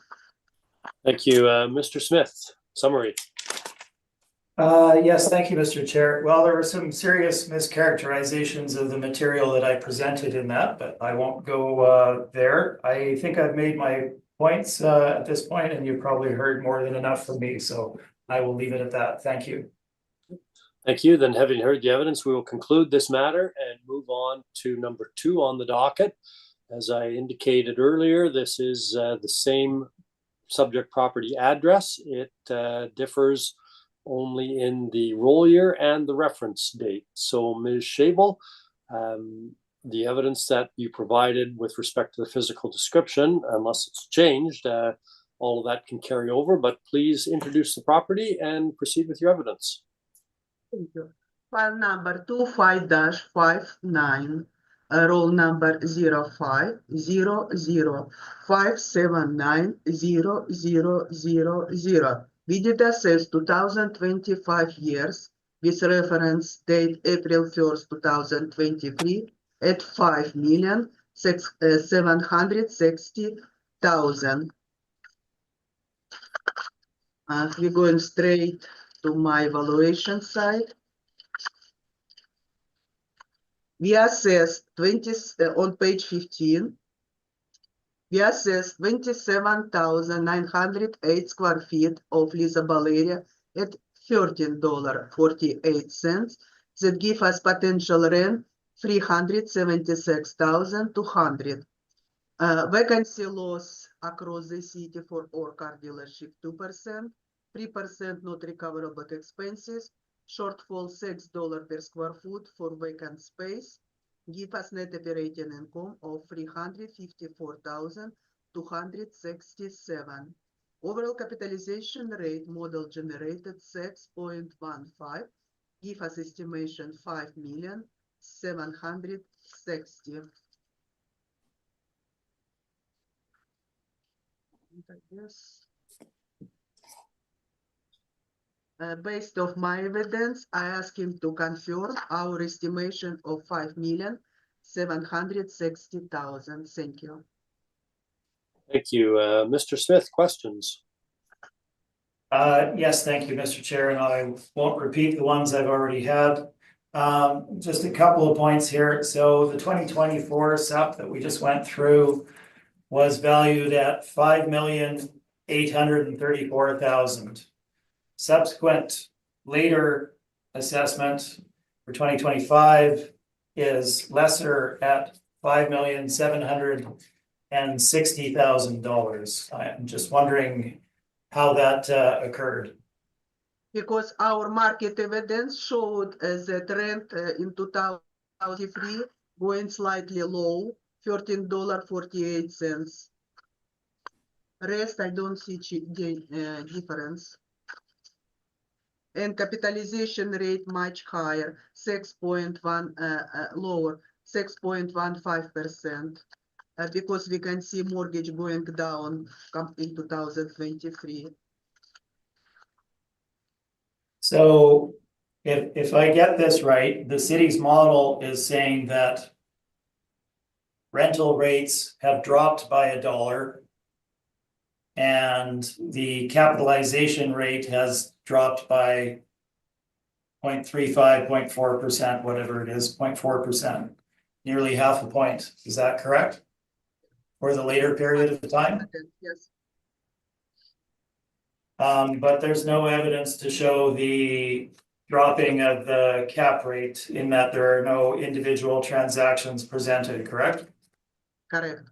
Thank you. Mr. Smith, summary. Yes, thank you, Mr. Chair. Well, there were some serious mischaracterizations of the material that I presented in that, but I won't go there. I think I've made my points at this point, and you've probably heard more than enough from me, so I will leave it at that. Thank you. Thank you. Then, having heard the evidence, we will conclude this matter and move on to number 2 on the docket. As I indicated earlier, this is the same subject property address. It differs only in the roll year and the reference date. So, Ms. Schabel, the evidence that you provided with respect to the physical description, unless it's changed, all of that can carry over, but please introduce the property and proceed with your evidence. Thank you. File number 25-59, roll number 0500579000. We did assess 2025 years with reference date April 1st, 2023 at 5,760,000. We're going straight to my evaluation side. We assessed on page 15. We assessed 27,908 square feet of leasable area at $13.48. That give us potential rent 376,200. Vacancy loss across the city for all car dealership 2%, 3% not recoverable expenses, shortfall $6 per square foot for vacant space, give us net operating income of 354,267. Overall capitalization rate model generated 6.15, give us estimation 5,760,000. I guess. Based of my evidence, I ask him to confirm our estimation of 5,760,000. Thank you. Thank you. Mr. Smith, questions? Yes, thank you, Mr. Chair, and I won't repeat the ones I've already had. Just a couple of points here. So the 2024 SUP that we just went through was valued at $5,834,000. Subsequent later assessment for 2025 is lesser at $5,760,000. I'm just wondering how that occurred. Because our market evidence showed that rent in 2003 going slightly low, $13.48. Rest, I don't see the difference. and capitalization rate much higher, 6.1 lower, 6.15%. Because we can see mortgage going down in 2023. So if I get this right, the city's model is saying that rental rates have dropped by $1 and the capitalization rate has dropped by 0.35, 0.4%, whatever it is, 0.4%, nearly half a point. Is that correct? For the later period of time? Yes. But there's no evidence to show the dropping of the cap rate in that there are no individual transactions presented, correct? Correct.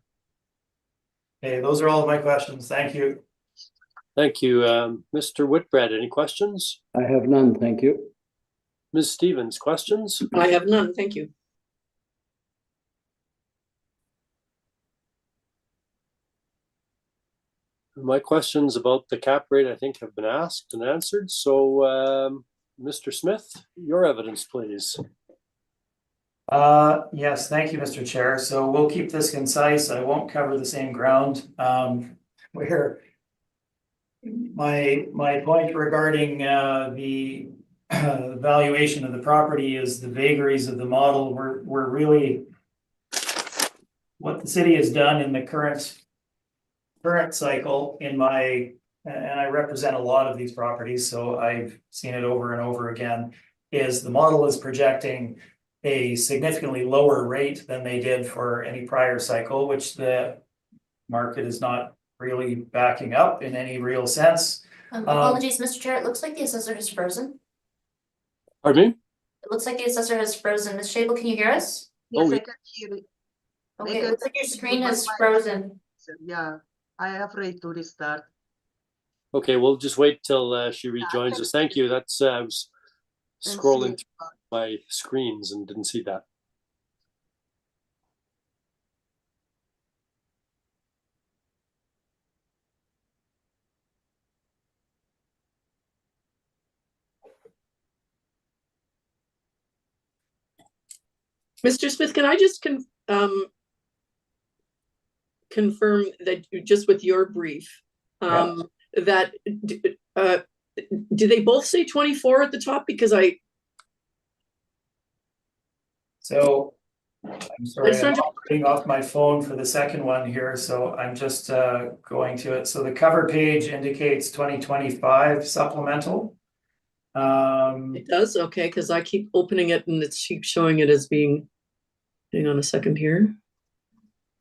Okay, those are all of my questions. Thank you. Thank you. Mr. Whitbread, any questions? I have none, thank you. Ms. Stevens, questions? I have none, thank you. My questions about the cap rate, I think, have been asked and answered. So, Mr. Smith, your evidence, please. Yes, thank you, Mr. Chair. So we'll keep this concise. I won't cover the same ground. Where my point regarding the valuation of the property is the vagaries of the model. We're really what the city has done in the current cycle and I represent a lot of these properties, so I've seen it over and over again, is the model is projecting a significantly lower rate than they did for any prior cycle, which the market is not really backing up in any real sense. Apologies, Mr. Chair, it looks like the assessor has frozen. Pardon me? It looks like the assessor has frozen. Ms. Shable, can you hear us? Yes, yeah. I can hear it. Okay, it looks like your screen is frozen. Yeah, I am afraid to restart. Okay, we'll just wait till she rejoins us. Thank you. That's I was And scrolling see- through my screens and didn't see that. Mr. Smith, can I just confirm that just with your brief, that do they both say 24 at the top? Because So I'm sorry, It's I'm not- operating off my phone for the second one here, so I'm just going to it. So the cover page indicates 2025 supplemental. It does, okay, because I keep opening it and it keeps showing it as being, hang on a second here.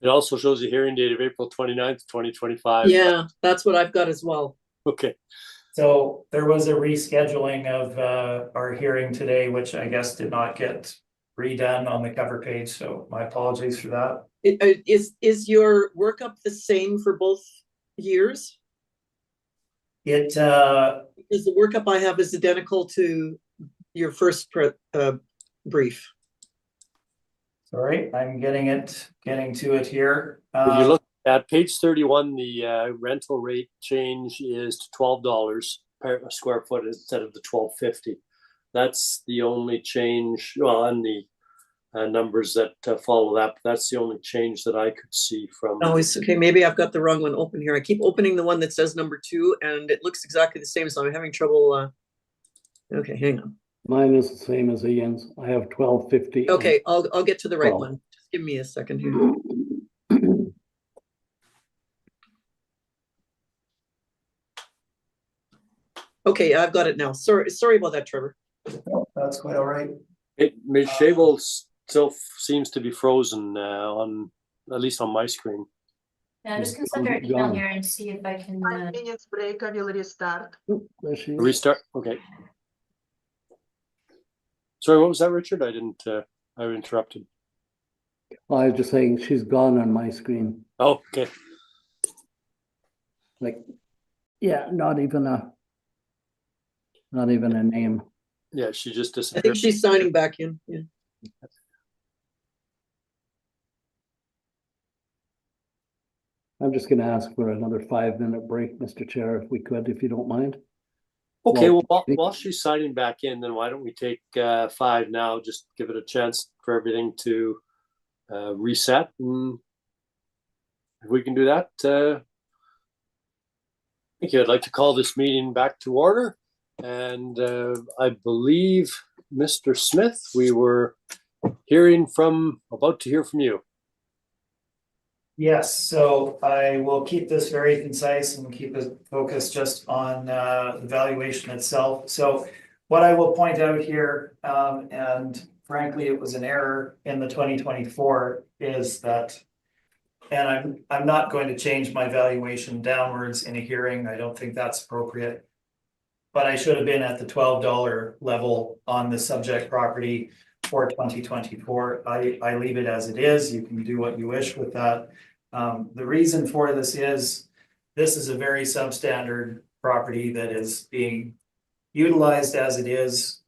It also shows a hearing date of April 29th, 2025. Yeah, that's what I've got as well. Okay. So there was a rescheduling of our hearing today, which I guess did not get redone on the cover page, so my apologies for that. Is your workup the same for both years? It Because the workup I have is identical to your first brief. sorry, I'm getting to it here. When you look at page 31, the rental rate change is to $12 per square foot instead of the $12.50. That's the only change on the numbers that follow that. But that's the only change that I could see from. Oh, it's okay. Maybe I've got the wrong one open here. I keep opening the one that says number 2 and it looks exactly the same. So I'm having trouble. Okay, hang on. Mine is the same as Ian's. I have 1250. Okay, I'll get to the right 12. one. Just give me a second here. Okay, I've got it now. Sorry about that, Trevor. No, that's quite all right. Ms. Shable still seems to be frozen on, at least on my screen. Yeah, I'm just gonna send her an email here and see if I can. 5 minutes break, I will restart. There she is. Restart. Okay. Sorry, what was that, Richard? I didn't. I interrupted. I was just saying she's gone on my screen. Oh, okay. Like, yeah, not even a name. Yeah, she just I disappeared. think she's signing back in. Yeah. I'm just going to ask for another 5-minute break, Mr. Chair, if we could, if you don't mind. Okay, well, Well, while she's signing back in, then why don't we take 5 now, just give it a chance for everything to reset, and if we can do that, thank you. I'd like to call this meeting back to order, and I believe, Mr. Smith, we were about to hear from you. Yes, so I will keep this very concise and keep it focused just on the valuation itself. So what I will point out here, and frankly, it was an error in the 2024, is that, and I'm not going to change my valuation downwards in a hearing. I don't think that's appropriate. But I should have been at the $12 level on the subject property for 2024. I leave it as it is. You can do what you wish with that. The reason for this is a very substandard property that is being utilized as it is.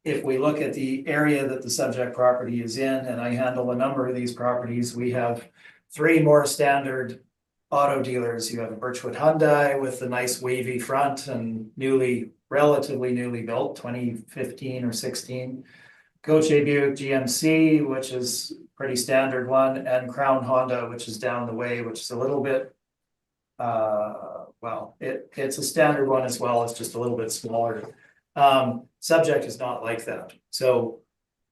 If we look at the area that the subject property is in, and I handle a number of these properties, we have 3 more standard auto dealers. You have Birchwood Hyundai with the nice wavy front and relatively newly built, 2015 or 16. Gauthier Buick GMC, which is pretty standard one, and Crown Honda, which is down the way, which is a little bit, well, it's a standard one as well. It's just a little bit smaller. Subject is not like that. So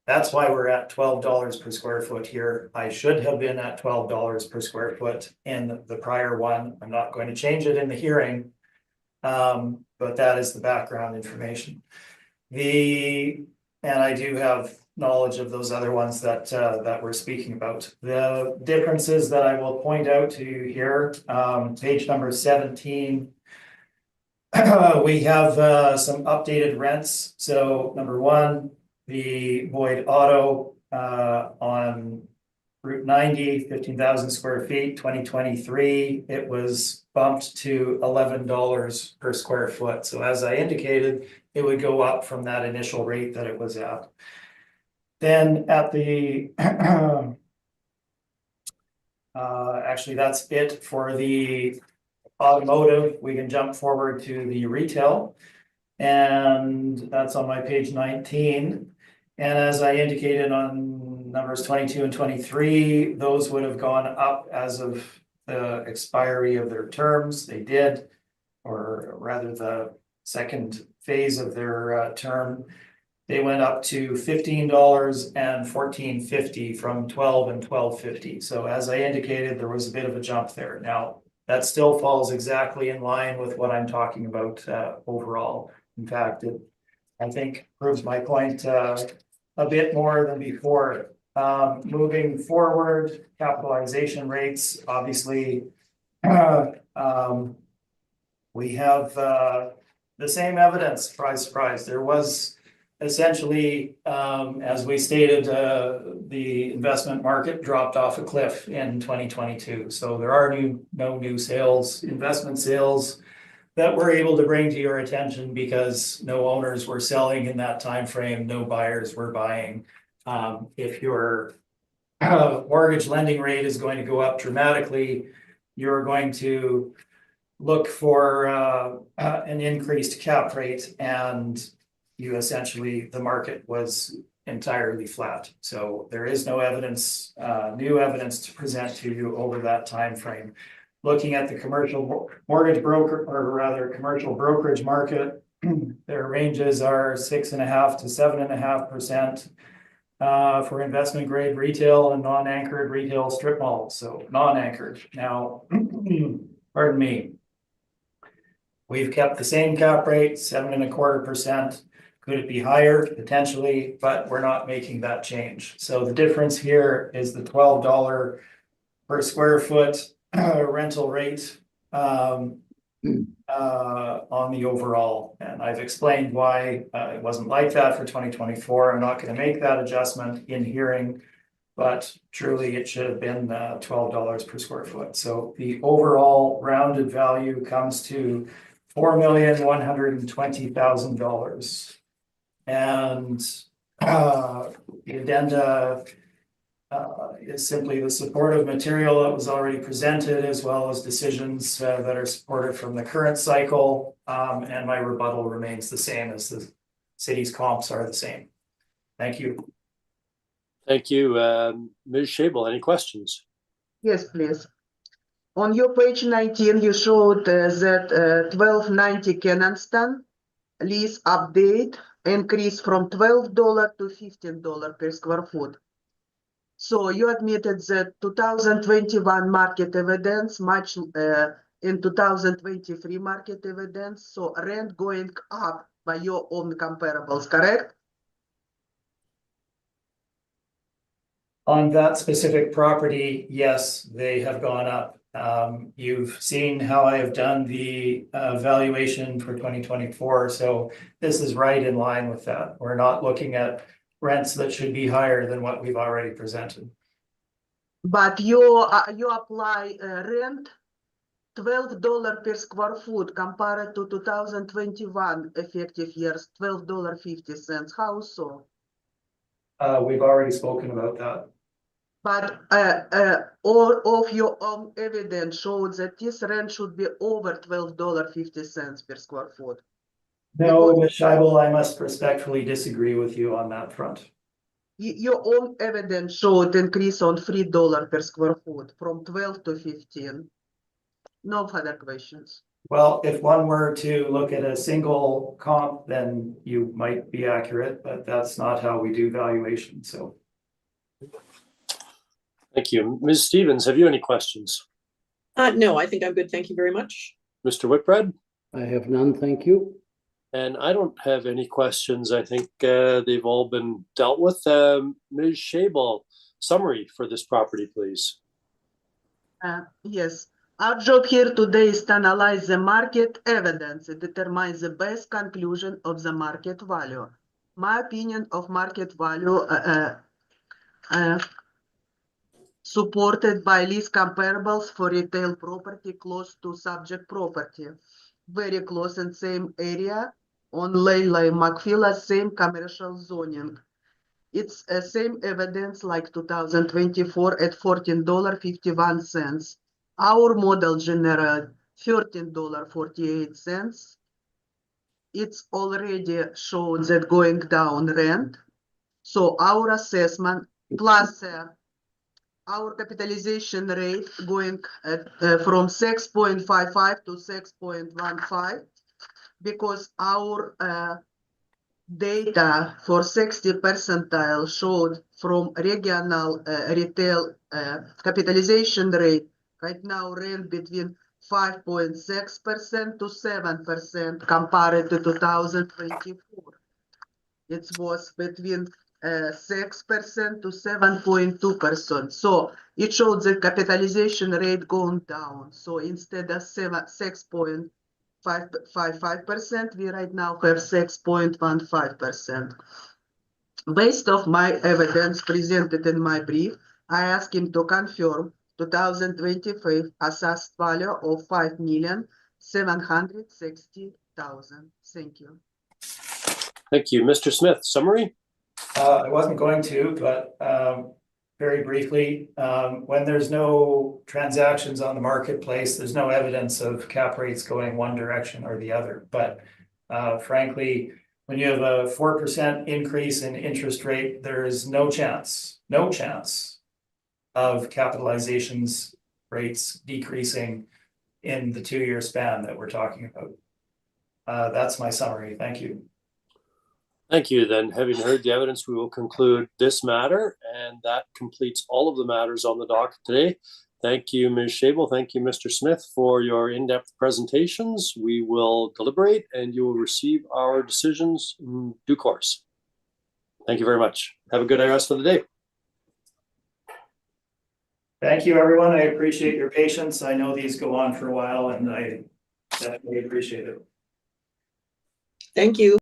that's why we're at $12 per square foot here. I should have been at $12 per square foot in the prior one. I'm not going to change it in the hearing. But that is the background information. And I do have knowledge of those other ones that we're speaking about. The differences that I will point out to you here, page number 17, we have some updated rents. So number 1, the Boyd Auto on Route 90, 15,000 square feet, 2023, it was bumped to $11 per square foot. So as I indicated, it would go up from that initial rate that it was at. Then at the, actually that's it for the automotive. We can jump forward to the retail, and that's on my page 19. And as I indicated on numbers 22 and 23, those would have gone up as of the expiry of their terms. They did, or rather the second phase of their term. They went up to $15 and $14.50 from $12 and $12.50. So as I indicated, there was a bit of a jump there. Now, that still falls exactly in line with what I'm talking about overall. In fact, it, I think, proves my point a bit more than before. Moving forward, capitalization rates, obviously, we have the same evidence, surprise, surprise. There was essentially, as we stated, the investment market dropped off a cliff in 2022. So there are no new sales, investment sales that we're able to bring to your attention because no owners were selling in that time frame, no buyers were buying. If your mortgage lending rate is going to go up dramatically, you're going to look for an increased cap rate, and you essentially, the market was entirely flat. So there is no evidence, new evidence to present to you over that time frame. Looking at the commercial mortgage broker, or rather commercial brokerage market, their ranges are 6.5% to 7.5% for investment grade retail and non-anchored retail strip malls. So non-anchored. Now, pardon me. We've kept the same cap rate, 7.25%. Could it be higher? Potentially, but we're not making that change. So the difference here is the $12 per square foot rental rate on the overall. And I've explained why it wasn't like that for 2024. I'm not going to make that adjustment in hearing, but truly it should have been $12 per square foot. So the overall rounded value comes to $4,120,000. And the addenda is simply the supportive material that was already presented, as well as decisions that are supported from the current cycle. And my rebuttal remains the same as the city's comps are the same. Thank you. Thank you. Ms. Shable, any questions? Yes, please. On your page 19, you showed that 1290 Kenaston lease update increased from $12 to $15 per square foot. So you admitted that 2021 market evidence match in 2023 market evidence. So rent going up by your own comparables, correct? On that specific property, yes, they have gone up. You've seen how I have done the valuation for 2024, so this is right in line with that. We're not looking at rents that should be higher than what we've already presented. But you apply rent $12 per square foot compared to 2021 effective years, $12.50. How so? We've already spoken about that. But all of your own evidence shows that this rent should be over $12.50 per square foot. No, Ms. Scheibel, I must respectfully disagree with you on that front. Your own evidence showed increase on $3 per square foot from 12 to 15. No further questions. Well, if one were to look at a single comp, then you might be accurate, but that's not how we do valuation, so. Thank you. Ms. Stevens, have you any questions? No, I think I'm good. Thank you very much. Mr. Whitbread? I have none, thank you. And I don't have any questions. I think they've all been dealt with. Ms. Shable, summary for this property, please. Yes. Our job here today is to analyze the market evidence and determine the best conclusion of the market value. My opinion of market value supported by lease comparables for retail property close to subject property, very close in same area on Leyla McPhilla, same commercial zoning. It's same evidence like 2024 at $14.51. Our model generate $13.48. It's already shown that going down rent. So our assessment plus our capitalization rate going from 6.55 to 6.15 because our data for 60 percentile showed from regional retail capitalization rate right now rent between 5.6% to 7% compared to 2024. It was between 6% to 7.2%. So it showed the capitalization rate going down. So instead of 6.55%, we right now have 6.15%. Based on my evidence presented in my brief, I asked him to confirm 2025 assessed value of $5,760,000. Thank you. Thank you. Mr. Smith, summary? I wasn't going to, but very briefly, when there's no transactions on the marketplace, there's no evidence of cap rates going one direction or the other. But frankly, when you have a 4% increase in interest rate, there is no chance of capitalizations rates decreasing in the 2-year span that we're talking about. That's my summary. Thank you. Thank you. Then, having heard the evidence, we will conclude this matter, and that completes all of the matters on the docket today. Thank you, Ms. Shable. Thank you, Mr. Smith, for your in-depth presentations. We will deliberate, and you will receive our decisions in due course. Thank you very much. Have a good rest of the day. Thank you, everyone. I appreciate your patience. I know these go on for a while, and I definitely appreciate it. Thank you.